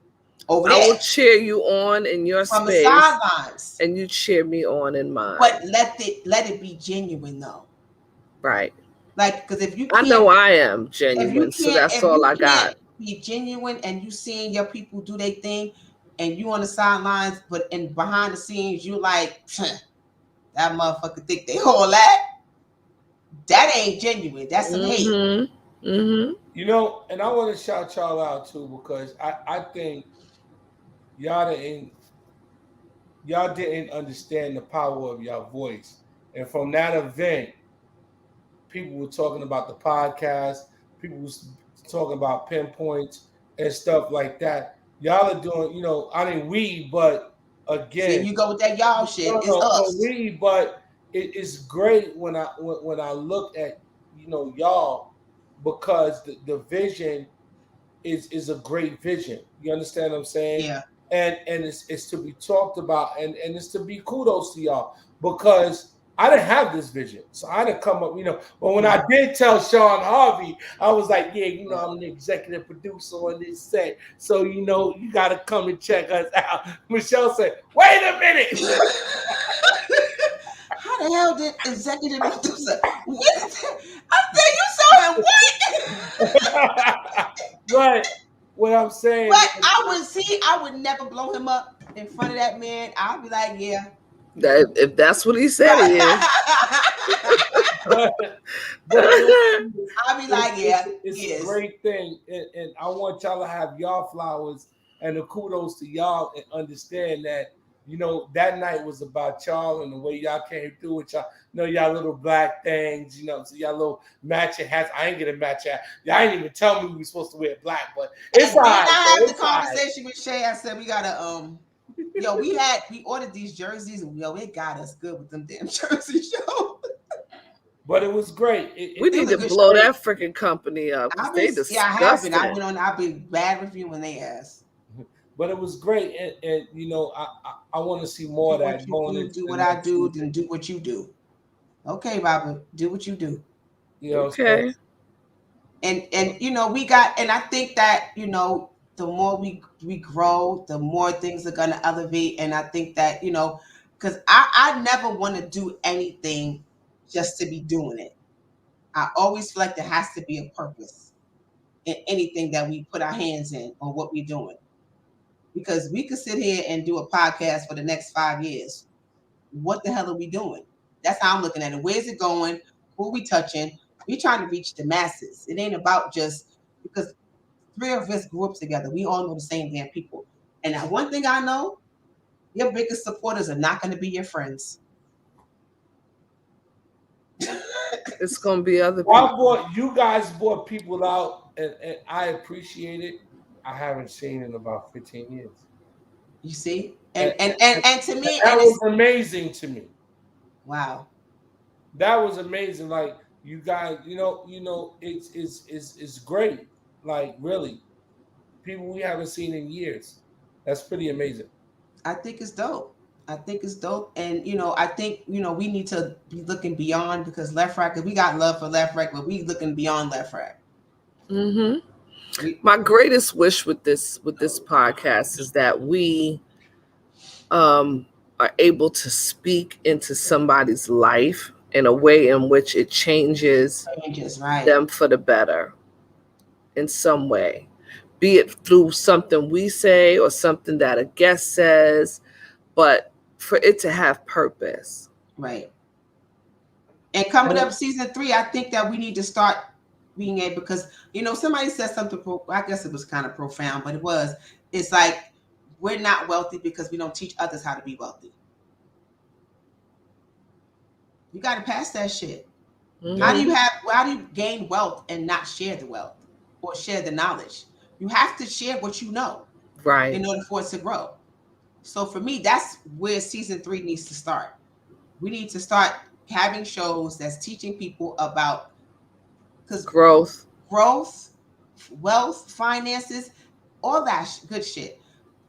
Over there. I will cheer you on in your from space. From the sidelines. And you cheer me on in mine. But let it be genuine, though. Right. Like, because if you I know I am genuine, so that's all I got. Be genuine and you seeing your people do their thing and you on the sidelines, but in behind the scenes you like that motherfucker think they all that ain't genuine. That's some hate. Mm-hmm. You know, and I want to shout y'all out too because I think y'all didn't understand the power of your voice. And from that event, people were talking about the podcast, people was talking about pinpoints and stuff like that. Y'all are doing, you know, I mean but again, you go with that y'all shit. It's us. But it's great when I look at, you know, y'all, because the vision is a great vision. You understand what I'm saying? Yeah. And it's to be talked about and it's to be kudos to y'all because I didn't have this vision. So I didn't come up, you know. But when I did tell Sean Harvey, I was like, yeah, you know, I'm the executive producer on this set. So, you know, you got to come and check us out. Michelle said, wait a minute. How the hell did executive producer? I said, you saw him what? But what I'm saying. But I would never blow him up in front of that man. I'll be like, yeah. If that's what he said he is. but I'll be like, yeah. It's a great thing. And I want y'all to have y'all flowers and the kudos to y'all and understand that, you know, that night was about y'all and the way y'all came through with y'all. You know, y'all little black things, you know, so y'all little matching hats. I ain't get a match hat. Y'all ain't even tell me we were supposed to wear black, but it's all right. I had the conversation with Shay. I said, we gotta we ordered these jerseys and it got us good with them damn jerseys, yo. But it was great. We need to blow that freaking company up. They disgusting. I've been bad reviewing their ass. But it was great, and you know, I want to see more of that. Do what I do, then do what you do. Okay, Robert, do what you do. You know, okay. And you know, I think that, you know, the more we grow, the more things are gonna elevate. And I think that, you know, because I never want to do anything just to be doing it. I always feel like there has to be a purpose in anything that we put our hands in on what we're doing. Because we could sit here and do a podcast for the next 5 years. What the hell are we doing? That's how I'm looking at it. Where's it going? Who are we touching? We're trying to reach the masses. It ain't about just because 3 of us grew up together. We all know the same damn people. And now one thing I know, your biggest supporters are not going to be your friends. It's going to be other people. You guys brought people out, and I appreciate it. I haven't seen in about 15 years. You see? And to me, that was amazing to me. Wow. That was amazing. Like, you guys, it's great. Like, really, people we haven't seen in years. That's pretty amazing. I think it's dope. And I think we need to be looking beyond, because Left Right, because we got love for Left Right, but we looking beyond Left Right. My greatest wish with this podcast is that we are able to speak into somebody's life in a way in which it changes right, them for the better in some way, be it through something we say or something that a guest says, but for it to have purpose. Right. And coming up season 3, I think that we need to start being able, because somebody said something, I guess it was kind of profound, but it's like, we're not wealthy because we don't teach others how to be wealthy. You got to pass that shit. Mm-hmm. How do you gain wealth and not share the wealth or share the knowledge? You have to share what you know, right, in order for it to grow. So for me, that's where season 3 needs to start. We need to start having shows that's teaching people about growth, wealth, finances, all that good shit.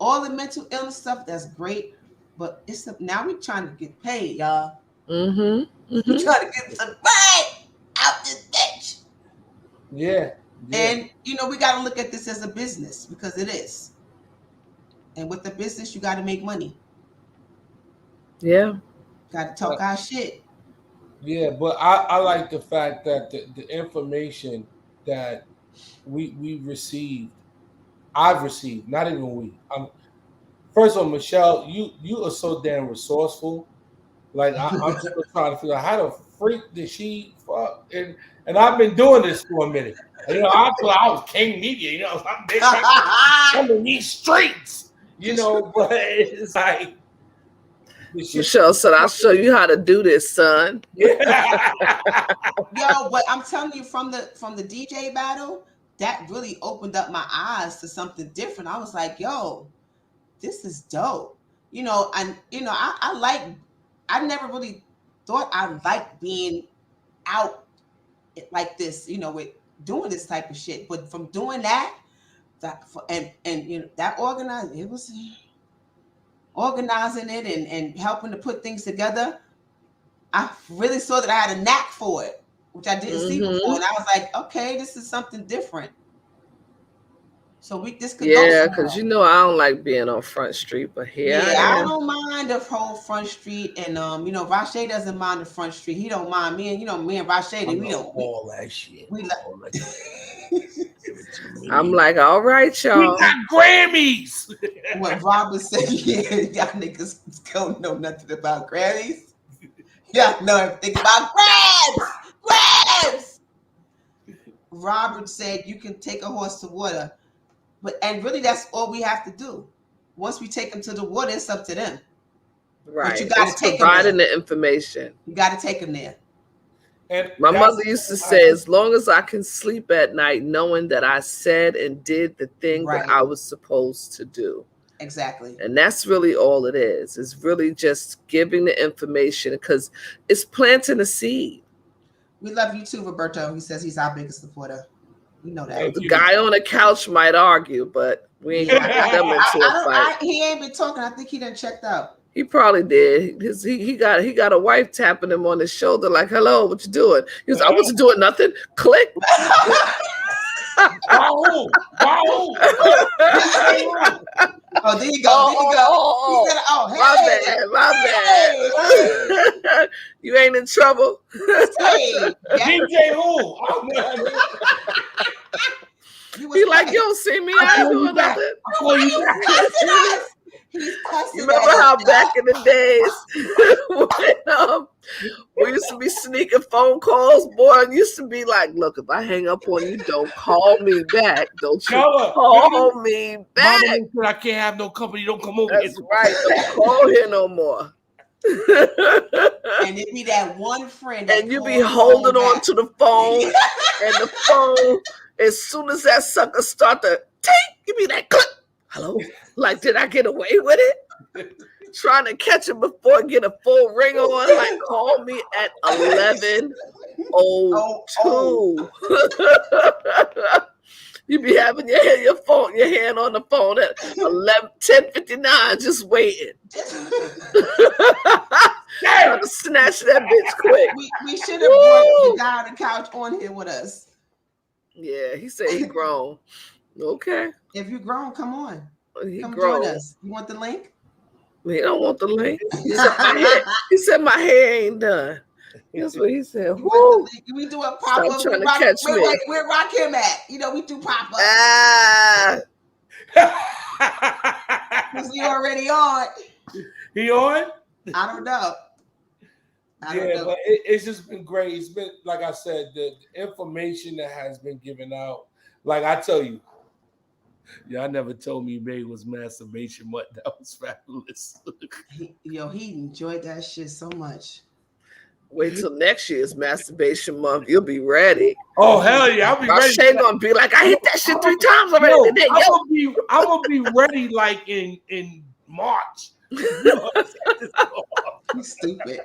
All the mental illness stuff, that's great, but now we're trying to get paid, y'all. We're trying to get some money out this bitch. Yeah. And we got to look at this as a business, because it is. And with the business, you got to make money. Yeah. Got to talk our shit. Yeah, but I like the fact that the information that we received, I've received, not even we. First of all, Michelle, you are so damn resourceful. Like, I'm still trying to figure out how the freak did she fuck, and I've been doing this for a minute. I thought I was King Media, I'm in these streets, but it's like. Michelle said, "I'll show you how to do this, son." Yo, but I'm telling you, from the DJ battle, that really opened up my eyes to something different. I was like, yo, this is dope. I never really thought I liked being out like this, with doing this type of shit. But from doing that organizing it and helping to put things together, I really saw that I had a knack for it, which I didn't see before. And I was like, okay, this is something different. So this could go because I don't like being on Front Street, but here I don't mind the whole Front Street, and Rashay doesn't mind the Front Street. He don't mind me, and me and Rashay, we don't all that shit. We I'm like, all right, y'all. We got Grammys. What Robert said, y'all niggas don't know nothing about Grammys. Y'all know everything about grabs. Robert said you can take a horse to water. And really, that's all we have to do. Once we take them to the water, it's up to them. Right. But you got to take them providing the information. You got to take them there. And my mother used to say, as long as I can sleep at night, knowing that I said and did the thing that I was supposed to do. Exactly. And that's really all it is. It's really just giving the information, because it's planting a seed. We love you too, Roberto. He says he's our biggest supporter. We know that. The guy on the couch might argue, but we ain't gonna get them into a fight. He ain't been talking. I think he done checked out. He probably did. He got a wife tapping him on his shoulder, like, "Hello, what you doing?" He was, "I wasn't doing nothing." Click. Wow. Oh, there you go. My bad. You ain't in trouble. Hey, DJ who? He like, you don't see me. I ain't doing nothing. You remember how back in the days when we used to be sneaking phone calls, boy, and used to be like, look, if I hang up on you, don't call me back. Don't you call me back. Mama said I can't have no company. Don't come over. That's right. Don't call here no more. And it be that one friend. And you be holding on to the phone, and the phone, as soon as that sucker start to take, you be that click. hello? Like, did I get away with it? Trying to catch him before I get a full ring on. Like, call me at 11:02. You be having your hand on the phone at 10:59, just waiting. Trying to snatch that bitch quick. We should have brought the guy on the couch on here with us. Yeah, he said he grown. Okay. If you grown, come on. Come grown. join us. You want the link? He don't want the link. He said my hair ain't done. That's what he said. Woo. We do a pop up. Trying to catch me. Where Rakim at? You know, we do pop up. Was he already on? He on? I don't know. But it's just been great. It's been, like I said, the information that has been given out. Like I tell you, y'all never told me May was masturbation month. That was fabulous. He enjoyed that shit so much. Wait till next year's masturbation month. You'll be ready. Oh hell yeah, I'll be ready. Shane gonna be like, I hit that shit 3 times already today. I'm gonna be ready like in March. You stupid.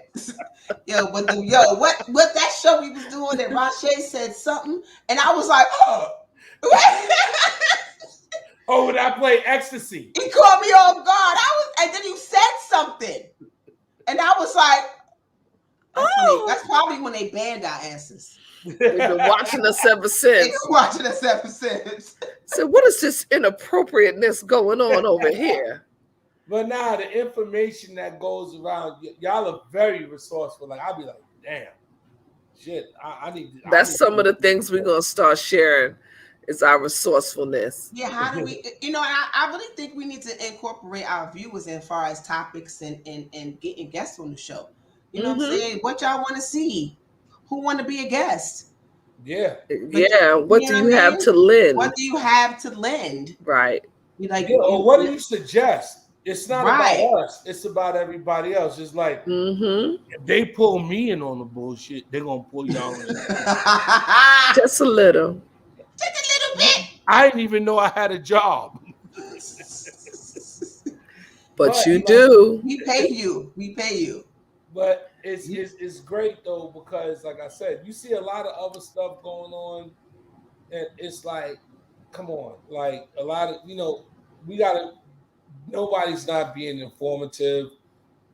What that show we was doing that Rashay said something, and I was like, oh, when I play Ecstasy. He caught me off guard. And then you said something. And I was like, that's probably when they banned our asses. They've been watching us ever since. So what is this inappropriateness going on over here? But now the information that goes around, y'all are very resourceful. Like I'll be like, damn, shit, I need. That's some of the things we're gonna start sharing. Is our resourcefulness. Yeah, how do we? I really think we need to incorporate our viewers as far as topics and getting guests on the show. You know what I'm saying? What y'all want to see? Who want to be a guest? Yeah. What do you have to lend? What do you have to lend? Right. What do you suggest? It's not about us. It's about everybody else. It's like if they pull me in on the bullshit, they're gonna pull y'all in. Just a little. Just a little bit. I didn't even know I had a job. But you do. We pay you. But it's great though, because like I said, you see a lot of other stuff going on, and it's like, come on, like a lot of we gotta. Nobody's not being informative,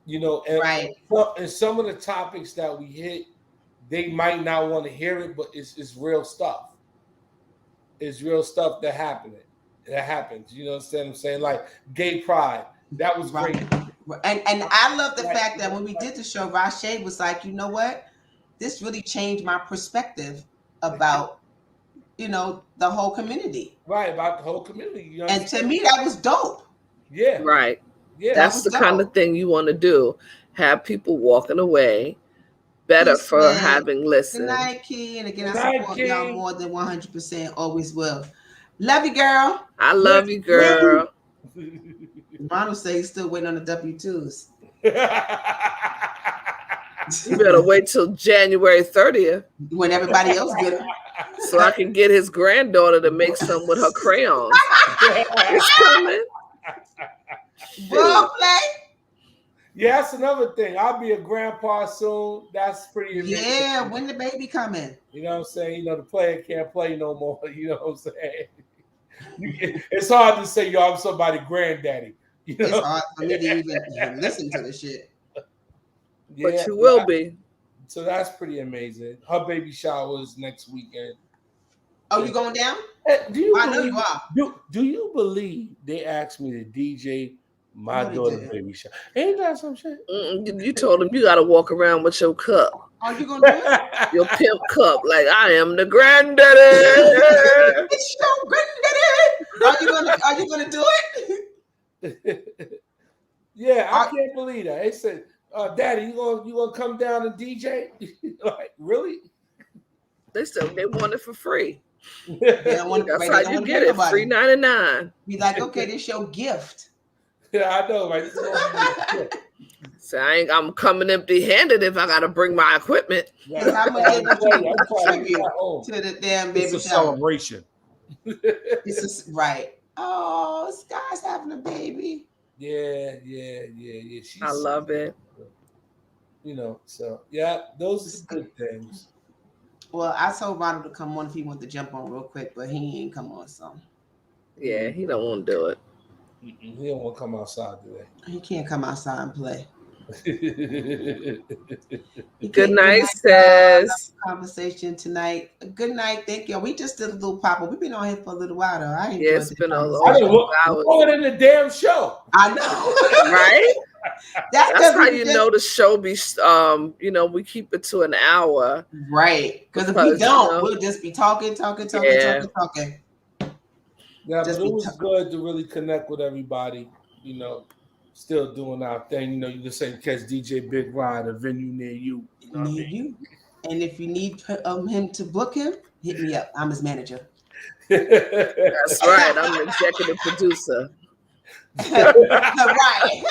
and some of the topics that we hit, they might not want to hear it, but it's real stuff. It's real stuff that happens. You know what I'm saying? Like gay pride. That was great. And I love the fact that when we did the show, Rashay was like, you know what? This really changed my perspective about, the whole community. Right, about the whole community. And to me, that was dope. Yeah. Right. Yeah. That's the kind of thing you want to do. Have people walking away better for having listened. Good night, Key. And again, I support y'all more than 100%. Always will. Love you, girl. I love you, girl. Ronald say he's still waiting on the W-2s. You better wait till January 30th. When everybody else get them. So I can get his granddaughter to make some with her crayons. It's coming. Role play. Yeah, that's another thing. I'll be a grandpa soon. That's pretty amazing. Yeah, when the baby coming? You know what I'm saying? The player can't play no more. You know what I'm saying? It's hard to say, I'm somebody's granddaddy. It's hard for me to even listen to the shit. Yeah, but you will be. So that's pretty amazing. Her baby shower is next weekend. Oh, you going down? I know you are. Do you believe they asked me to DJ my daughter's baby shower? Ain't that some shit? You told them you got to walk around with your cup. Are you gonna do it? Your pimp cup, like I am the granddaddy. It's your granddaddy. Are you gonna do it? Yeah, I can't believe that. They said, "Daddy, you gonna come down and DJ?" Like, really? They said they want it for free. That's how you get it. Free $99. Be like, okay, this your gift. Yeah, I know, right? So I'm coming empty-handed if I got to bring my equipment. Yeah. I'm gonna give contribute to the damn baby shower. Celebration. Right. Oh, Sky's having a baby. Yeah. I love it. You know, so yeah, those are good things. Well, I told Ronald to come on if he wanted to jump on real quick, but he ain't come on, so. Yeah, he don't want to do it. He don't want to come outside today. He can't come outside and play. Good night, sis. Conversation tonight. Good night. Thank you. We just did a little pop up. We've been on here for a little while, though. It's been a long hours. Longer than the damn show. I know. Right? That's how you just know the show be. You know, we keep it to an hour. Right. Because if we don't, we'll just be talking. Yeah, but it was good to really connect with everybody. You know, still doing our thing. You know, you can say catch DJ Big Rod, a venue near you. You know near you. And if you need him to book him, hit me up. I'm his manager. That's right. I'm the executive producer. Right.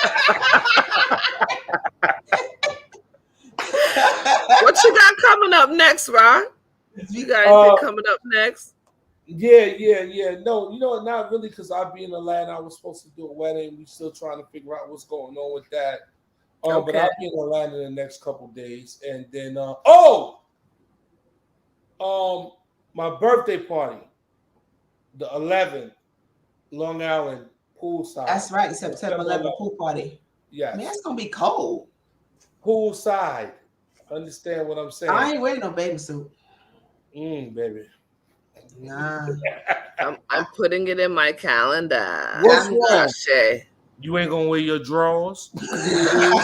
What you got coming up next, Ron? You got anything coming up next? Yeah. No, you know, not really, because I'll be in Atlanta. I was supposed to do a wedding. We're still trying to figure out what's going on with that. But I'll be in Atlanta in the next couple days. And then my birthday party, the 11th, Long Island poolside. That's right, September 11th pool party. Yes. Man, it's gonna be cold. Poolside. Understand what I'm saying? I ain't wearing no bathing suit. Baby. Nah. I'm putting it in my calendar. What's wrong? Shay. You ain't gonna wear your drawers?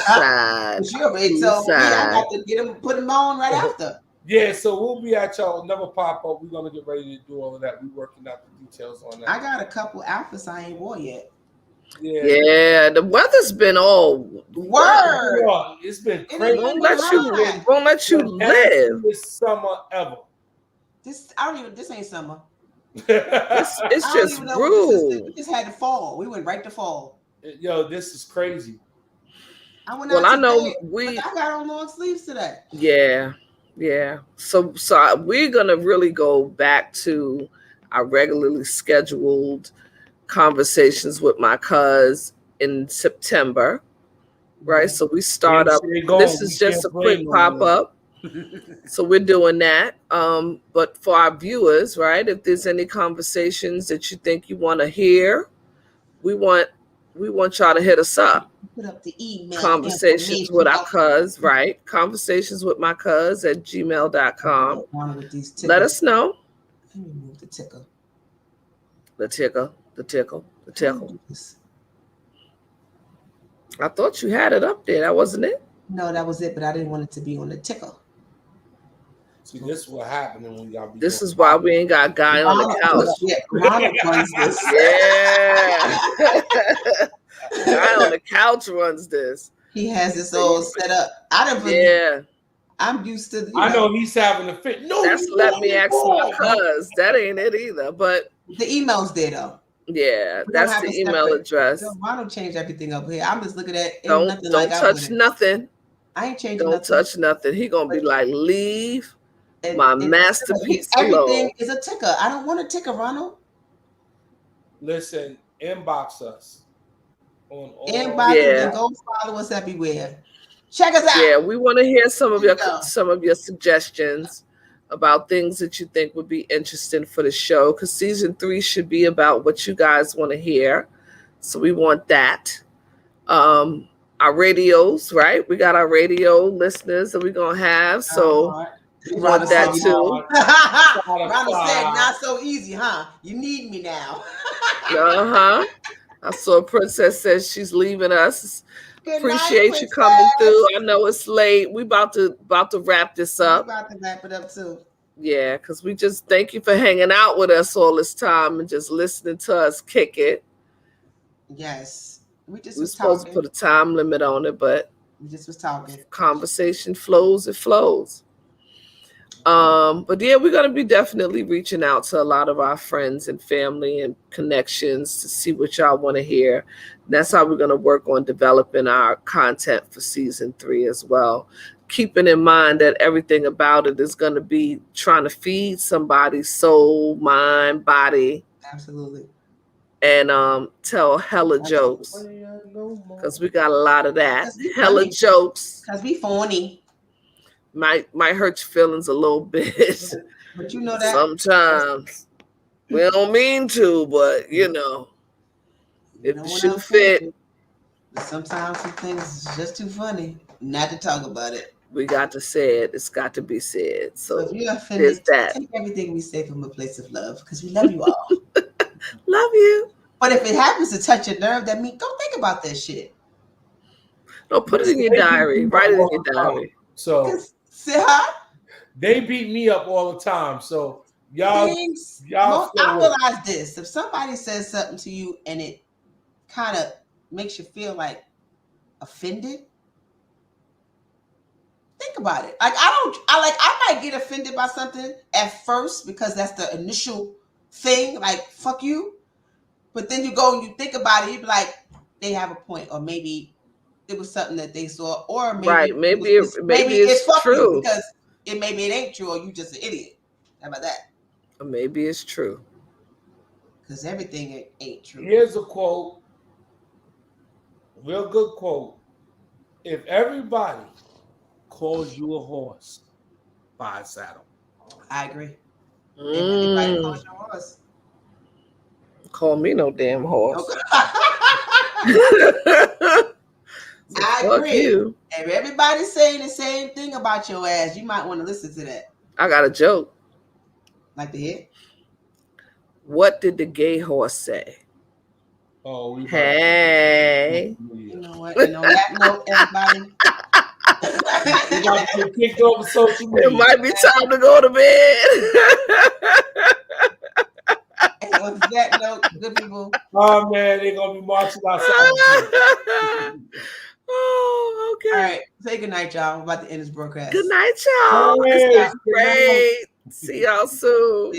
Sad. You already told me I got to get them, put them on right after. Yeah, so we'll be at y'all. Another pop up. We're gonna get ready to do all of that. We're working out the details on that. I got a couple outfits I ain't wore yet. Yeah, the weather's been all word. It's been crazy. Won't let you live. This summer ever. This ain't summer. It's just rude. We just had the fall. We went right to fall. Yo, this is crazy. I went well, out I know today, I got on long sleeves today. Yeah. So we're gonna really go back to our regularly scheduled conversations with my cuz in September, right? So we start up. This is just a quick pop up. So we're doing that. But for our viewers, right? If there's any conversations that you think you want to hear, we want y'all to hit us up. Put up the email. Conversations with our cuz, right? Conversations with my cuz at gmail.com. Let us know. Let me move the tickle. The tickle. I thought you had it up there. That wasn't it? No, that was it, but I didn't want it to be on the tickle. See, this is what happened when y'all be. This is why we ain't got a guy on the couch. Yeah, Ronald runs this. Yeah. Guy on the couch runs this. He has this all set up. I'm used to. I know he's having a fit. No, that's let me ask my cuz. That ain't it either. But the email's there though. Yeah, that's the email address. Ronald changed everything up here. I'm just looking at. Don't touch nothing. I ain't changing. Don't touch nothing. He gonna be like, leave my masterpiece alone. Everything is a ticker. I don't want a ticker, Ronald. Listen, inbox us. Inbox and go follow us everywhere. Check us out. Yeah, we want to hear some of your suggestions about things that you think would be interesting for the show, because season 3 should be about what you guys want to hear. So we want that. Our radios, right? We got our radio listeners that we're gonna have. So we want that too. Ronald said, "Not so easy, huh? You need me now." I saw Princess says she's leaving us. Appreciate you coming through. I know it's late. We about to wrap this up. We're about to wrap it up too. Yeah, because we just thank you for hanging out with us all this time and just listening to us kick it. Yes. We're supposed to put a time limit on it, but we just was talking. Conversation flows, it flows. But yeah, we're gonna be definitely reaching out to a lot of our friends and family and connections to see what y'all want to hear. That's how we're gonna work on developing our content for season 3 as well. Keeping in mind that everything about it is gonna be trying to feed somebody's soul, mind, body. Absolutely. and tell hella jokes. Because we got a lot of that. Hella jokes. Because we phony. Might hurt your feelings a little bit. But you know that sometimes we don't mean to, but you know, if the shoe fit. Sometimes some things is just too funny not to talk about it. We got to say it. It's got to be said. So if you're offended, take everything we say from a place of love, because we love you all. Love you. But if it happens to touch your nerve, that means don't think about that shit. No, put it in your diary. Write it in your diary. So they beat me up all the time. So y'all. I realize this: if somebody says something to you and it kind of makes you feel like offended, think about it. Like I might get offended by something at first because that's the initial thing. Like fuck you, but then you go and you think about it. You be like, they have a point, or maybe it was something that they saw, or maybe it's true because maybe it ain't true, or you just an idiot. How about that? Or maybe it's true because everything ain't true. Here's a quote, real good quote. If everybody calls you a horse, buy a saddle. I agree. If everybody calls you a horse, call me no damn horse. I agree. You. If everybody's saying the same thing about your ass, you might want to listen to that. I got a joke. Like to hear? What did the gay horse say? Oh, hey. You know what? And on that note, everybody. You got to get kicked over social media. It might be time to go to bed. And on that note, good people. Oh man, they're gonna be marching outside. Oh, okay. All right. Say good night, y'all. We're about to end this broadcast. Good night, y'all. It's great. See y'all soon.